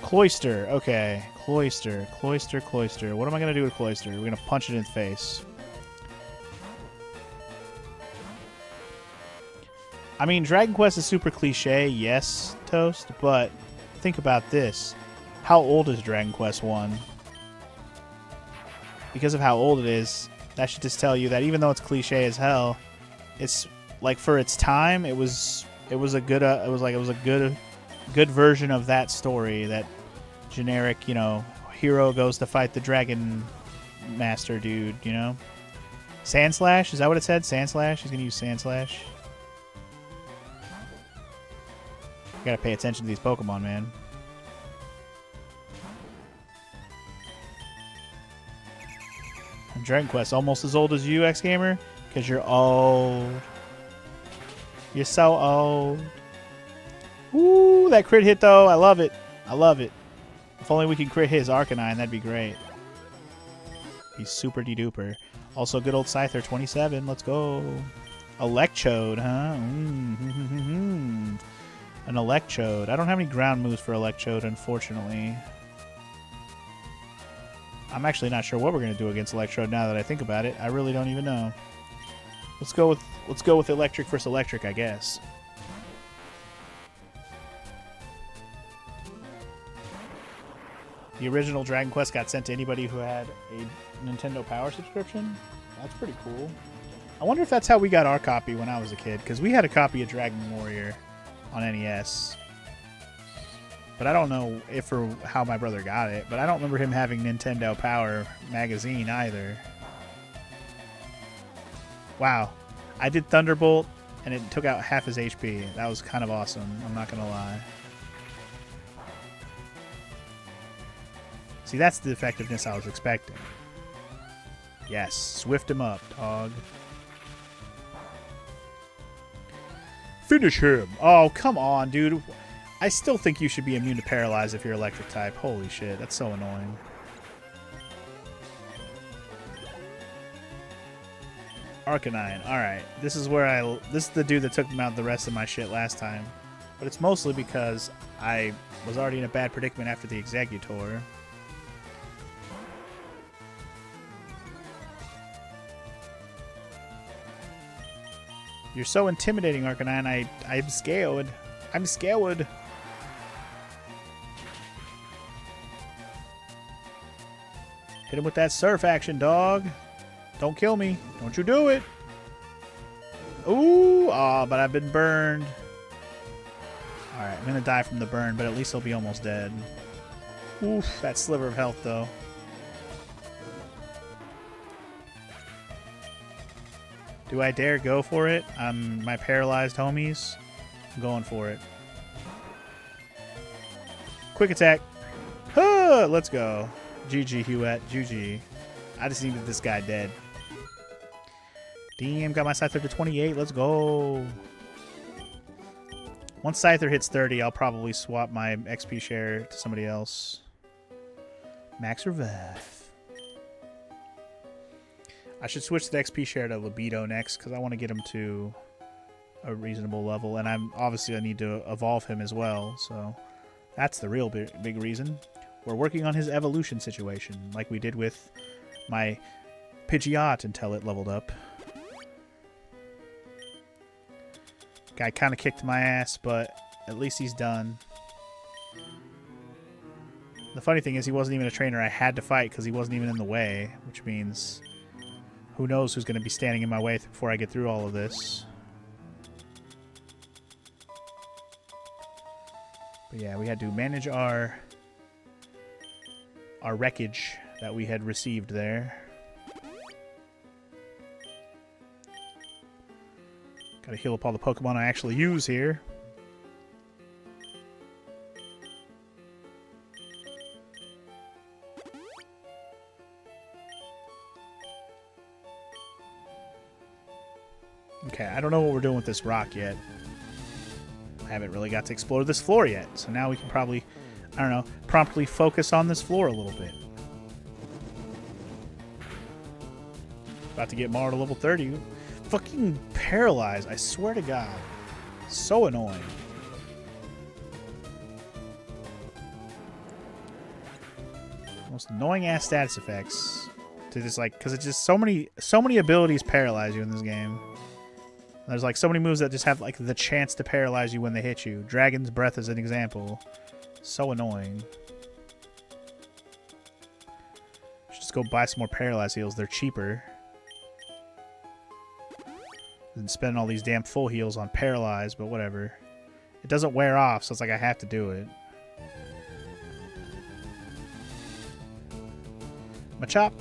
Cloister. Okay. Cloister. Cloister. Cloister. What am I going to do with Cloister? We're going to punch it in the face. I mean, Dragon Quest is super cliche, yes, Toast, but think about this. How old is Dragon Quest 1? Because of how old it is, that should just tell you that even though it's cliche as hell, it's like for its time, it was a good version of that story, that generic, you know, hero goes to fight the dragon master dude, you know? Sandslash, is that what it said? Sandslash? He's gonna use Sandslash. Gotta pay attention to these Pokemon, man. Dragon Quest, almost as old as you, X-Gamer? Because you're old. You're so old. Ooh, that crit hit, though. I love it. I love it. If only we could crit his Arcanine, that'd be great. He's super de-duper. Also, good old Scyther, 27. Let's go. Electrode, huh? An Electrode. I don't have any ground moves for Electrode, unfortunately. I'm actually not sure what we're going to do against Electrode now that I think about it. I really don't even know. Let's go with Electric versus Electric, I guess. The original Dragon Quest got sent to anybody who had a Nintendo Power subscription. That's pretty cool. I wonder if that's how we got our copy when I was a kid, because we had a copy of Dragon Warrior on NES. But I don't know if or how my brother got it, but I don't remember him having Nintendo Power magazine either. Wow. I did Thunderbolt, and it took out half his HP. That was kind of awesome, I'm not going to lie. See, that's the effectiveness I was expecting. Yes, swift him up, dog. Finish him. Oh, come on, dude. I still think you should be immune to Paralyze if you're electric type. Holy shit, that's so annoying. Arcanine. Alright, this is the dude that took him out the rest of my shit last time. But it's mostly because I was already in a bad predicament after the Executor. You're so intimidating, Arcanine. I'm scared. I'm scared. Hit him with that surf action, dog. Don't kill me. Don't you do it. Ooh, but I've been burned. Alright, I'm going to die from the burn, but at least he'll be almost dead. Oof, that sliver of health, though. Do I dare go for it on my paralyzed homies? I'm going for it. Quick attack. Huh, let's go. GG, Huette. GG. I just needed this guy dead. Damn, got my Scyther to 28. Let's go. Once Scyther hits 30, I'll probably swap my XP share to somebody else. Max Revive. I should switch the XP share to Libido next because I want to get him to a reasonable level. And I need to evolve him as well. So that's the real big reason. We're working on his evolution situation like we did with my Pidgeot until it leveled up. Guy kind of kicked my ass, but at least he's done. The funny thing is he wasn't even a trainer I had to fight because he wasn't even in the way, which means who knows who's going to be standing in my way before I get through all of this. But yeah, we had to manage our wreckage that we had received there. Gotta heal up all the Pokemon I actually use here. Okay, I don't know what we're doing with this rock yet. I haven't really got to explore this floor yet, so now we can probably, I don't know, promptly focus on this floor a little bit. About to get Mar to level 30. Fucking paralyzed, I swear to God. So annoying. Most annoying ass status effects to just like, because it's just so many abilities paralyze you in this game. There's like so many moves that just have like the chance to paralyze you when they hit you. Dragon's Breath is an example. So annoying. Should just go buy some more paralyze heals. They're cheaper than spending all these damn full heals on paralyze, but whatever. It doesn't wear off, so it's like I have to do it. Machop.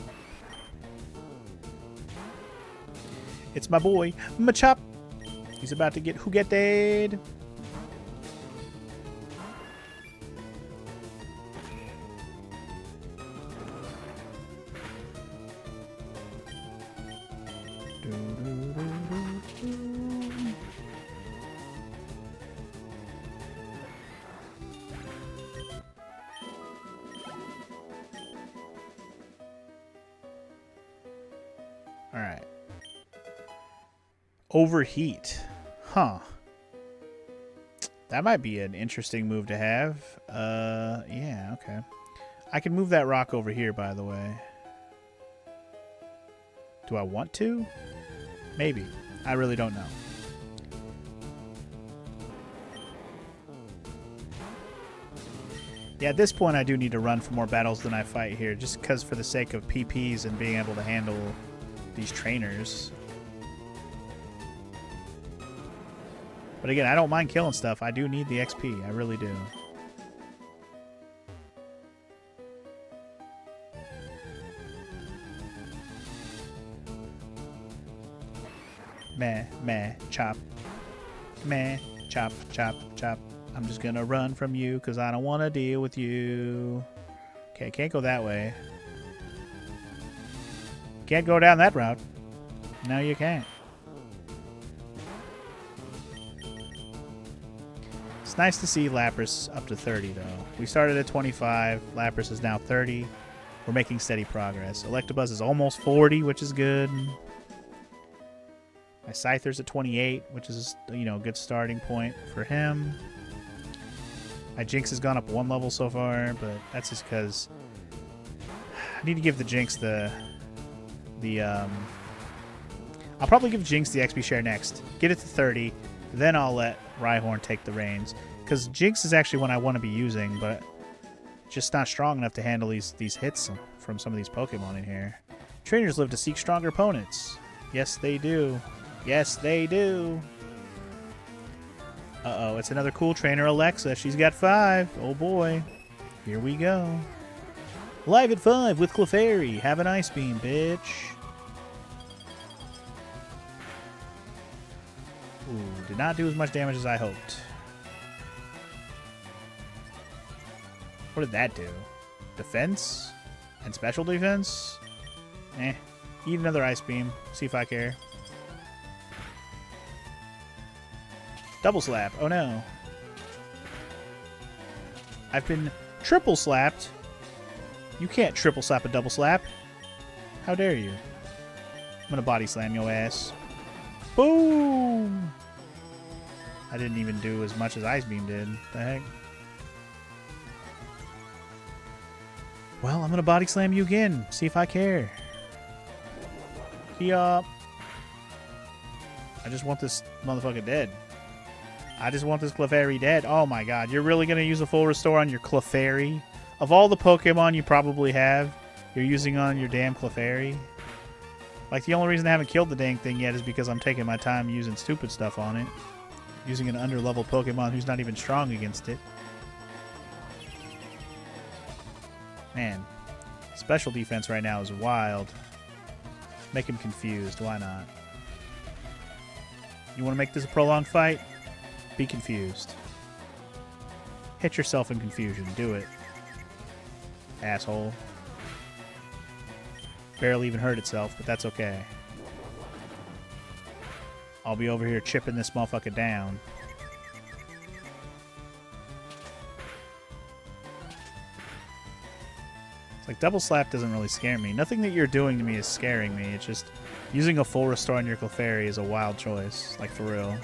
It's my boy, Machop. He's about to get Hugetted. All right. Overheat. Huh. That might be an interesting move to have. Yeah, okay. I can move that rock over here, by the way. Do I want to? Maybe. I really don't know. Yeah, at this point I do need to run for more battles than I fight here, just because for the sake of PPs and being able to handle these trainers. But again, I don't mind killing stuff. I do need the XP. I really do. Meh, chop. Meh, chop, chop, chop. I'm just gonna run from you because I don't want to deal with you. Okay, can't go that way. Can't go down that route. No, you can't. It's nice to see Lapras up to 30, though. We started at 25. Lapras is now 30. We're making steady progress. Electabuzz is almost 40, which is good. My Scyther's at 28, which is, you know, a good starting point for him. My Jinx has gone up 1 level so far, but that's just because I need to give the Jinx I'll probably give Jinx the XP share next. Get it to 30, then I'll let Rhyhorn take the reins. Because Jinx is actually one I want to be using, but Just not strong enough to handle these hits from some of these Pokemon in here. Trainers live to seek stronger opponents. Yes, they do. Yes, they do. Uh-oh, it's another cool trainer, Alexa. She's got 5. Oh, boy. Here we go. Live at 5 with Clefairy. Have an Ice Beam, bitch. Ooh, did not do as much damage as I hoped. What did that do? Defense? And special defense? Eh. Eat another Ice Beam. See if I care. Double slap. Oh no. I've been triple slapped. You can't triple slap a double slap. How dare you? I'm gonna body slam your ass. Boom! I didn't even do as much as Ice Beam did. The heck? Well, I'm gonna body slam you again. See if I care. Yup. I just want this motherfucker dead. I just want this Clefairy dead. Oh my god, you're really gonna use a full restore on your Clefairy? Of all the Pokemon you probably have, you're using on your damn Clefairy? Like, the only reason I haven't killed the dang thing yet is because I'm taking my time using stupid stuff on it. Using an underleveled Pokemon who's not even strong against it. Man, special defense right now is wild. Make him confused. Why not? You want to make this a prolonged fight? Be confused. Hit yourself in confusion. Do it. Asshole. Barely even hurt itself, but that's okay. I'll be over here chipping this motherfucker down. It's like double slap doesn't really scare me. Nothing that you're doing to me is scaring me. It's just using a full restore on your Clefairy is a wild choice. Like, for real.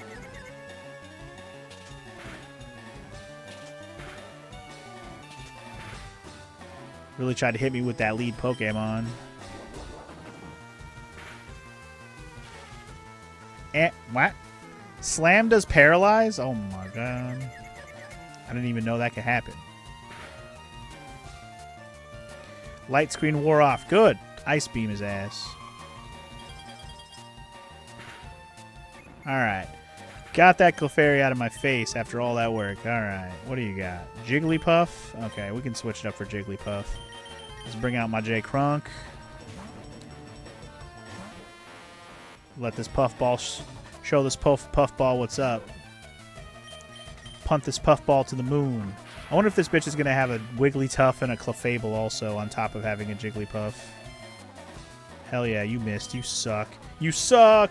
Really tried to hit me with that lead Pokemon. What? Slam does paralyze? Oh my god. I didn't even know that could happen. Light screen wore off. Good. Ice Beam his ass. Alright. Got that Clefairy out of my face after all that work. Alright. What do you got? Jigglypuff? Okay, we can switch it up for Jigglypuff. Let's bring out my J Crunk. Let this Puffball show this Puffball what's up. Punt this Puffball to the moon. I wonder if this bitch is going to have a Wigglytuff and a Clefable also on top of having a Jigglypuff. Hell yeah, you missed. You suck. You suck!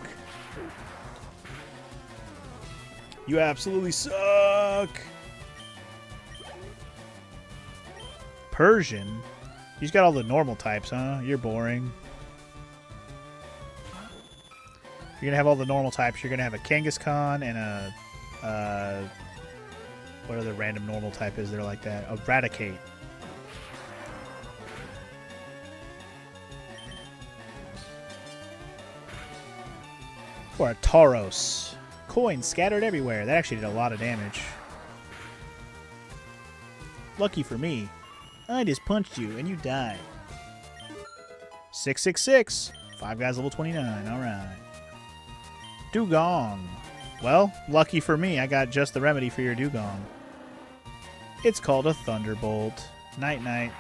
You absolutely suck! Persian? He's got all the normal types, huh? You're boring. You're going to have all the normal types. You're going to have a Kangaskhan and a... what other random normal type is there like that? A Raticate. Or a Tauros. Coins scattered everywhere. That actually did a lot of damage. Lucky for me, I just punched you and you died. 666. 5 guys level 29. Alright. Dugong. Well, lucky for me, I got just the remedy for your Dugong. It's called a Thunderbolt. Night-night.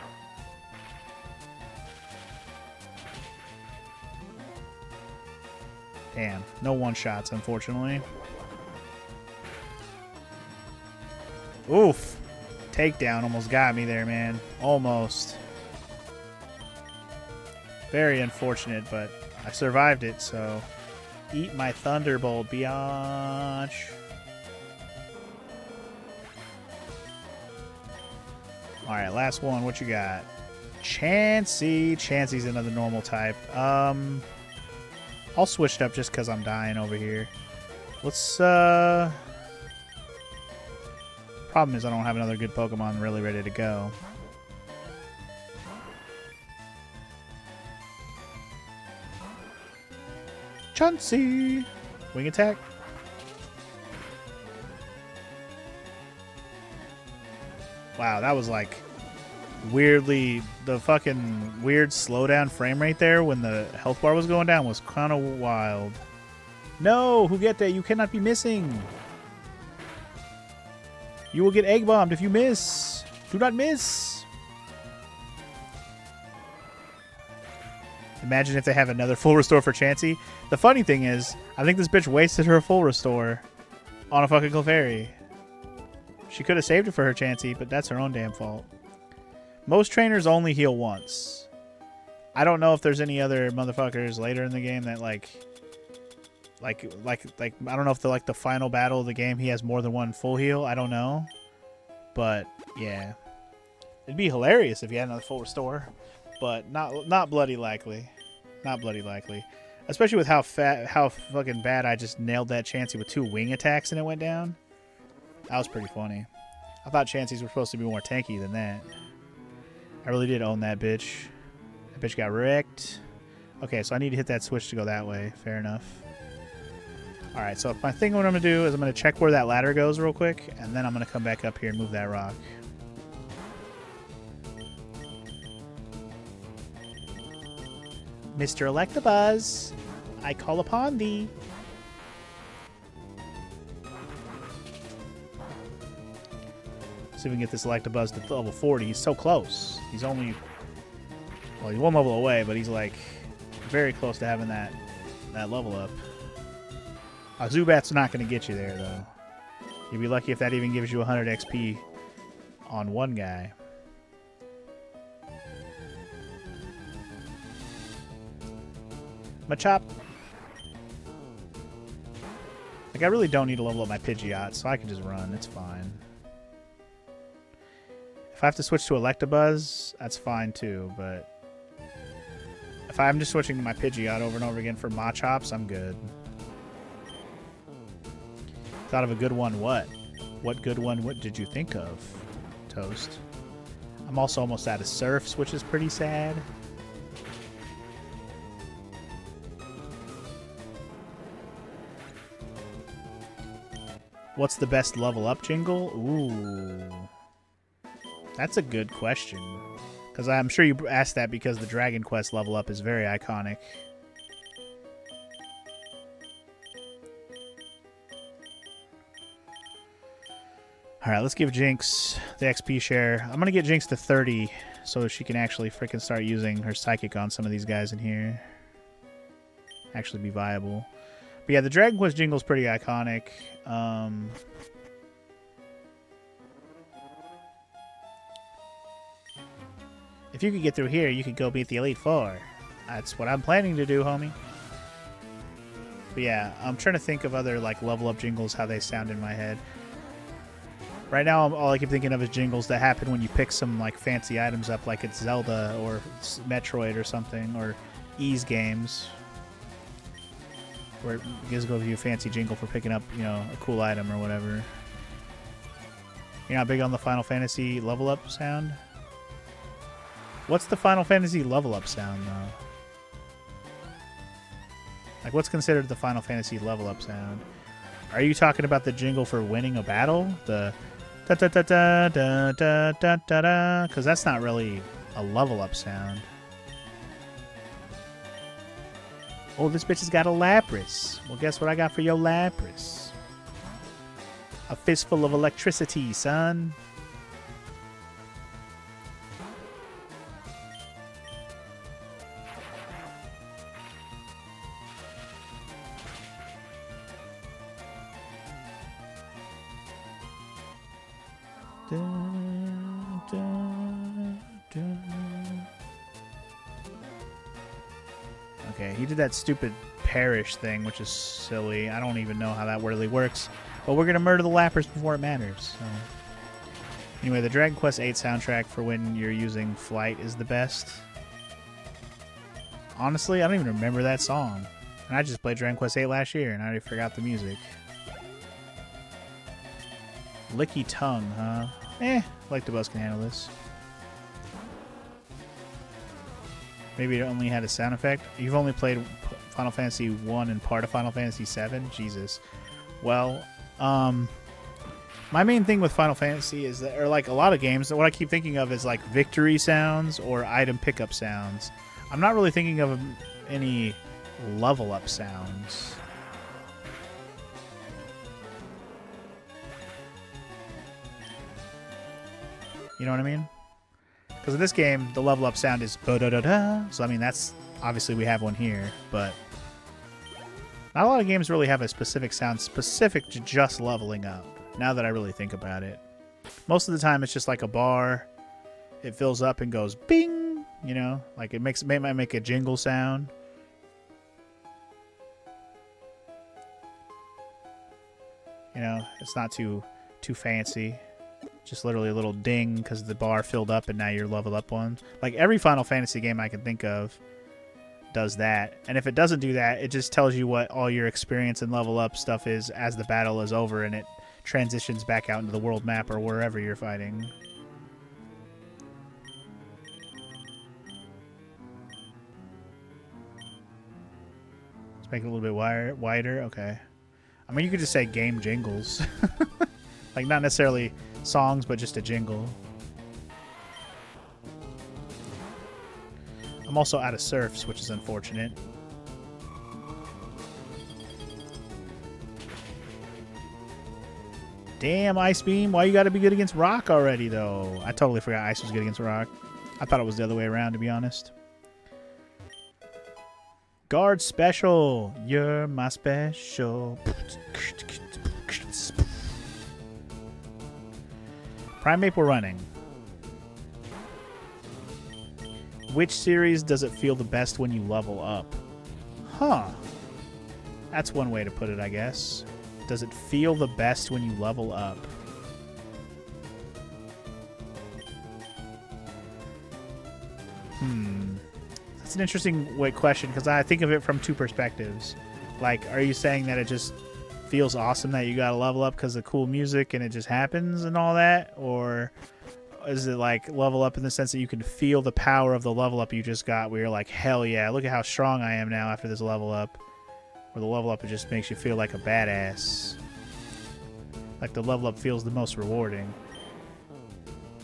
Damn, no one-shots, unfortunately. Oof. Takedown almost got me there, man. Almost. Very unfortunate, but I survived it, so... Eat my Thunderbolt, biatch. Alright, last one. What you got? Chansey. Chansey's another normal type. I'll switch it up just because I'm dying over here. Let's, Problem is I don't have another good Pokemon really ready to go. Chansey! Wing attack. Wow, that was like weirdly, the fucking weird slowdown frame rate there when the health bar was going down was kind of wild. No, who get that? You cannot be missing. You will get egg bombed if you miss. Do not miss. Imagine if they have another full restore for Chansey. The funny thing is, I think this bitch wasted her full restore on a fucking Clefairy. She could have saved it for her Chansey, but that's her own damn fault. Most trainers only heal once. I don't know if there's any other motherfuckers later in the game that like I don't know if they're like the final battle of the game he has more than one full heal. I don't know. But yeah. It'd be hilarious if he had another full restore. But not bloody likely. Not bloody likely. Especially with how fucking bad I just nailed that Chansey with 2 wing attacks and it went down. That was pretty funny. I thought Chanseys were supposed to be more tanky than that. I really did own that bitch. That bitch got wrecked. Okay, so I need to hit that switch to go that way. Fair enough. Alright, so my thing what I'm going to do is I'm going to check where that ladder goes real quick, and then I'm going to come back up here and move that rock. Mr. Electabuzz, I call upon thee. See if we can get this Electabuzz to level 40. He's so close. He's only... Well, he's 1 level away, but he's like very close to having that level up. A Zubat's not going to get you there, though. You'd be lucky if that even gives you 100 XP on one guy. Machop. Like, I really don't need to level up my Pidgeot, so I can just run. It's fine. If I have to switch to Electabuzz, that's fine too, but if I'm just switching to my Pidgeot over and over again for Machops, I'm good. Thought of a good one, what? What good one, what did you think of, Toast? I'm also almost out of Surfs, which is pretty sad. What's the best level up jingle? Ooh. That's a good question. Because I'm sure you asked that because the Dragon Quest level up is very iconic. Alright, let's give Jinx the XP share. I'm going to get Jinx to 30 so she can actually freaking start using her Psychic on some of these guys in here. Actually be viable. But yeah, the Dragon Quest jingle's pretty iconic. If you could get through here, you could go beat the Elite Four. That's what I'm planning to do, homie. But yeah, I'm trying to think of other like level up jingles, how they sound in my head. Right now, all I keep thinking of is jingles that happen when you pick some like fancy items up, like it's Zelda or Metroid or something, or Ys games, where it gives you a fancy jingle for picking up, you know, a cool item or whatever. You're not big on the Final Fantasy level up sound? What's the Final Fantasy level up sound, though? Like, what's considered the Final Fantasy level up sound? Are you talking about the jingle for winning a battle? The da da da da da da da da da? Because that's not really a level up sound. Oh, this bitch has got a Lapras. Well, guess what I got for your Lapras? A fistful of electricity, son. Okay, he did that stupid perish thing, which is silly. I don't even know how that really works. But we're going to murder the Lapras before it matters. So. Anyway, the Dragon Quest VIII soundtrack for when you're using Flight is the best. Honestly, I don't even remember that song. And I just played Dragon Quest VIII last year, and I already forgot the music. Licky tongue, huh? Electabuzz can handle this. Maybe it only had a sound effect. You've only played Final Fantasy 1 and part of Final Fantasy 7? Jesus. Well, My main thing with Final Fantasy is that, or like a lot of games, what I keep thinking of is like victory sounds or item pickup sounds. I'm not really thinking of any level up sounds. You know what I mean? Because in this game, the level up sound is ba-da-da-da. So, I mean, that's obviously we have one here, but not a lot of games really have a specific sound specific to just leveling up, now that I really think about it. Most of the time, it's just like a bar. It fills up and goes bing, you know? Like it might make a jingle sound. You know, it's not too fancy. Just literally a little ding because the bar filled up and now you're leveled up one. Like every Final Fantasy game I can think of does that. And if it doesn't do that, it just tells you what all your experience and level up stuff is as the battle is over and it transitions back out into the world map or wherever you're fighting. Let's make it a little bit wider. Okay. I mean, you could just say game jingles. Like, not necessarily songs, but just a jingle. I'm also out of surfs, which is unfortunate. Damn, Ice Beam. Why you gotta be good against Rock already, though? I totally forgot Ice was good against Rock. I thought it was the other way around, to be honest. Guard Special. You're my special. Primate we're running. Which series does it feel the best when you level up? Huh. That's one way to put it, I guess. Does it feel the best when you level up? That's an interesting question because I think of it from two perspectives. Like, are you saying that it just feels awesome that you got to level up because of cool music and it just happens and all that? Or is it like level up in the sense that you can feel the power of the level up you just got where you're like, hell yeah, look at how strong I am now after this level up? Or the level up, it just makes you feel like a badass. Like the level up feels the most rewarding.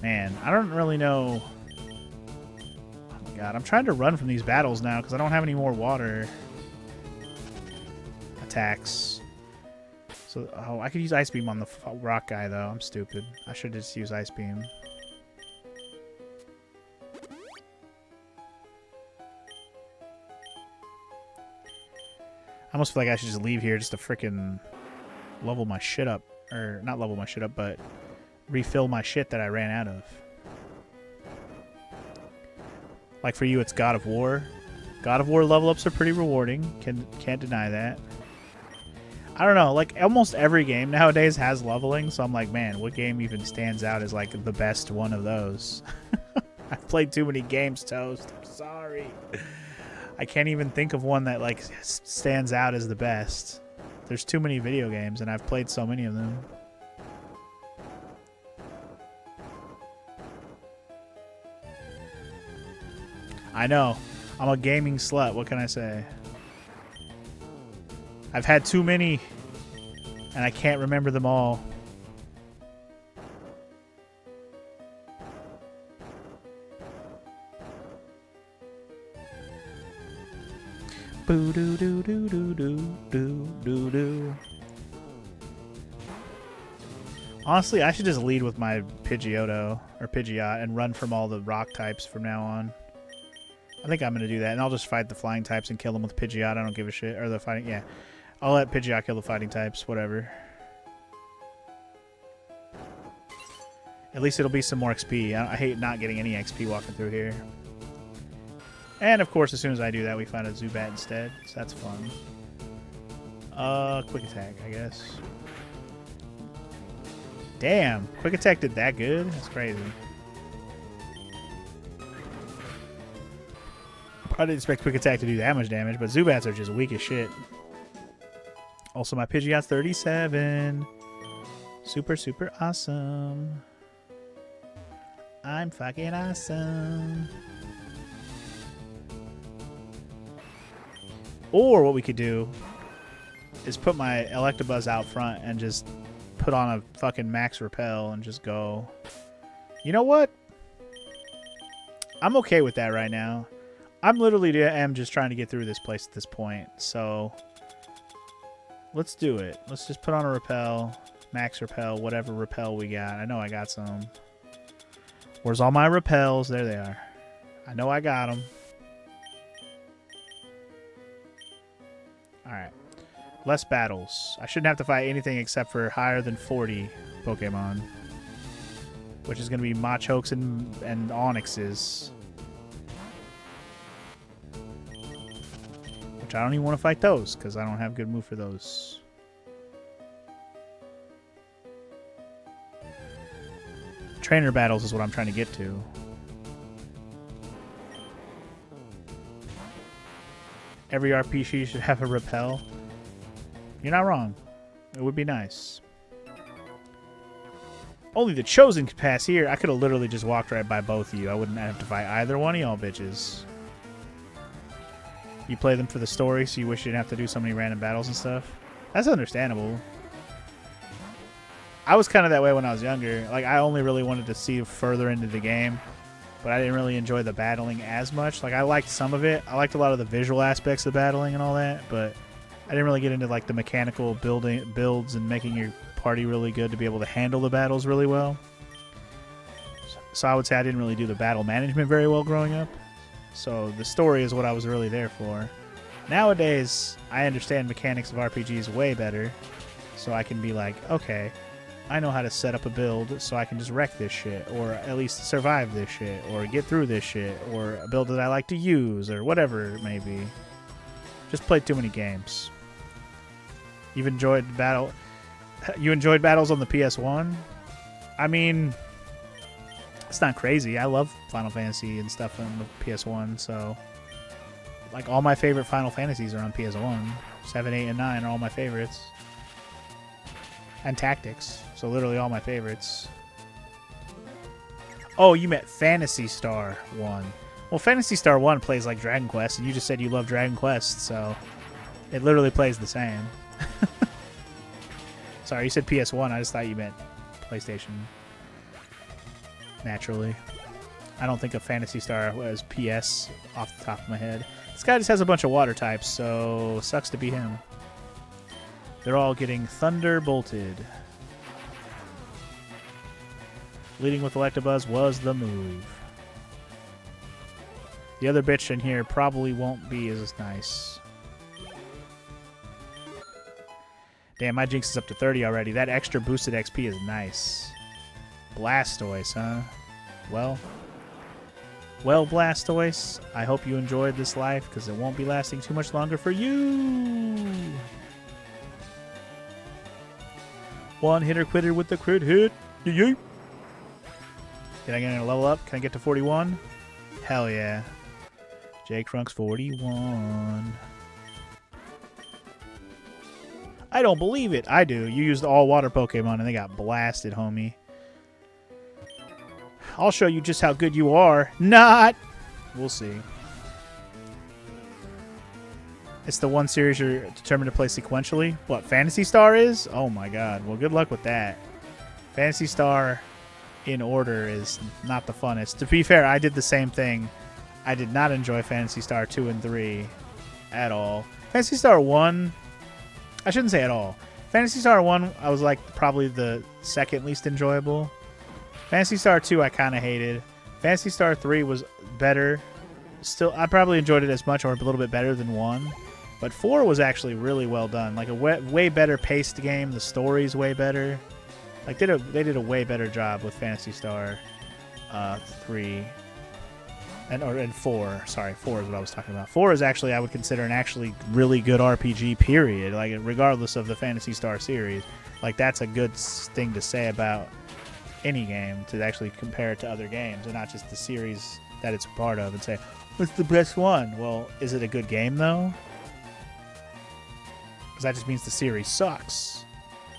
Man, I don't really know. Oh my god, I'm trying to run from these battles now because I don't have any more water attacks. So, oh, I could use Ice Beam on the rock guy though. I'm stupid. I should just use Ice Beam. I almost feel like I should just leave here just to frickin' level my shit up. Or, not level my shit up, but refill my shit that I ran out of. Like for you, it's God of War. God of War level ups are pretty rewarding. Can't deny that. I don't know, like almost every game nowadays has leveling, so I'm like, man, what game even stands out as like the best one of those? I've played too many games, Toast. I'm sorry. I can't even think of one that like stands out as the best. There's too many video games, and I've played so many of them. I know. I'm a gaming slut. What can I say? I've had too many, and I can't remember them all. Boo doo doo doo doo doo doo doo doo. Honestly, I should just lead with my Pidgeotto or Pidgeot and run from all the rock types from now on. I think I'm gonna do that, and I'll just fight the flying types and kill them with Pidgeot. I don't give a shit. Or the fighting, yeah. I'll let Pidgeot kill the fighting types. Whatever. At least it'll be some more XP. I hate not getting any XP walking through here. And of course, as soon as I do that, we find a Zubat instead, so that's fun. Quick attack, I guess. Damn, quick attack did that good? That's crazy. I didn't expect quick attack to do that much damage, but Zubats are just weak as shit. Also, my Pidgeot's 37. Super, super awesome. I'm fucking awesome. Or what we could do is put my Electabuzz out front and just put on a fucking max repel and just go. You know what? I'm okay with that right now. I'm literally am just trying to get through this place at this point. So let's do it. Let's just put on a repel, max repel, whatever repel we got. I know I got some. Where's all my repels? There they are. I know I got them. Alright. Less battles. I shouldn't have to fight anything except for higher than 40 Pokemon. Which is going to be Machokes and Onyxes. Which I don't even want to fight those, because I don't have good move for those. Trainer battles is what I'm trying to get to. Every RPG should have a repel. You're not wrong. It would be nice. Only the Chosen could pass here. I could have literally just walked right by both of you. I wouldn't have to fight either one of y'all bitches. You play them for the story, so you wish you didn't have to do so many random battles and stuff. That's understandable. I was kind of that way when I was younger. Like, I only really wanted to see further into the game. But I didn't really enjoy the battling as much. Like, I liked some of it. I liked a lot of the visual aspects of battling and all that, but I didn't really get into, like, the mechanical builds and making your party really good to be able to handle the battles really well. So I would say I didn't really do the battle management very well growing up. So the story is what I was really there for. Nowadays, I understand mechanics of RPGs way better, so I can be like, okay, I know how to set up a build so I can just wreck this shit, or at least survive this shit, or get through this shit, or a build that I like to use, or whatever it may be. Just played too many games. You've enjoyed battle. You enjoyed battles on the PS1? I mean, it's not crazy. I love Final Fantasy and stuff on the PS1, so like all my favorite Final Fantasies are on PS1. 7, 8, and 9 are all my favorites. And Tactics. So literally all my favorites. Oh, you meant Phantasy Star 1. Well, Phantasy Star 1 plays like Dragon Quest, and you just said you love Dragon Quest, so it literally plays the same. Sorry, you said PS1. I just thought you meant PlayStation. Naturally. I don't think of Phantasy Star as PS off the top of my head. This guy just has a bunch of water types, so sucks to be him. They're all getting Thunderbolted. Leading with Electabuzz was the move. The other bitch in here probably won't be as nice. Damn, my Jinx is up to 30 already. That extra boosted XP is nice. Blastoise, huh? Well, Blastoise, I hope you enjoyed this life, because it won't be lasting too much longer for you. One hitter quitter with the crit hit. Yeet. Can I get a level up? Can I get to 41? Hell yeah. J. Crunk's 41. I don't believe it. I do. You used all water Pokemon and they got blasted, homie. I'll show you just how good you are. Not. We'll see. It's the one series you're determined to play sequentially. What, Phantasy Star is? Oh my god. Well, good luck with that. Phantasy Star in order is not the funnest. To be fair, I did the same thing. I did not enjoy Phantasy Star 2 and 3 at all. Phantasy Star 1, I shouldn't say at all. Phantasy Star 1, I was like probably the second least enjoyable. Phantasy Star 2, I kind of hated. Phantasy Star 3 was better. Still, I probably enjoyed it as much or a little bit better than 1. But 4 was actually really well done. Like a way better paced game. The story's way better. Like they did a way better job with Phantasy Star 3 and 4. Sorry, 4 is what I was talking about. 4 is actually, I would consider, an actually really good RPG, period. Like, regardless of the Phantasy Star series. Like, that's a good thing to say about any game, to actually compare it to other games and not just the series that it's a part of and say, what's the best one? Well, is it a good game, though? Because that just means the series sucks.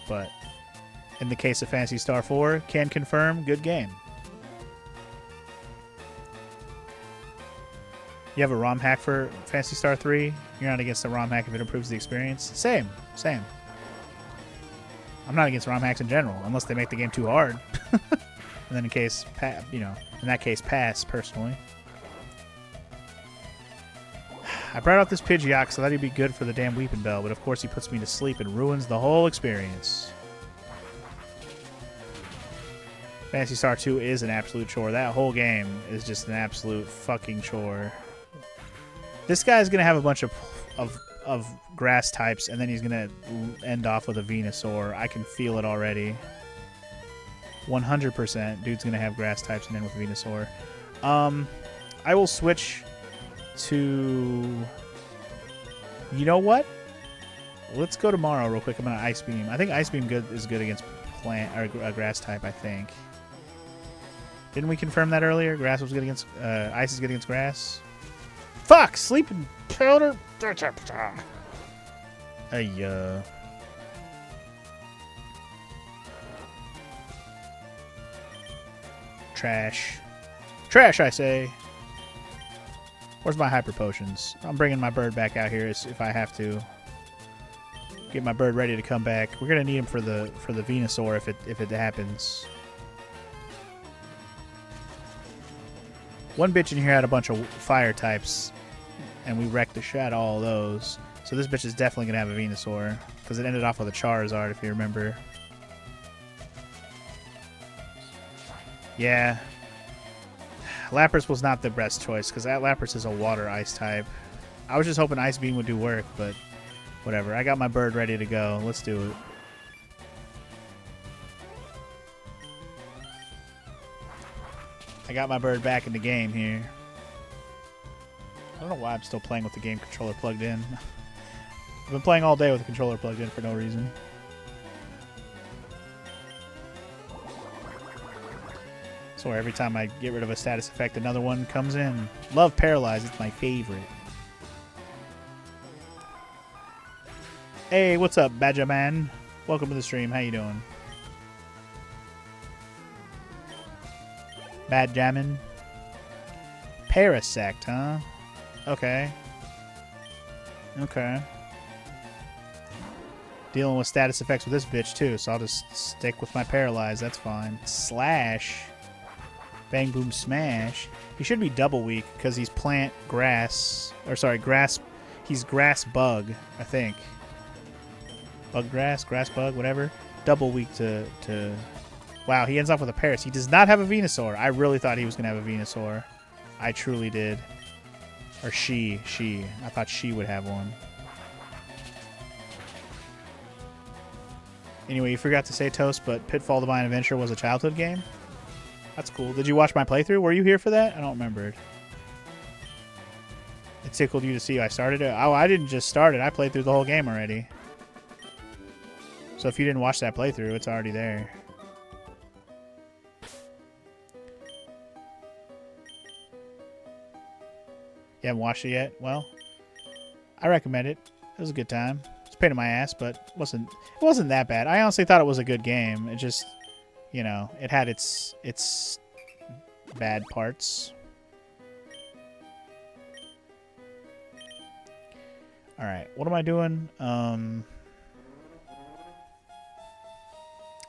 But in the case of Phantasy Star 4, can confirm, good game. You have a ROM hack for Phantasy Star 3? You're not against the ROM hack if it improves the experience? Same. I'm not against ROM hacks in general, unless they make the game too hard. And then in that case, pass, personally. I brought out this Pidgeot because I thought he'd be good for the damn Weeping Bell, but of course he puts me to sleep and ruins the whole experience. Phantasy Star 2 is an absolute chore. That whole game is just an absolute fucking chore. This guy's going to have a bunch of grass types, and then he's going to end off with a Venusaur. I can feel it already. 100% dude's going to have grass types and end with Venusaur. I will switch to... You know what? Let's go tomorrow real quick. I'm going to Ice Beam. I think Ice Beam is good against plant or grass type, I think. Didn't we confirm that earlier? Grass was good against... Ice is good against grass? Fuck! Sleeping powder! Hey, Trash. Trash, I say! Where's my hyper potions? I'm bringing my bird back out here if I have to. Get my bird ready to come back. We're gonna need him for the Venusaur if it happens. One bitch in here had a bunch of fire types, and we wrecked the shit out of all of those. So this bitch is definitely gonna have a Venusaur because it ended off with a Charizard, if you remember. Yeah. Lapras was not the best choice because that Lapras is a water ice type. I was just hoping Ice Beam would do work, but whatever. I got my bird ready to go. Let's do it. I got my bird back in the game here. I don't know why I'm still playing with the game controller plugged in. I've been playing all day with the controller plugged in for no reason. So every time I get rid of a status effect, another one comes in. Love Paralyze. It's my favorite. Hey, what's up, Badger Man? Welcome to the stream. How you doing? Bad Jammin'. Parasect, huh? Okay. Okay. Dealing with status effects with this bitch, too, so I'll just stick with my Paralyze. That's fine. Slash. Bang, boom, smash. He should be double weak because he's plant, grass. Or, sorry, grass. He's grass bug, I think. Bug grass, grass bug, whatever. Double weak to... Wow, he ends up with a Paras. He does not have a Venusaur. I really thought he was going to have a Venusaur. I truly did. Or she. I thought she would have one. Anyway, you forgot to say, Toast, but Pitfall Divine Adventure was a childhood game? That's cool. Did you watch my playthrough? Were you here for that? I don't remember. It tickled you to see I started it? Oh, I didn't just start it. I played through the whole game already. So if you didn't watch that playthrough, it's already there. You haven't watched it yet? Well, I recommend it. It was a good time. It's a pain in my ass, but it wasn't that bad. I honestly thought it was a good game. It just, you know, it had its bad parts. All right, what am I doing? I don't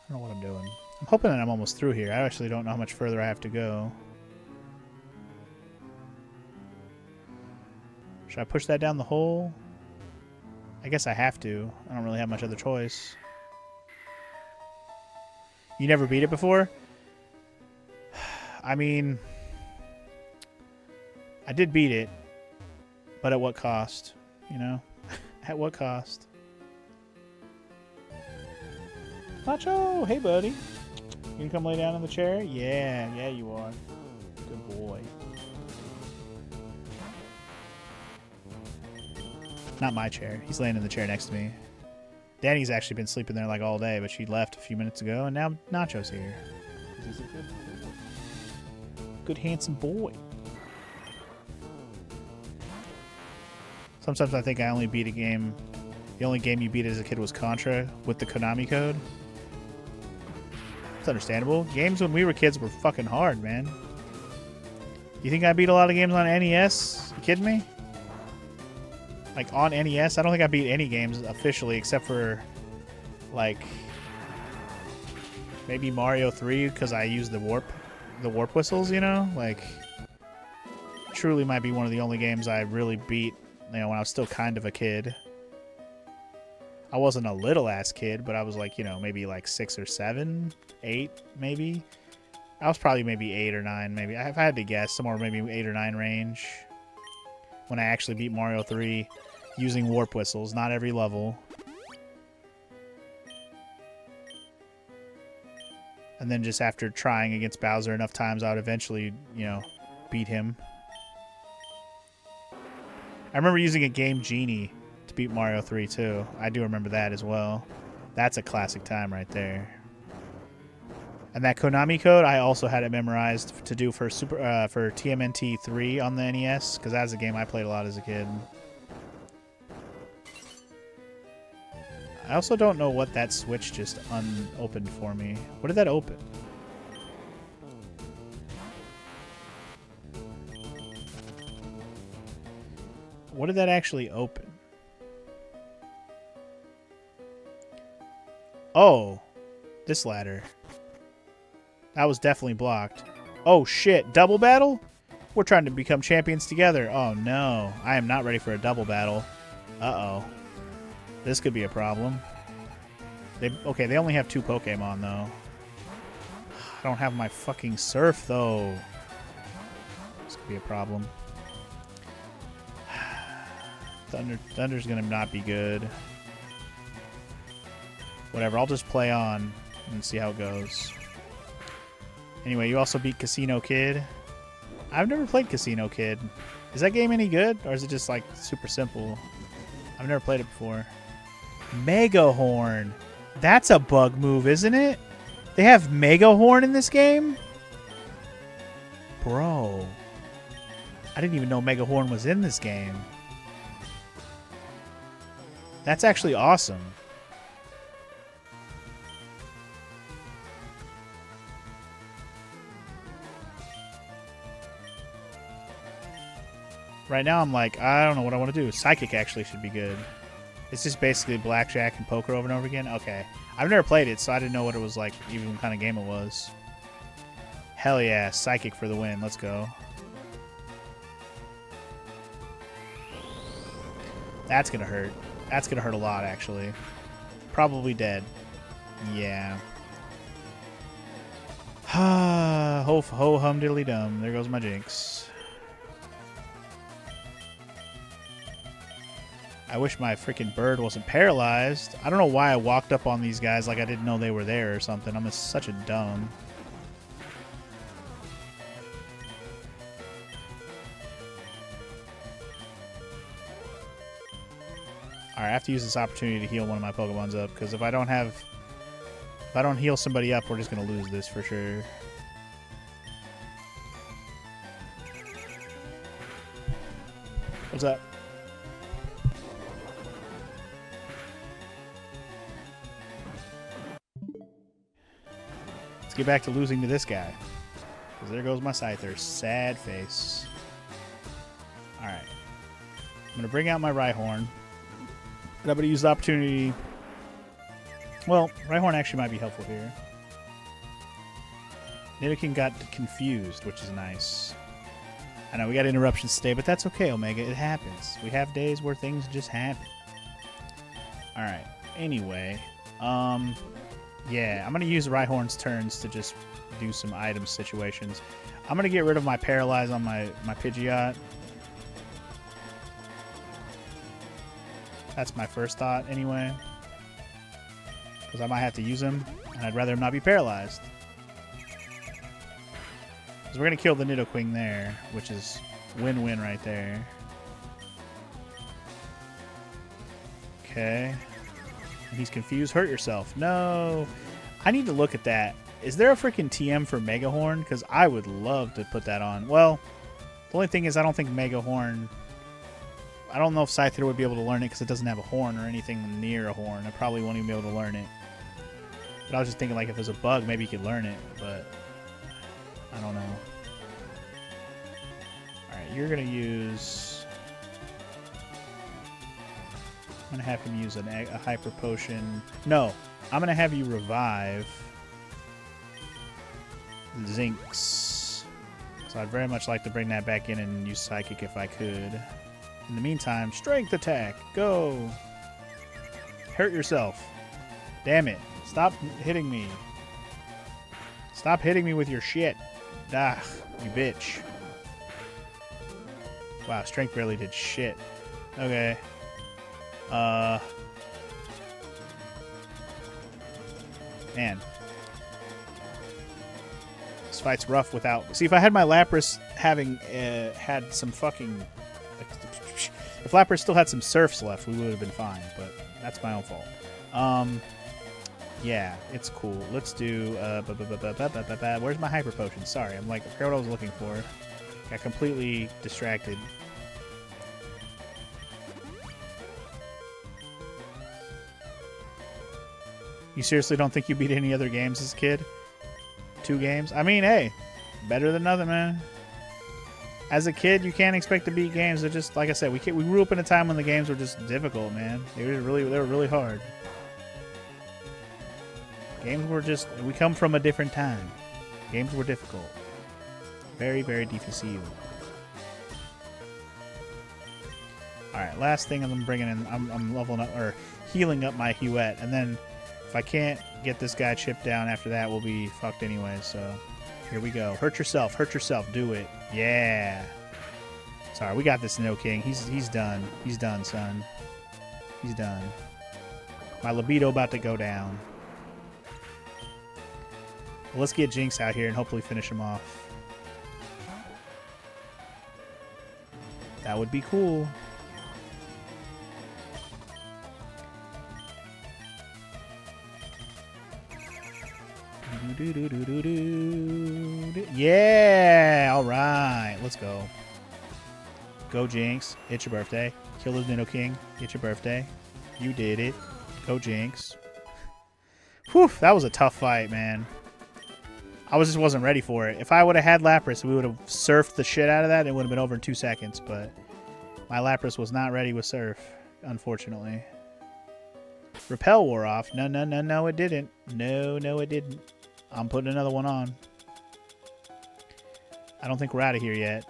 know what I'm doing. I'm hoping that I'm almost through here. I actually don't know how much further I have to go. Should I push that down the hole? I guess I have to. I don't really have much other choice. You never beat it before? I mean, I did beat it, but at what cost? You know? At what cost? Nacho! Hey, buddy. You gonna come lay down in the chair? Yeah, you are. Good boy. Not my chair. He's laying in the chair next to me. Danny's actually been sleeping there like all day, but she left a few minutes ago, and now Nacho's here. He's a good handsome boy. Sometimes I think I only beat a game. The only game you beat as a kid was Contra with the Konami code. It's understandable. Games when we were kids were fucking hard, man. You think I beat a lot of games on NES? You kidding me? Like on NES? I don't think I beat any games officially except for like Maybe Mario 3 because I use the warp whistles, you know? Like, truly might be one of the only games I really beat, you know, when I was still kind of a kid. I wasn't a little ass kid, but I was like, you know, maybe like 6 or 7, 8 maybe. I was probably maybe 8 or 9 maybe. If I had to guess, somewhere maybe 8 or 9 range. When I actually beat Mario 3 using warp whistles, not every level. And then just after trying against Bowser enough times, I would eventually, you know, beat him. I remember using a Game Genie to beat Mario 3 too. I do remember that as well. That's a classic time right there. And that Konami code, I also had it memorized to do for for TMNT 3 on the NES, because that's a game I played a lot as a kid. I also don't know what that switch just unopened for me. What did that open? What did that actually open? Oh, this ladder. That was definitely blocked. Oh shit, double battle? We're trying to become champions together. Oh no, I am not ready for a double battle. Uh-oh. This could be a problem. Okay, they only have 2 Pokemon though. I don't have my fucking Surf though. This could be a problem. Thunder's gonna not be good. Whatever, I'll just play on and see how it goes. Anyway, you also beat Casino Kid. I've never played Casino Kid. Is that game any good? Or is it just like super simple? I've never played it before. Mega Horn. That's a bug move, isn't it? They have Mega Horn in this game? Bro. I didn't even know Mega Horn was in this game. That's actually awesome. Right now I'm like, I don't know what I want to do. Psychic actually should be good. It's just basically blackjack and poker over and over again? Okay. I've never played it, so I didn't know what it was like, even what kind of game it was. Hell yeah, Psychic for the win. Let's go. That's gonna hurt. That's gonna hurt a lot, actually. Probably dead. Yeah. Ho hum diddly dum. There goes my jinx. I wish my freaking bird wasn't paralyzed. I don't know why I walked up on these guys like I didn't know they were there or something. I'm just such a dumb. Alright, I have to use this opportunity to heal one of my Pokemons up, because if I don't heal somebody up, we're just gonna lose this for sure. What's up? Let's get back to losing to this guy. Because there goes my Scyther. Sad face. Alright. I'm going to bring out my Rhyhorn. And I'm going to use the opportunity... Well, Rhyhorn actually might be helpful here. Nidoking got confused, which is nice. I know we got interruptions today, but that's okay, Omega. It happens. We have days where things just happen. Alright. Anyway. Yeah, I'm going to use Rhyhorn's turns to just do some item situations. I'm going to get rid of my Paralyze on my Pidgeot. That's my first thought, anyway. Because I might have to use him, and I'd rather him not be paralyzed. Because we're going to kill the Nidoking there, which is win-win right there. Okay. He's confused. Hurt yourself. No. I need to look at that. Is there a freaking TM for Mega Horn? Because I would love to put that on. Well, the only thing is I don't think Mega Horn... I don't know if Scyther would be able to learn it because it doesn't have a horn or anything near a horn. I probably won't even be able to learn it. But I was just thinking, like, if there's a bug, maybe you could learn it. But I don't know. Alright, you're going to use... I'm going to have him use a Hyper Potion. No, I'm going to have you revive. Zinks. So I'd very much like to bring that back in and use Psychic if I could. In the meantime, Strength attack. Go. Hurt yourself. Damn it. Stop hitting me. Stop hitting me with your shit. Ah, you bitch. Wow, Strength barely did shit. Okay. Man. This fight's rough without... See, if I had my Lapras having had some fucking... If Lapras still had some Surfs left, we would have been fine, but that's my own fault. Yeah, it's cool. Let's do... Where's my Hyper Potion? Sorry, I'm like, I forgot what I was looking for. Got completely distracted. You seriously don't think you beat any other games as a kid? 2 games? I mean, hey, better than nothing, man. As a kid, you can't expect to beat games. They're just, like I said, we grew up in a time when the games were just difficult, man. They were really hard. Games were just, we come from a different time. Games were difficult. Very, very difficile. Alright, last thing I'm bringing in, I'm leveling up, or healing up my Huette, and then if I can't get this guy chipped down after that, we'll be fucked anyway, so here we go. Hurt yourself, do it. Yeah. Sorry, we got this, No King. He's done. He's done, son. He's done. My libido about to go down. Well, let's get Jinx out here and hopefully finish him off. That would be cool. Yeah! Alright, let's go. Go, Jinx. It's your birthday. Kill the Nido King. It's your birthday. You did it. Go, Jinx. Whew, that was a tough fight, man. I just wasn't ready for it. If I would have had Lapras, we would have surfed the shit out of that. It would have been over in 2 seconds, but my Lapras was not ready with Surf, unfortunately. Repel wore off. No, it didn't. No, it didn't. I'm putting another one on. I don't think we're out of here yet.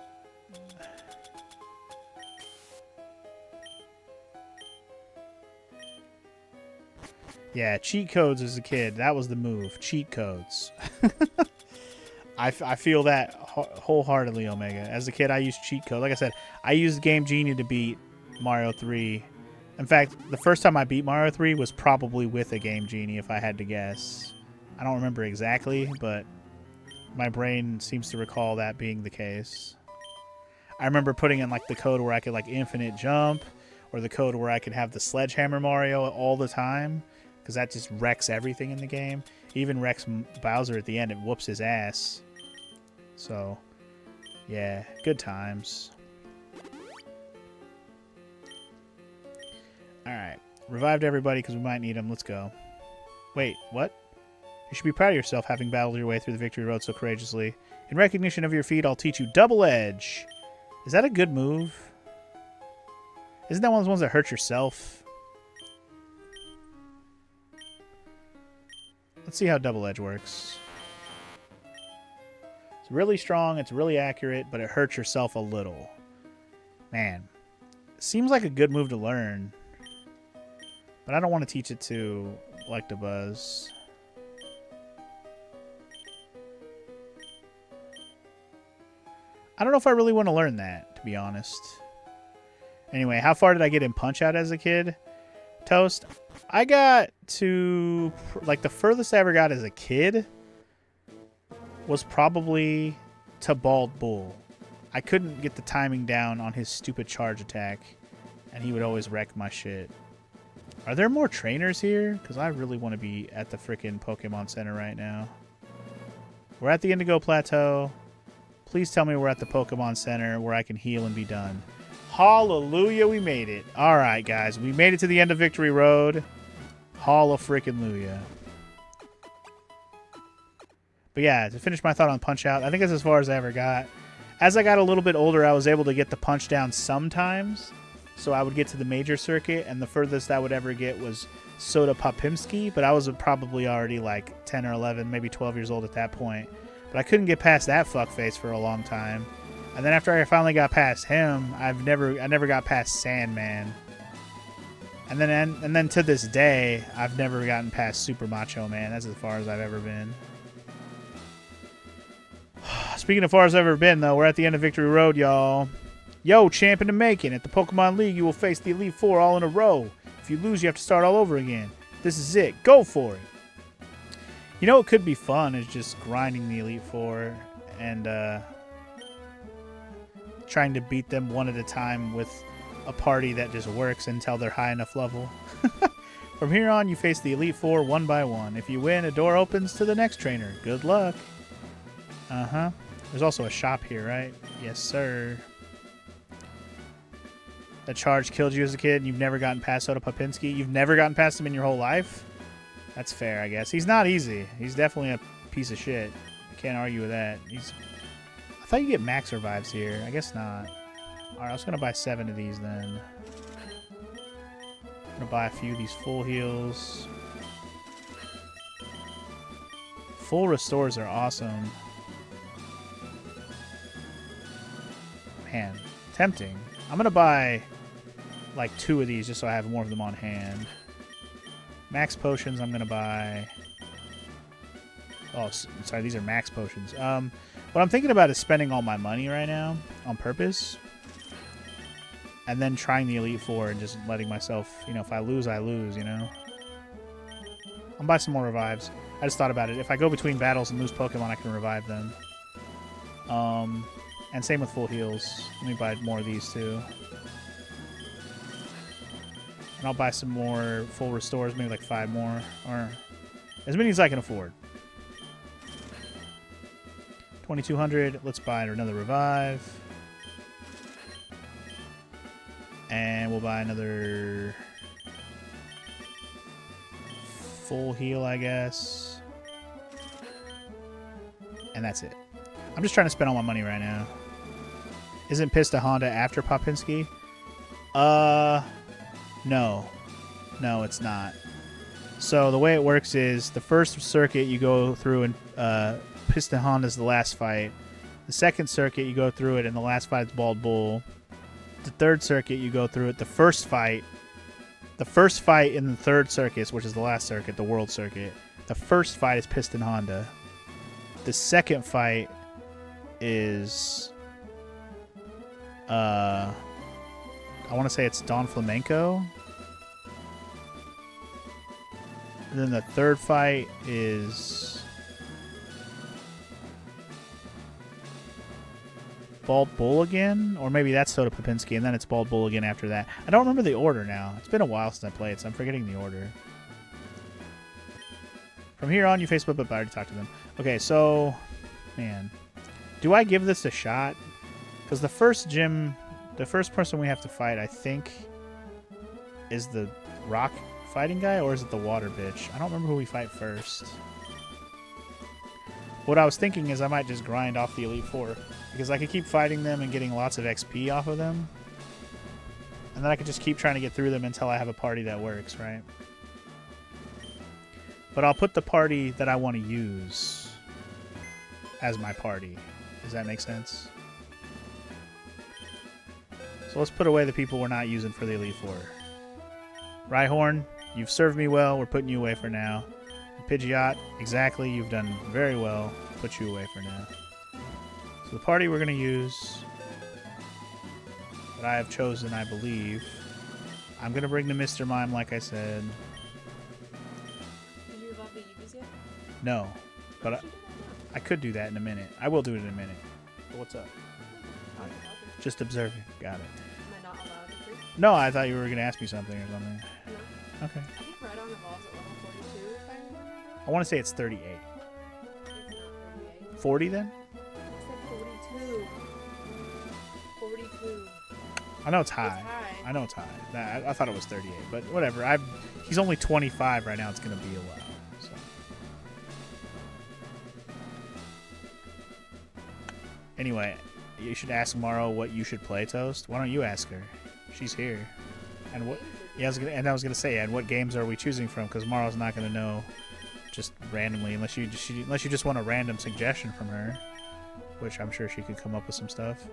Yeah, cheat codes as a kid. That was the move. Cheat codes. I feel that wholeheartedly, Omega. As a kid, I used cheat codes. Like I said, I used Game Genie to beat Mario 3. In fact, the first time I beat Mario 3 was probably with a Game Genie, if I had to guess. I don't remember exactly, but my brain seems to recall that being the case. I remember putting in like the code where I could like infinite jump, or the code where I could have the Sledgehammer Mario all the time, because that just wrecks everything in the game. It even wrecks Bowser at the end. It whoops his ass. So, yeah, good times. Alright, revived everybody because we might need them. Let's go. Wait, what? You should be proud of yourself having battled your way through the victory road so courageously. In recognition of your feat, I'll teach you Double Edge. Is that a good move? Isn't that one of those ones that hurt yourself? Let's see how Double Edge works. It's really strong, it's really accurate, but it hurts yourself a little. Man, it seems like a good move to learn. But I don't want to teach it to Electabuzz. I don't know if I really want to learn that, to be honest. Anyway, how far did I get in Punch-Out as a kid? Toast? I got to... Like, the furthest I ever got as a kid was probably to Bald Bull. I couldn't get the timing down on his stupid charge attack, and he would always wreck my shit. Are there more trainers here? Because I really want to be at the frickin' Pokemon Center right now. We're at the Indigo Plateau. Please tell me we're at the Pokemon Center where I can heal and be done. Hallelujah, we made it. Alright, guys. We made it to the end of Victory Road. Hallelujah. But yeah, to finish my thought on Punch-Out, I think that's as far as I ever got. As I got a little bit older, I was able to get the Punch down sometimes. So I would get to the major circuit, and the furthest I would ever get was Soda Popimski, but I was probably already like 10 or 11, maybe 12 years old at that point. But I couldn't get past that fuckface for a long time. And then after I finally got past him, I never got past Sandman. And then to this day, I've never gotten past Super Macho Man. That's as far as I've ever been. Speaking of far as I've ever been, though, we're at the end of Victory Road, y'all. Yo, champ in the making. At the Pokemon League, you will face the Elite Four all in a row. If you lose, you have to start all over again. This is it. Go for it. You know what could be fun is just grinding the Elite Four and trying to beat them one at a time with a party that just works until they're high enough level. From here on, you face the Elite Four one by one. If you win, a door opens to the next trainer. Good luck. Uh-huh. There's also a shop here, right? Yes, sir. That charge killed you as a kid and you've never gotten past Soda Popinski? You've never gotten past him in your whole life? That's fair, I guess. He's not easy. He's definitely a piece of shit. Can't argue with that. I thought you get max revives here. I guess not. Alright, I was going to buy 7 of these then. I'm going to buy a few of these full heals. Full restores are awesome. Man, tempting. I'm going to buy like 2 of these just so I have more of them on hand. Max potions I'm going to buy. Oh, sorry, these are max potions. What I'm thinking about is spending all my money right now on purpose. And then trying the Elite Four and just letting myself, you know, if I lose, I lose, you know. I'll buy some more revives. I just thought about it. If I go between battles and lose Pokemon, I can revive them. And same with full heals. Let me buy more of these too. And I'll buy some more full restores, maybe like 5 more. Or as many as I can afford. 2,200. Let's buy another revive. And we'll buy another full heal, I guess. And that's it. I'm just trying to spend all my money right now. Isn't Pista Honda after Popinski? No. No, it's not. So the way it works is the first circuit you go through and Pista Honda's the last fight. The second circuit you go through it and the last fight is Bald Bull. The third circuit you go through it. The first fight in the third circuit, which is the last circuit, the world circuit. The first fight is Piston Honda. The second fight is I want to say it's Don Flamenco. And then the third fight is Bald Bull again, or maybe that's Soda Popinski, and then it's Bald Bull again after that. I don't remember the order now. It's been a while since I played, so I'm forgetting the order. From here on, you face Whip Up. I already talked to them. Okay, so, man, do I give this a shot? Because the first person we have to fight, I think, is the rock fighting guy, or is it the water bitch? I don't remember who we fight first. What I was thinking is I might just grind off the Elite Four, because I could keep fighting them and getting lots of XP off of them. And then I could just keep trying to get through them until I have a party that works, right? But I'll put the party that I want to use as my party. Does that make sense? So let's put away the people we're not using for the Elite Four. Rhyhorn, you've served me well. We're putting you away for now. Pidgeot, exactly. You've done very well. Put you away for now. So the party we're going to use that I have chosen, I believe. I'm going to bring the Mr. Mime, like I said. Did you evolve the Eevees yet? No, but I could do that in a minute. I will do it in a minute. But what's up? Just observing. Got it. Am I not allowed to? No, I thought you were going to ask me something or something. No. Okay. I think Rhydon evolves at level 42, if I remember. I want to say it's 38. It's not 38. 40 then? It's like 42. 42. I know it's high. It's high. I know it's high. I thought it was 38, but whatever. He's only 25 right now. It's going to be a while. So. Anyway, you should ask Morrow what you should play, Toast. Why don't you ask her? She's here. And what? Yeah, I was gonna say, and what games are we choosing from? Because Morrow's not gonna know just randomly, unless you just want a random suggestion from her, which I'm sure she could come up with some stuff.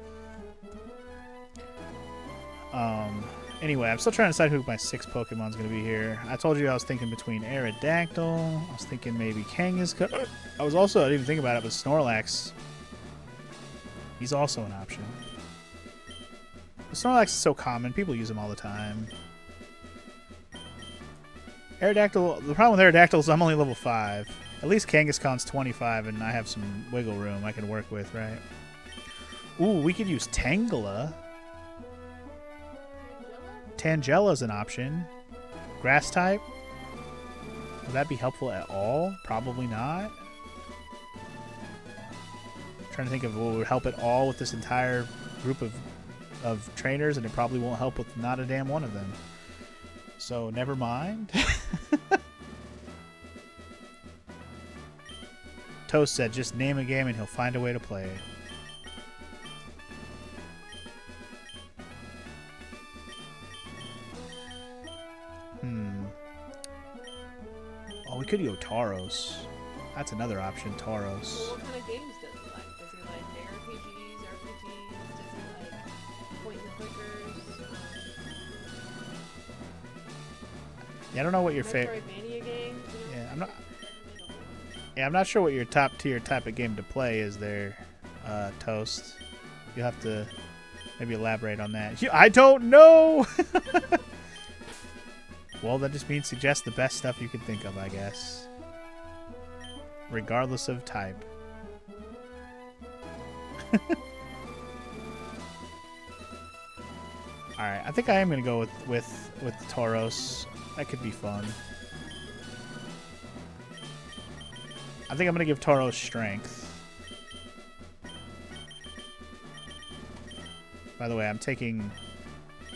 Anyway, I'm still trying to decide who my 6 Pokemon's gonna be here. I told you I was thinking between Aerodactyl. I was thinking maybe Kangaskhan. I didn't even think about it, but Snorlax. He's also an option. Snorlax is so common; people use him all the time. Aerodactyl. The problem with Aerodactyl is I'm only level 5. At least Kangaskhan's 25, and I have some wiggle room I can work with, right? Ooh, we could use Tangela. Tangela's an option. Grass type. Would that be helpful at all? Probably not. I'm trying to think of what would help at all with this entire group of trainers, and it probably won't help with not a damn one of them. So never mind. Toast said, just name a game and he'll find a way to play it. Oh, we could go Tauros. That's another option, Tauros. Well, what kind of games does he like? Does he like JRPGs, RPGs? Does he like point and clickers? Yeah, I don't know what your favorite. Metroidvania games? You know? Yeah, I'm not sure what your top tier type of game to play is there, Toast. You'll have to maybe elaborate on that. I don't know! Well, that just means suggest the best stuff you can think of, I guess. Regardless of type. Alright, I think I am going to go with Tauros. That could be fun. I think I'm going to give Tauros strength. By the way, I'm taking...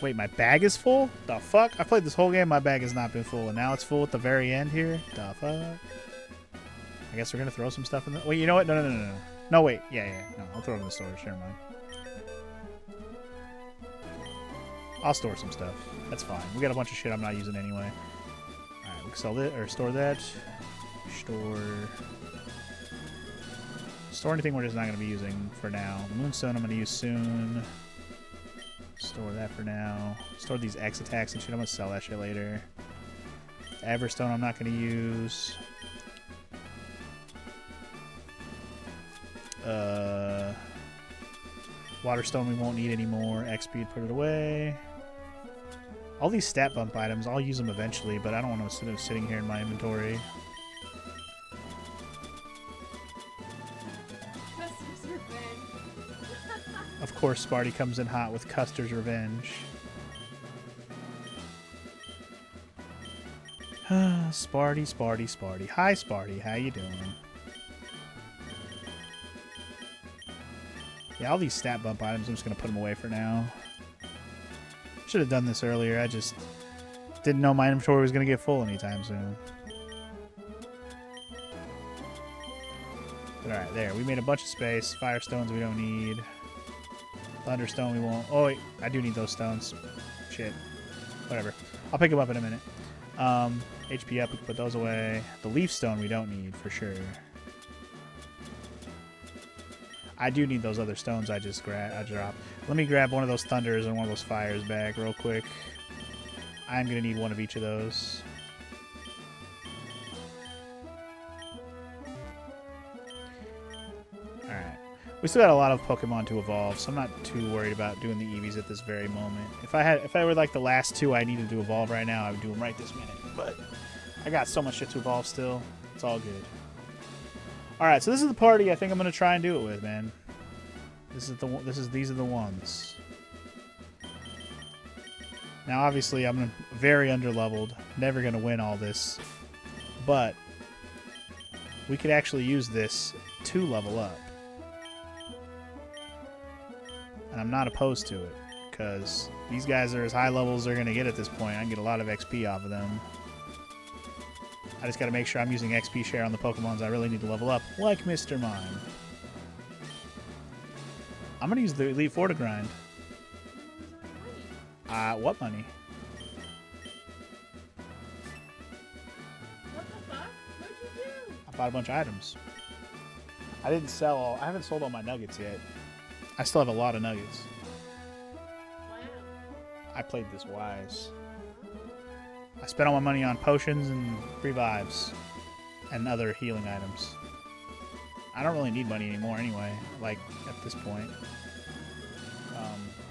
Wait, my bag is full? The fuck? I played this whole game, my bag has not been full, and now it's full at the very end here? The fuck? I guess we're going to throw some stuff in the... Wait, you know what? No. No, wait. Yeah. No, I'll throw it in the storage. Never mind. I'll store some stuff. That's fine. We got a bunch of shit I'm not using anyway. Alright, we can sell it, or store that. Store anything we're just not going to be using for now. Moonstone I'm going to use soon. Store that for now. Store these X attacks and shit. I'm going to sell that shit later. Everstone I'm not going to use. Waterstone we won't need anymore. X-Speed, put it away. All these stat bump items, I'll use them eventually, but I don't want to sitting here in my inventory. Custer's Revenge. Of course, Sparty comes in hot with Custer's Revenge. Sparty. Hi, Sparty. How you doing? Yeah, all these stat bump items, I'm just going to put them away for now. Should have done this earlier. I just didn't know my inventory was going to get full anytime soon. But alright, there. We made a bunch of space. Firestones we don't need. Thunderstone we won't. Oh, wait. I do need those stones. Shit. Whatever. I'll pick them up in a minute. HP up. We can put those away. The leaf stone we don't need for sure. I do need those other stones I dropped. Let me grab one of those thunders and one of those fires back real quick. I'm going to need one of each of those. Alright. We still got a lot of Pokemon to evolve, so I'm not too worried about doing the Eevees at this very moment. If I were like the last two I needed to evolve right now, I would do them right this minute. But I got so much shit to evolve still. It's all good. Alright, so this is the party I think I'm going to try and do it with, man. These are the ones. Now, obviously, I'm very underleveled. Never going to win all this. But we could actually use this to level up. And I'm not opposed to it, because these guys are as high levels as they're going to get at this point. I can get a lot of XP off of them. I just got to make sure I'm using XP share on the Pokemons I really need to level up, like Mr. Mime. I'm going to use the Elite Four to grind. What money? What the fuck? What'd you do? I bought a bunch of items. I didn't sell all. I haven't sold all my nuggets yet. I still have a lot of nuggets. Wow. I played this wise. I spent all my money on potions and revives and other healing items. I don't really need money anymore anyway, like at this point.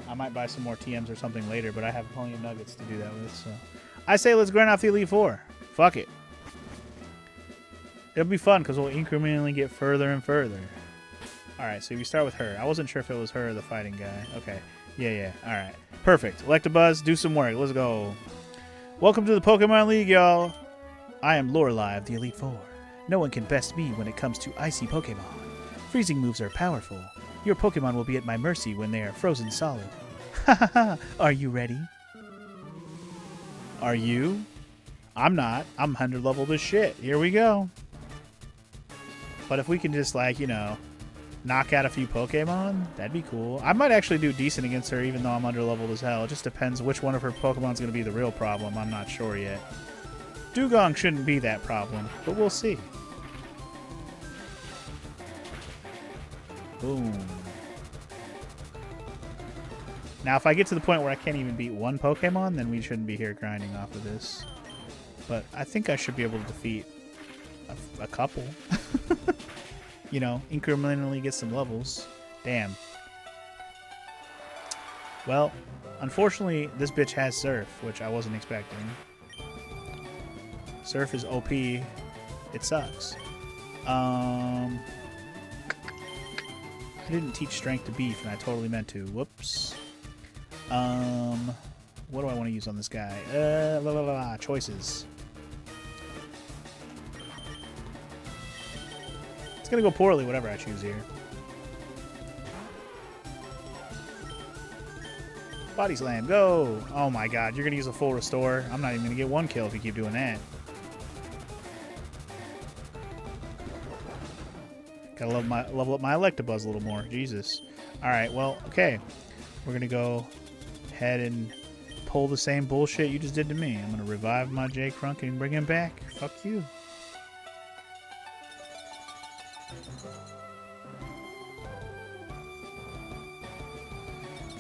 I might buy some more TMs or something later, but I have plenty of nuggets to do that with. So I say let's grind off the Elite Four. Fuck it. It'll be fun because we'll incrementally get further and further. Alright, so we start with her. I wasn't sure if it was her or the fighting guy. Okay. Yeah. Alright. Perfect. Electabuzz, do some work. Let's go. Welcome to the Pokemon League, y'all. I am Lorelei of the Elite Four. No one can best me when it comes to icy Pokemon. Freezing moves are powerful. Your Pokemon will be at my mercy when they are frozen solid. Ha ha ha! Are you ready? Are you? I'm not. I'm 100 leveled as shit. Here we go. But if we can just, like, you know, knock out a few Pokemon, that'd be cool. I might actually do decent against her even though I'm under leveled as hell. It just depends which one of her Pokemon's going to be the real problem. I'm not sure yet. Dugong shouldn't be that problem, but we'll see. Boom. Now, if I get to the point where I can't even beat one Pokemon, then we shouldn't be here grinding off of this. But I think I should be able to defeat a couple. You know, incrementally get some levels. Damn. Well, unfortunately, this bitch has Surf, which I wasn't expecting. Surf is OP. It sucks. I didn't teach Strength to Beef, and I totally meant to. Whoops. What do I want to use on this guy? Choices. It's gonna go poorly, whatever I choose here. Body Slam, go! Oh my god, you're gonna use a full restore? I'm not even gonna get one kill if you keep doing that. Gotta level up my Electabuzz a little more. Jesus. Alright, well, okay. We're gonna go ahead and pull the same bullshit you just did to me. I'm gonna revive my J. Crunk and bring him back. Fuck you.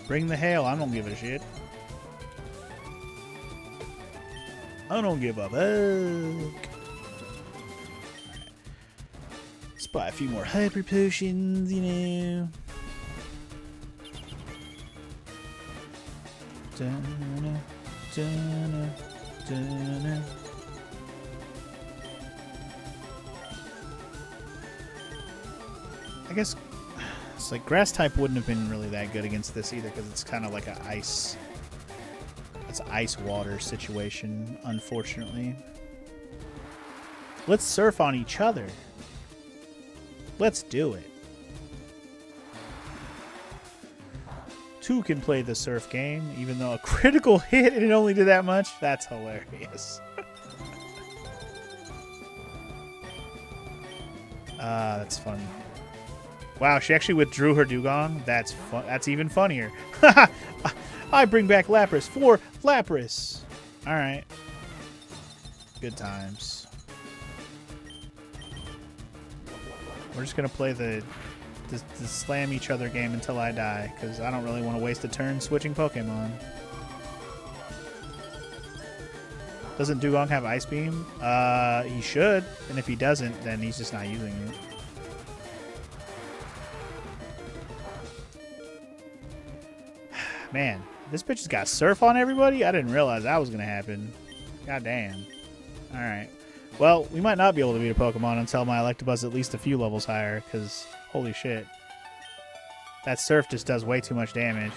Bring the hail. I don't give a shit. I don't give a fuck. Let's buy a few more hyper potions, you know. Dun-na, dun-na, dun-na. I guess it's like grass type wouldn't have been really that good against this either because it's kind of like a ice. It's an ice water situation, unfortunately. Let's surf on each other. Let's do it. Two can play the surf game, even though a critical hit and it only did that much. That's hilarious. That's funny. Wow, she actually withdrew her Dugong. That's fun. That's even funnier. I bring back Lapras for Lapras. All right. Good times. We're just gonna play the slam each other game until I die, because I don't really want to waste a turn switching Pokemon. Doesn't Dugong have Ice Beam? He should, and if he doesn't, then he's just not using it. Man, this bitch has got Surf on everybody? I didn't realize that was going to happen. God damn. Alright. Well, we might not be able to beat a Pokemon until my Electabuzz is at least a few levels higher, because holy shit. That Surf just does way too much damage.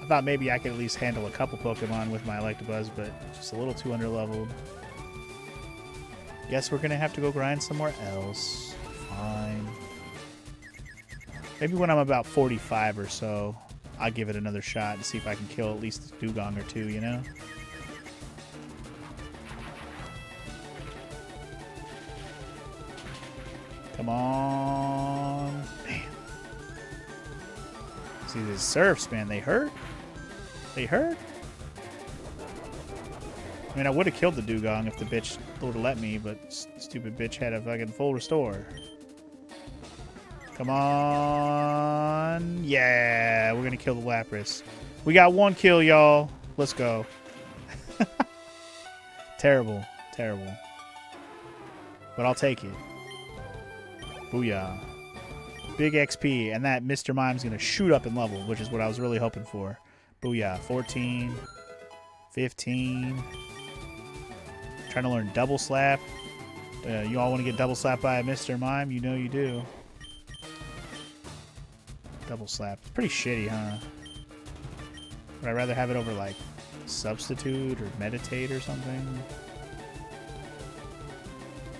I thought maybe I could at least handle a couple Pokemon with my Electabuzz, but just a little too underleveled. Guess we're going to have to go grind somewhere else. Fine. Maybe when I'm about 45 or so, I'll give it another shot and see if I can kill at least a Dugong or two, you know? Come on. Man. See these Surfs, man. They hurt. They hurt. I mean, I would have killed the dugong if the bitch would have let me, but stupid bitch had a fucking full restore. Come on. Yeah, we're going to kill the Lapras. We got 1 kill, y'all. Let's go. Terrible. Terrible. But I'll take it. Booyah. Big XP. And that Mr. Mime's going to shoot up in level, which is what I was really hoping for. Booyah. 14. 15. Trying to learn double slap. You all want to get double slapped by a Mr. Mime? You know you do. Double slap. It's pretty shitty, huh? Would I rather have it over, like, substitute or meditate or something?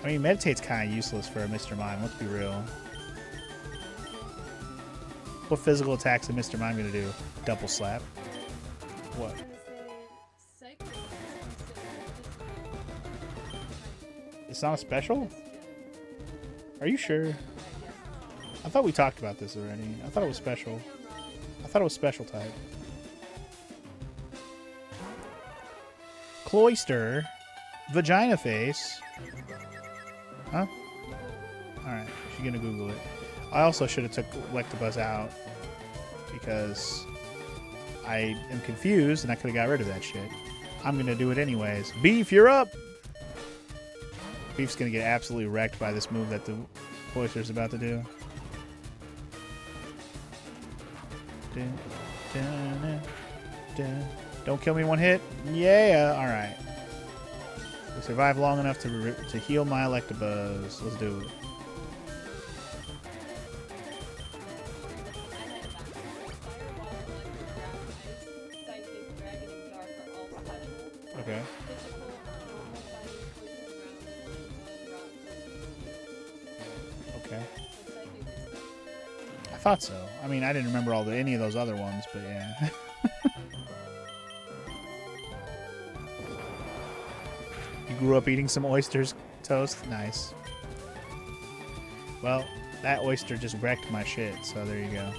I mean, meditate's kind of useless for a Mr. Mime. Let's be real. What physical attacks is Mr. Mime going to do? Double slap. What? It's not a special? Are you sure? I thought we talked about this already. I thought it was special. I thought it was special type. Cloyster. Vagina face. Huh? Alright, she's gonna Google it. I also should have took Electabuzz out because I am confused and I could have got rid of that shit. I'm gonna do it anyways. Beef, you're up! Beef's gonna get absolutely wrecked by this move that the Cloyster's about to do. Don't kill me in 1 hit. Yeah, alright. We survived long enough to heal my Electabuzz. Let's do it. Okay. Okay. I thought so. I mean, I didn't remember any of those other ones, but yeah. You grew up eating some oysters toast? Nice. Well, that oyster just wrecked my shit, so there you go.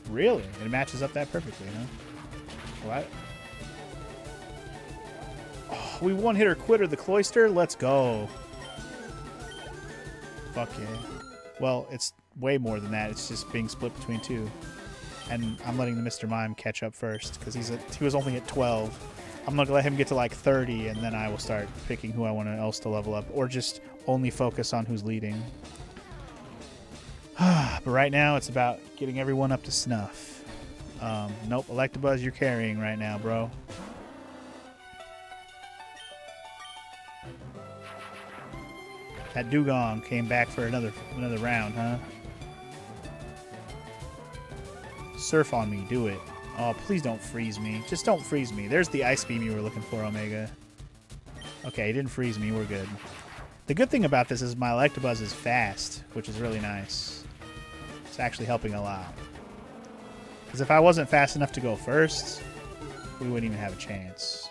Really? It matches up that perfectly, huh? What? Oh, we one-hitter quitter the Cloyster? Let's go. Fuck yeah. Well, it's way more than that. It's just being split between 2. And I'm letting the Mr. Mime catch up first because he was only at 12. I'm going to let him get to like 30 and then I will start picking who I want else to level up or just only focus on who's leading. But right now it's about getting everyone up to snuff. Nope, Electabuzz, you're carrying right now, bro. That Dugong came back for another round, huh? Surf on me, do it. Oh, please don't freeze me. Just don't freeze me. There's the Ice Beam you were looking for, Omega. Okay, he didn't freeze me. We're good. The good thing about this is my Electabuzz is fast, which is really nice. It's actually helping a lot. Because if I wasn't fast enough to go first, we wouldn't even have a chance.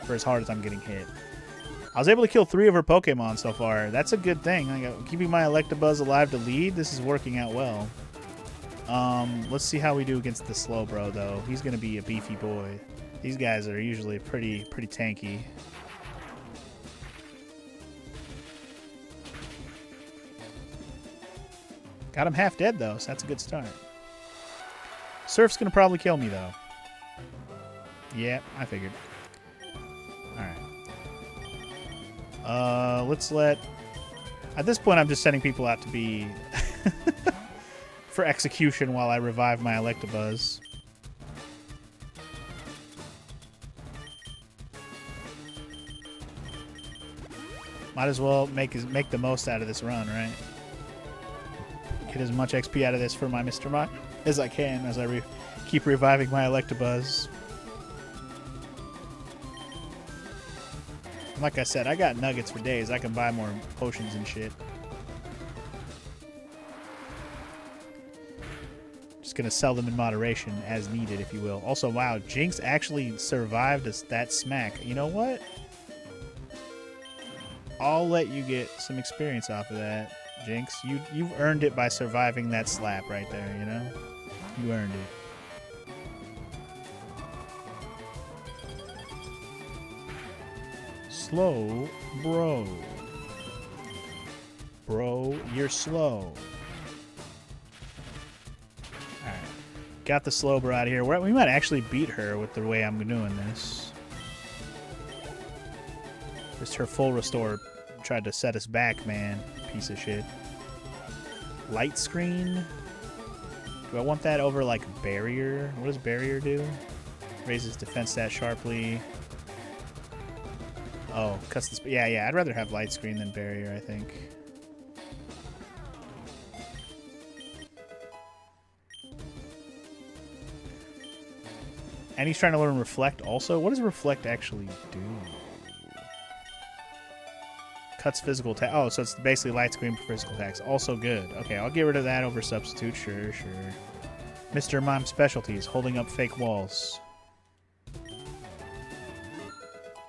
For as hard as I'm getting hit. I was able to kill 3 of her Pokemon so far. That's a good thing. Keeping my Electabuzz alive to lead, this is working out well. Let's see how we do against the Slowbro, though. He's going to be a beefy boy. These guys are usually pretty tanky. Got him half dead, though, so that's a good start. Surf's going to probably kill me, though. Yeah, I figured. Alright. Let's let... At this point, I'm just sending people out to be... for execution while I revive my Electabuzz. Might as well make the most out of this run, right? Get as much XP out of this for my Mr. Mime as I can as I keep reviving my Electabuzz. Like I said, I got nuggets for days. I can buy more potions and shit. Just gonna sell them in moderation as needed, if you will. Also, wow, Jinx actually survived that smack. You know what? I'll let you get some experience off of that. Jinx. You've earned it by surviving that slap right there, you know? You earned it. Slow, bro. Bro, you're slow. Alright. Got the slow bro out of here. We might actually beat her with the way I'm doing this. Just her full restore tried to set us back, man. Piece of shit. Light screen. Do I want that over, like, barrier? What does barrier do? Raises defense stat sharply. Oh, cuts the... Yeah, I'd rather have light screen than barrier, I think. And he's trying to learn reflect also. What does reflect actually do? Cuts physical attack. Oh, so it's basically light screen for physical attacks. Also good. Okay, I'll get rid of that over substitute. Sure. Mr. Mime specialties. Holding up fake walls.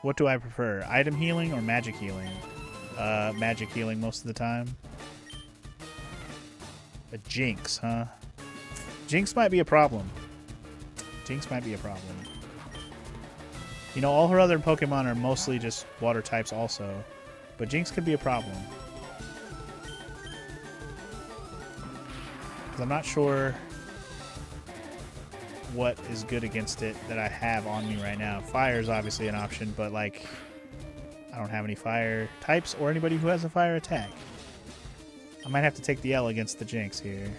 What do I prefer? Item healing or magic healing? Magic healing most of the time. A Jinx, huh? Jinx might be a problem. Jinx might be a problem. You know, all her other Pokemon are mostly just water types also. But Jinx could be a problem. Because I'm not sure what is good against it that I have on me right now. Fire is obviously an option, but like I don't have any fire types or anybody who has a fire attack. I might have to take the L against the Jinx here.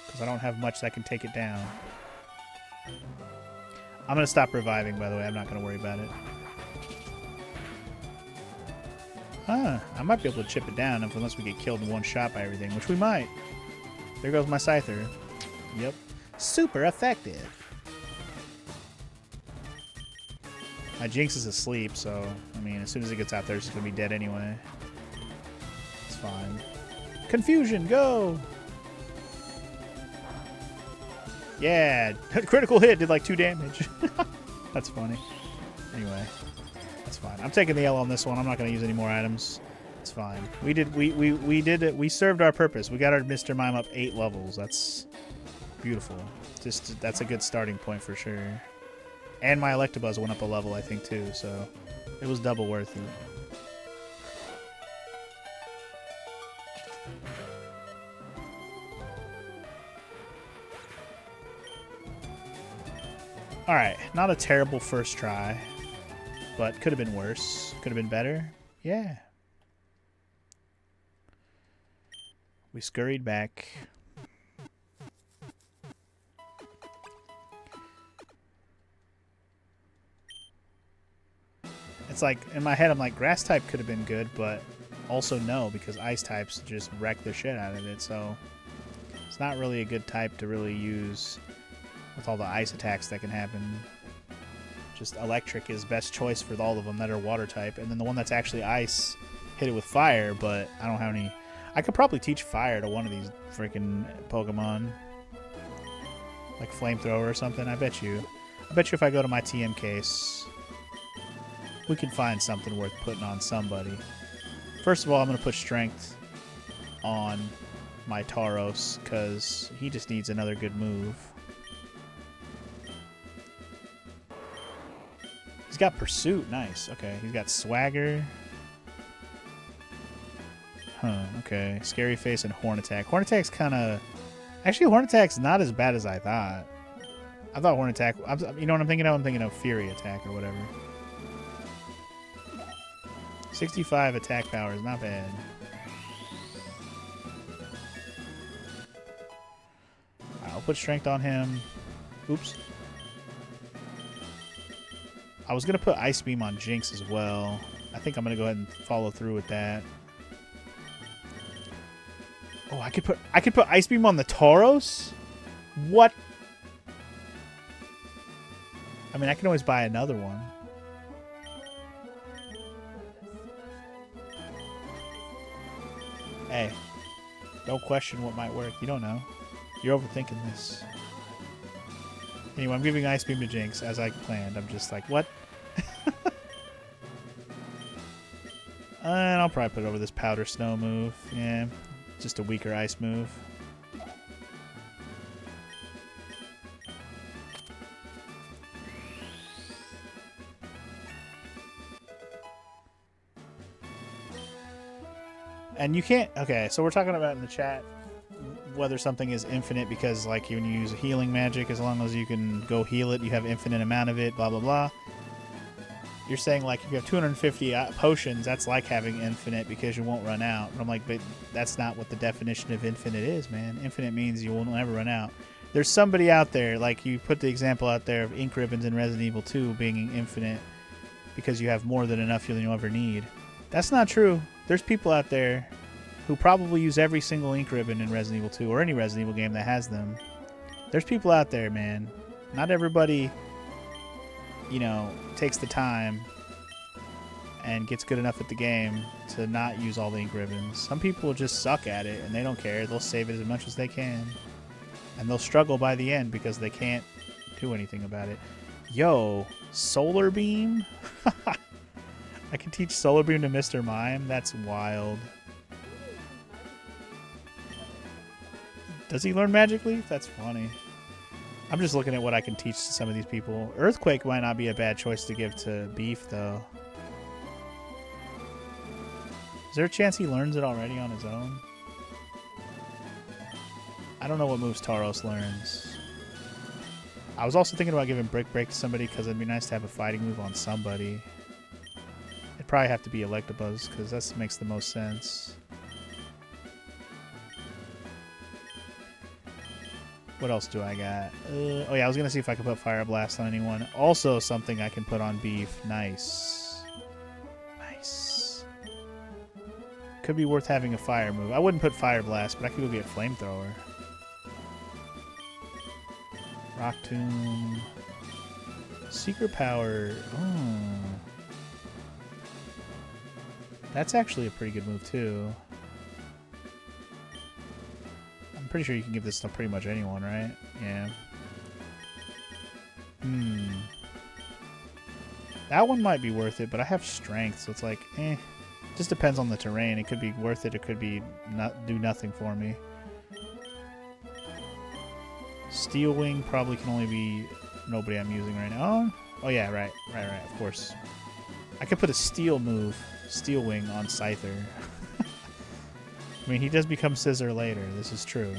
Because I don't have much that can take it down. I'm going to stop reviving, by the way. I'm not going to worry about it. I might be able to chip it down unless we get killed in one shot by everything, which we might. There goes my Scyther. Yep. Super effective. My Jinx is asleep, so, I mean, as soon as it gets out there, it's going to be dead anyway. It's fine. Confusion, go! Yeah, critical hit, did like 2 damage. That's funny. Anyway, that's fine. I'm taking the L on this one. I'm not going to use any more items. It's fine. We did it. We served our purpose. We got our Mr. Mime up 8 levels. That's beautiful. Just that's a good starting point for sure. And my Electabuzz went up a level, I think, too. So it was double worth it. Alright, not a terrible first try, but could have been worse. Could have been better. Yeah. We scurried back. It's like, in my head, I'm like, grass type could have been good, but also no, because ice types just wreck the shit out of it, so it's not really a good type to really use with all the ice attacks that can happen. Just electric is best choice for all of them that are water type, and then the one that's actually ice, hit it with fire, but I don't have any... I could probably teach fire to one of these freaking Pokemon. Like flamethrower or something, I bet you. I bet you if I go to my TM case, we can find something worth putting on somebody. First of all, I'm going to put strength on my Tauros, because he just needs another good move. He's got Pursuit. Nice. Okay. He's got Swagger. Huh. Okay. Scary Face and Horn Attack. Horn Attack's kind of... Actually, Horn Attack's not as bad as I thought. I thought Horn Attack... You know what I'm thinking of? I'm thinking of Fury Attack or whatever. 65 attack power is not bad. I'll put Strength on him. Oops. I was going to put Ice Beam on Jinx as well. I think I'm going to go ahead and follow through with that. Oh, I could put Ice Beam on the Tauros? What? I mean, I can always buy another one. Hey, don't question what might work. You don't know. You're overthinking this. Anyway, I'm giving Ice Beam to Jinx as I planned. I'm just like, what? And I'll probably put it over this powder snow move. Yeah, just a weaker ice move. And you can't... Okay, so we're talking about in the chat whether something is infinite because, like, when you use healing magic, as long as you can go heal it, you have infinite amount of it, blah, blah, blah. You're saying, like, if you have 250 potions, that's like having infinite because you won't run out. But I'm like, but that's not what the definition of infinite is, man. Infinite means you will never run out. There's somebody out there, like you put the example out there of ink ribbons in Resident Evil 2 being infinite because you have more than enough than you'll ever need. That's not true. There's people out there who probably use every single ink ribbon in Resident Evil 2 or any Resident Evil game that has them. There's people out there, man. Not everybody, you know, takes the time and gets good enough at the game to not use all the ink ribbons. Some people just suck at it and they don't care. They'll save it as much as they can. And they'll struggle by the end because they can't do anything about it. Yo, Solar Beam? I can teach Solar Beam to Mr. Mime? That's wild. Does he learn magically? That's funny. I'm just looking at what I can teach to some of these people. Earthquake might not be a bad choice to give to Beef, though. Is there a chance he learns it already on his own? I don't know what moves Tauros learns. I was also thinking about giving Brick Break to somebody because it'd be nice to have a fighting move on somebody. It'd probably have to be Electabuzz because that makes the most sense. What else do I got? Oh yeah, I was going to see if I could put Fire Blast on anyone. Also something I can put on Beef. Nice. Nice. Could be worth having a fire move. I wouldn't put Fire Blast, but I could go get Flamethrower. Rock Tomb. Secret Power. Oh. That's actually a pretty good move too. I'm pretty sure you can give this to pretty much anyone, right? Yeah. That one might be worth it, but I have strength, so it's like, eh. Just depends on the terrain. It could be worth it. It could be do nothing for me. Steel Wing probably can only be nobody I'm using right now. Oh yeah, right, of course. I could put a steel move, Steel Wing, on Scyther. I mean, he does become Scissor later. This is true.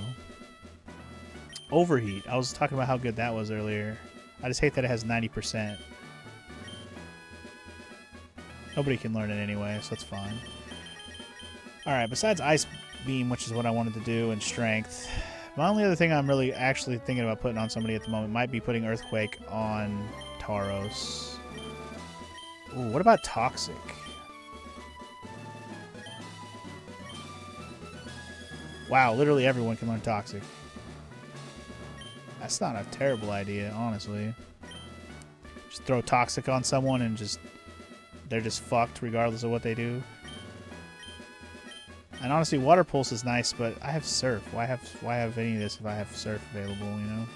Overheat. I was talking about how good that was earlier. I just hate that it has 90%. Nobody can learn it anyway, so it's fine. Alright, besides Ice Beam, which is what I wanted to do, and Strength, my only other thing I'm really actually thinking about putting on somebody at the moment might be putting Earthquake on Tauros. Ooh, what about Toxic? Wow, literally everyone can learn Toxic. That's not a terrible idea, honestly. Just throw Toxic on someone and they're just fucked regardless of what they do. And honestly, Water Pulse is nice, but I have Surf. Why have any of this if I have Surf available, you know?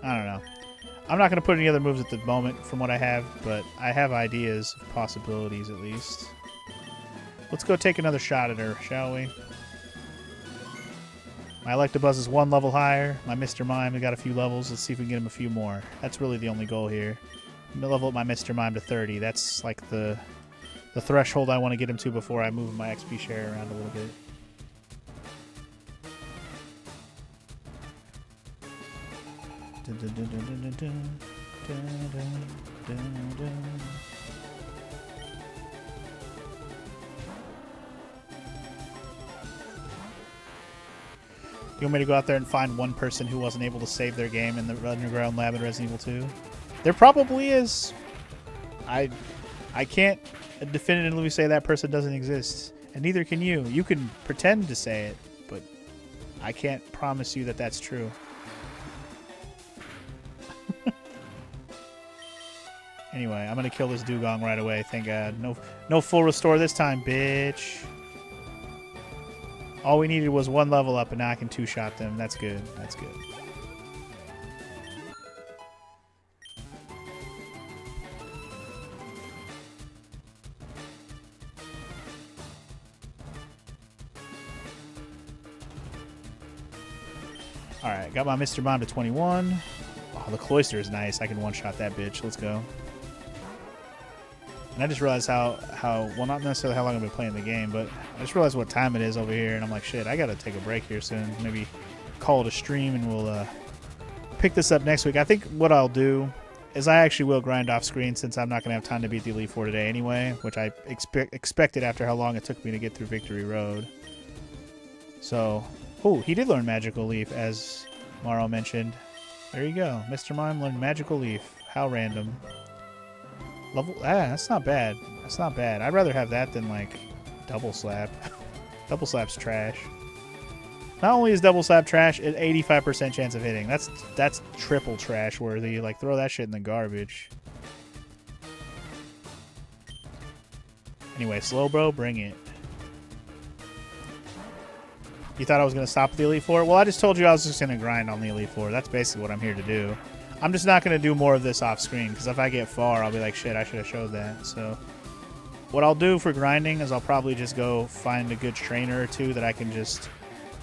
I don't know. I'm not going to put any other moves at the moment from what I have, but I have ideas of possibilities at least. Let's go take another shot at her, shall we? My Electabuzz is one level higher. My Mr. Mime, we got a few levels. Let's see if we can get him a few more. That's really the only goal here. I'm gonna level up my Mr. Mime to 30. That's like the threshold I want to get him to before I move my XP share around a little bit. You want me to go out there and find one person who wasn't able to save their game in the underground lab in Resident Evil 2? There probably is. I can't definitively say that person doesn't exist, and neither can you. You can pretend to say it, but I can't promise you that that's true. Anyway, I'm gonna kill this Dugong right away. Thank God. No full restore this time, bitch. All we needed was one level up, and now I can two-shot them. That's good. That's good. Alright, got my Mr. Bomb to 21. Oh, the Cloister is nice. I can one-shot that bitch. Let's go. And I just realized how well, not necessarily how long I've been playing the game, but I just realized what time it is over here, and I'm like, shit, I gotta take a break here soon. Maybe call it a stream, and we'll pick this up next week. I think what I'll do is I actually will grind off screen since I'm not gonna have time to beat the Elite Four today anyway, which I expected after how long it took me to get through Victory Road. So, oh, he did learn Magical Leaf, as Morrow mentioned. There you go. Mr. Mime learned Magical Leaf. How random. Level... that's not bad. That's not bad. I'd rather have that than, like, Double Slap. Double Slap's trash. Not only is Double Slap trash, an 85% chance of hitting. That's triple trash worthy. Like, throw that shit in the garbage. Anyway, slow bro, bring it. You thought I was going to stop at the Elite Four? Well, I just told you I was just going to grind on the Elite Four. That's basically what I'm here to do. I'm just not going to do more of this off screen, because if I get far, I'll be like, shit, I should have showed that. So what I'll do for grinding is I'll probably just go find a good trainer or two that I can just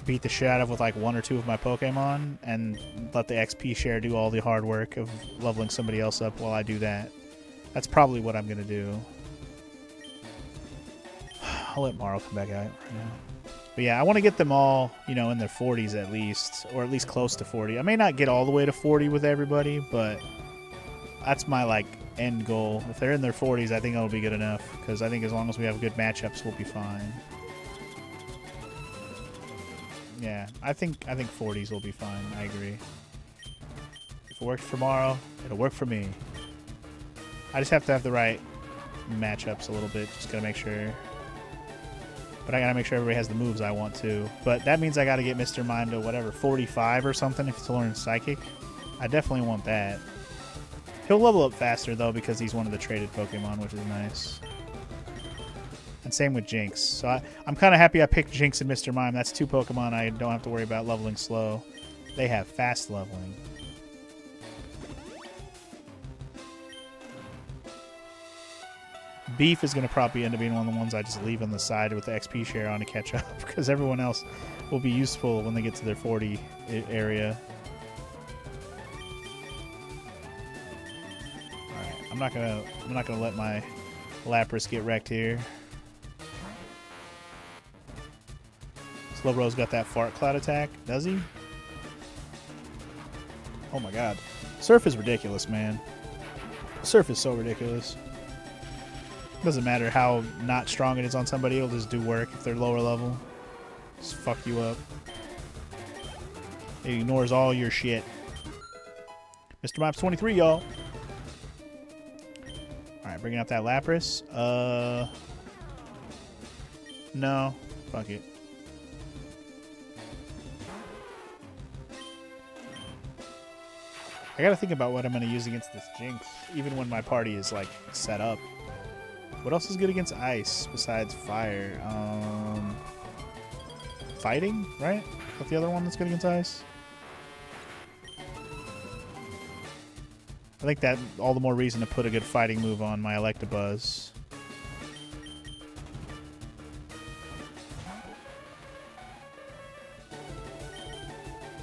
beat the shit out of with like 1 or 2 of my Pokemon, and let the XP share do all the hard work of leveling somebody else up while I do that. That's probably what I'm going to do. I'll let Morrow come back out right now. But yeah, I want to get them all, you know, in their 40s at least, or at least close to 40. I may not get all the way to 40 with everybody, but that's my, like, end goal. If they're in their 40s, I think it'll be good enough, because I think as long as we have good matchups, we'll be fine. Yeah, I think 40s will be fine. I agree. If it works for Morrow, it'll work for me. I just have to have the right matchups a little bit. Just gotta make sure. But I gotta make sure everybody has the moves I want to. But that means I gotta get Mr. Mime to whatever, 45 or something if he's learning Psychic. I definitely want that. He'll level up faster though because he's one of the traded Pokemon, which is nice. And same with Jinx. So I'm kind of happy I picked Jinx and Mr. Mime. That's 2 Pokemon I don't have to worry about leveling slow. They have fast leveling. Beef is going to probably end up being one of the ones I just leave on the side with the XP share on to catch up, because everyone else will be useful when they get to their 40 area. Alright, I'm not gonna let my Lapras get wrecked here. Slowbro's got that fart cloud attack, does he? Oh my god. Surf is ridiculous, man. Surf is so ridiculous. Doesn't matter how not strong it is on somebody, it'll just do work if they're lower level. Just fuck you up. It ignores all your shit. Mr. Mime's 23, y'all. Alright, bringing out that Lapras. No. Fuck it. I gotta think about what I'm gonna use against this Jinx, even when my party is, like, set up. What else is good against ice besides fire? Fighting, right? Is that the other one that's good against ice? I think that all the more reason to put a good fighting move on my Electabuzz.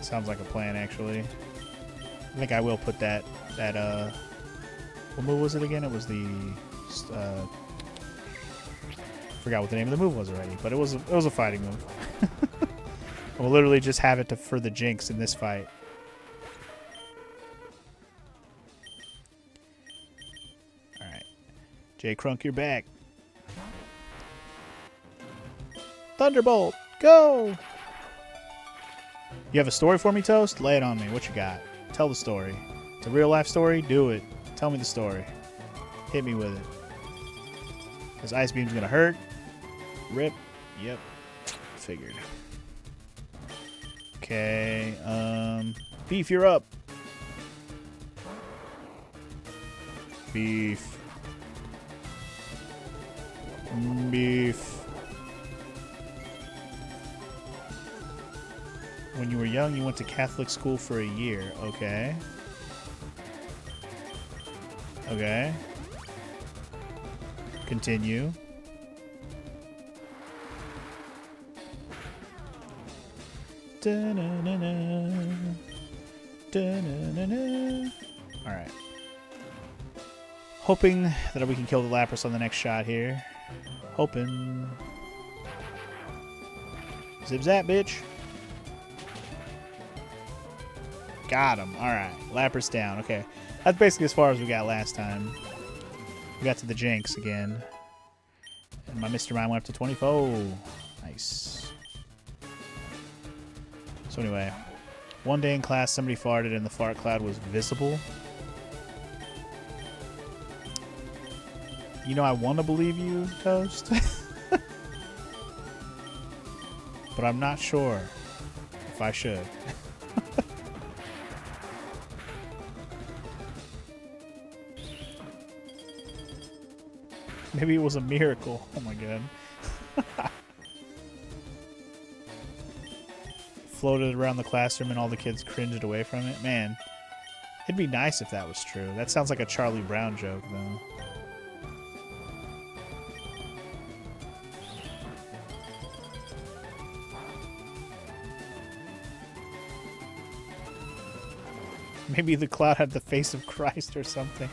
Sounds like a plan, actually. I think I will put that what move was it again? It was the forgot what the name of the move was already, but it was a fighting move. We'll literally just have it for the Jinx in this fight. Alright. J. Crunk, you're back. Thunderbolt, go! You have a story for me, Toast? Lay it on me. What you got? Tell the story. It's a real life story? Do it. Tell me the story. Hit me with it. This Ice Beam's gonna hurt. Rip. Yep. Figured. Okay. Beef, you're up. Beef. Beef. When you were young, you went to Catholic school for a year. Okay. Okay. Continue. Da-na-na-na. Da-na-na-na. Alright. Hoping that we can kill the Lapras on the next shot here. Hoping. Zip zap, bitch. Got him. Alright. Lapras down. Okay. That's basically as far as we got last time. We got to the Jinx again. And my Mr. Mime went up to 24. Nice. So anyway. One day in class, somebody farted and the fart cloud was visible. You know, I want to believe you, Toast. But I'm not sure if I should. Maybe it was a miracle. Oh my god. Floated around the classroom and all the kids cringed away from it. Man, it'd be nice if that was true. That sounds like a Charlie Brown joke, though. Maybe the cloud had the face of Christ or something.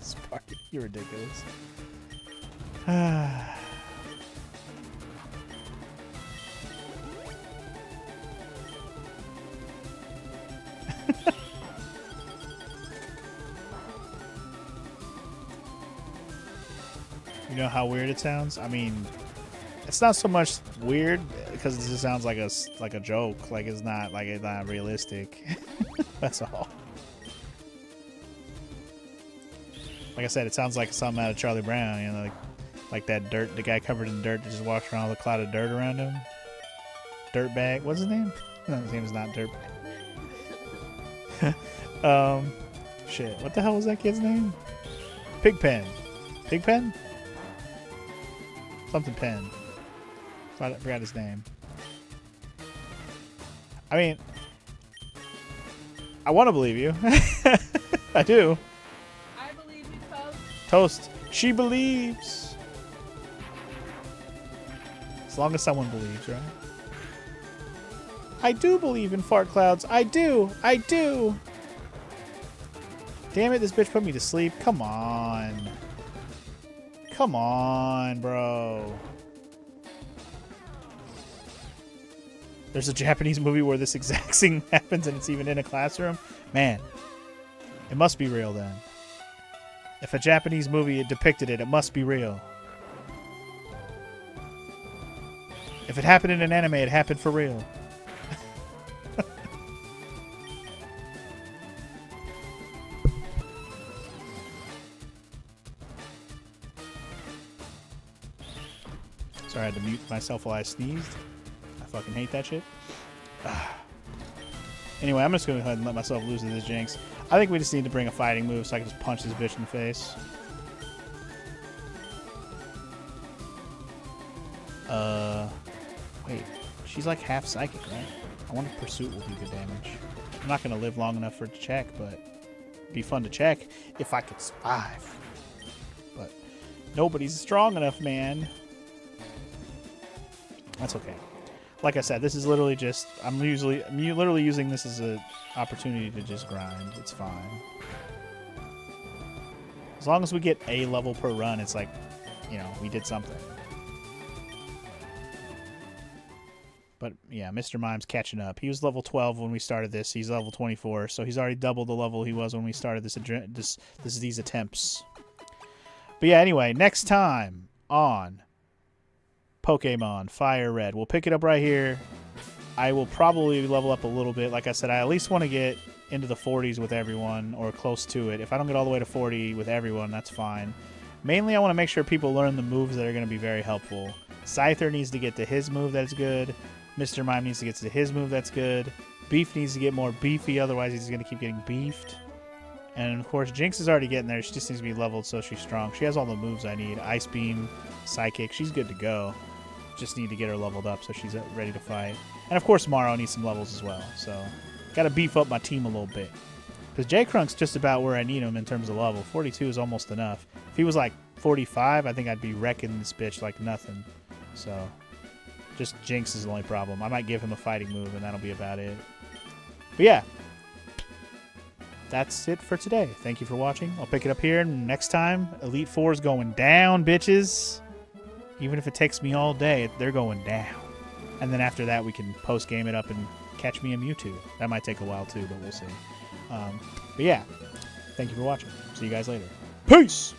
Sparky, you're ridiculous. You know how weird it sounds? I mean, it's not so much weird because it just sounds like a joke. Like it's not realistic. That's all. Like I said, it sounds like something out of Charlie Brown. You know, like that dirt. The guy covered in dirt that just walks around with a cloud of dirt around him. Dirtbag. What's his name? No, his name is not Dirtbag. Shit. What the hell was that kid's name? Pigpen. Pigpen? Something Pen. I forgot his name. I mean, I want to believe you. I do. I believe you, Toast. Toast. She believes. As long as someone believes, right? I do believe in fart clouds. I do. I do. Damn it, this bitch put me to sleep. Come on. Come on, bro. There's a Japanese movie where this exact thing happens and it's even in a classroom. Man, it must be real then. If a Japanese movie depicted it, it must be real. If it happened in an anime, it happened for real. Sorry, I had to mute myself while I sneezed. I fucking hate that shit. Anyway, I'm just going to go ahead and let myself lose to this Jinx. I think we just need to bring a fighting move so I can just punch this bitch in the face. Wait. She's like half psychic, right? I wonder if Pursuit will do good damage. I'm not going to live long enough for it to check, but it'd be fun to check if I could survive. But nobody's strong enough, man. That's okay. Like I said, this is literally just... I'm literally using this as an opportunity to just grind. It's fine. As long as we get a level per run, it's like, you know, we did something. But yeah, Mr. Mime's catching up. He was level 12 when we started this. He's level 24, so he's already doubled the level he was when we started these attempts. But yeah, anyway, next time on Pokemon FireRed. We'll pick it up right here. I will probably level up a little bit. Like I said, I at least want to get into the 40s with everyone, or close to it. If I don't get all the way to 40 with everyone, that's fine. Mainly, I want to make sure people learn the moves that are going to be very helpful. Scyther needs to get to his move that's good. Mr. Mime needs to get to his move that's good. Beef needs to get more beefy, otherwise he's going to keep getting beefed. And of course, Jinx is already getting there. She just needs to be leveled so she's strong. She has all the moves I need. Ice Beam, Psychic. She's good to go. Just need to get her leveled up so she's ready to fight. And of course, Morrow needs some levels as well. So, got to beef up my team a little bit. Because J-Crunk's just about where I need him in terms of level. 42 is almost enough. If he was like 45, I think I'd be wrecking this bitch like nothing. So, Just Jinx is the only problem. I might give him a fighting move, and that'll be about it. But yeah, that's it for today. Thank you for watching. I'll pick it up here next time. Elite Four is going down, bitches. Even if it takes me all day, they're going down. And then after that, we can post-game it up and catch me a Mewtwo. That might take a while too, but we'll see. But yeah, thank you for watching. See you guys later. Peace!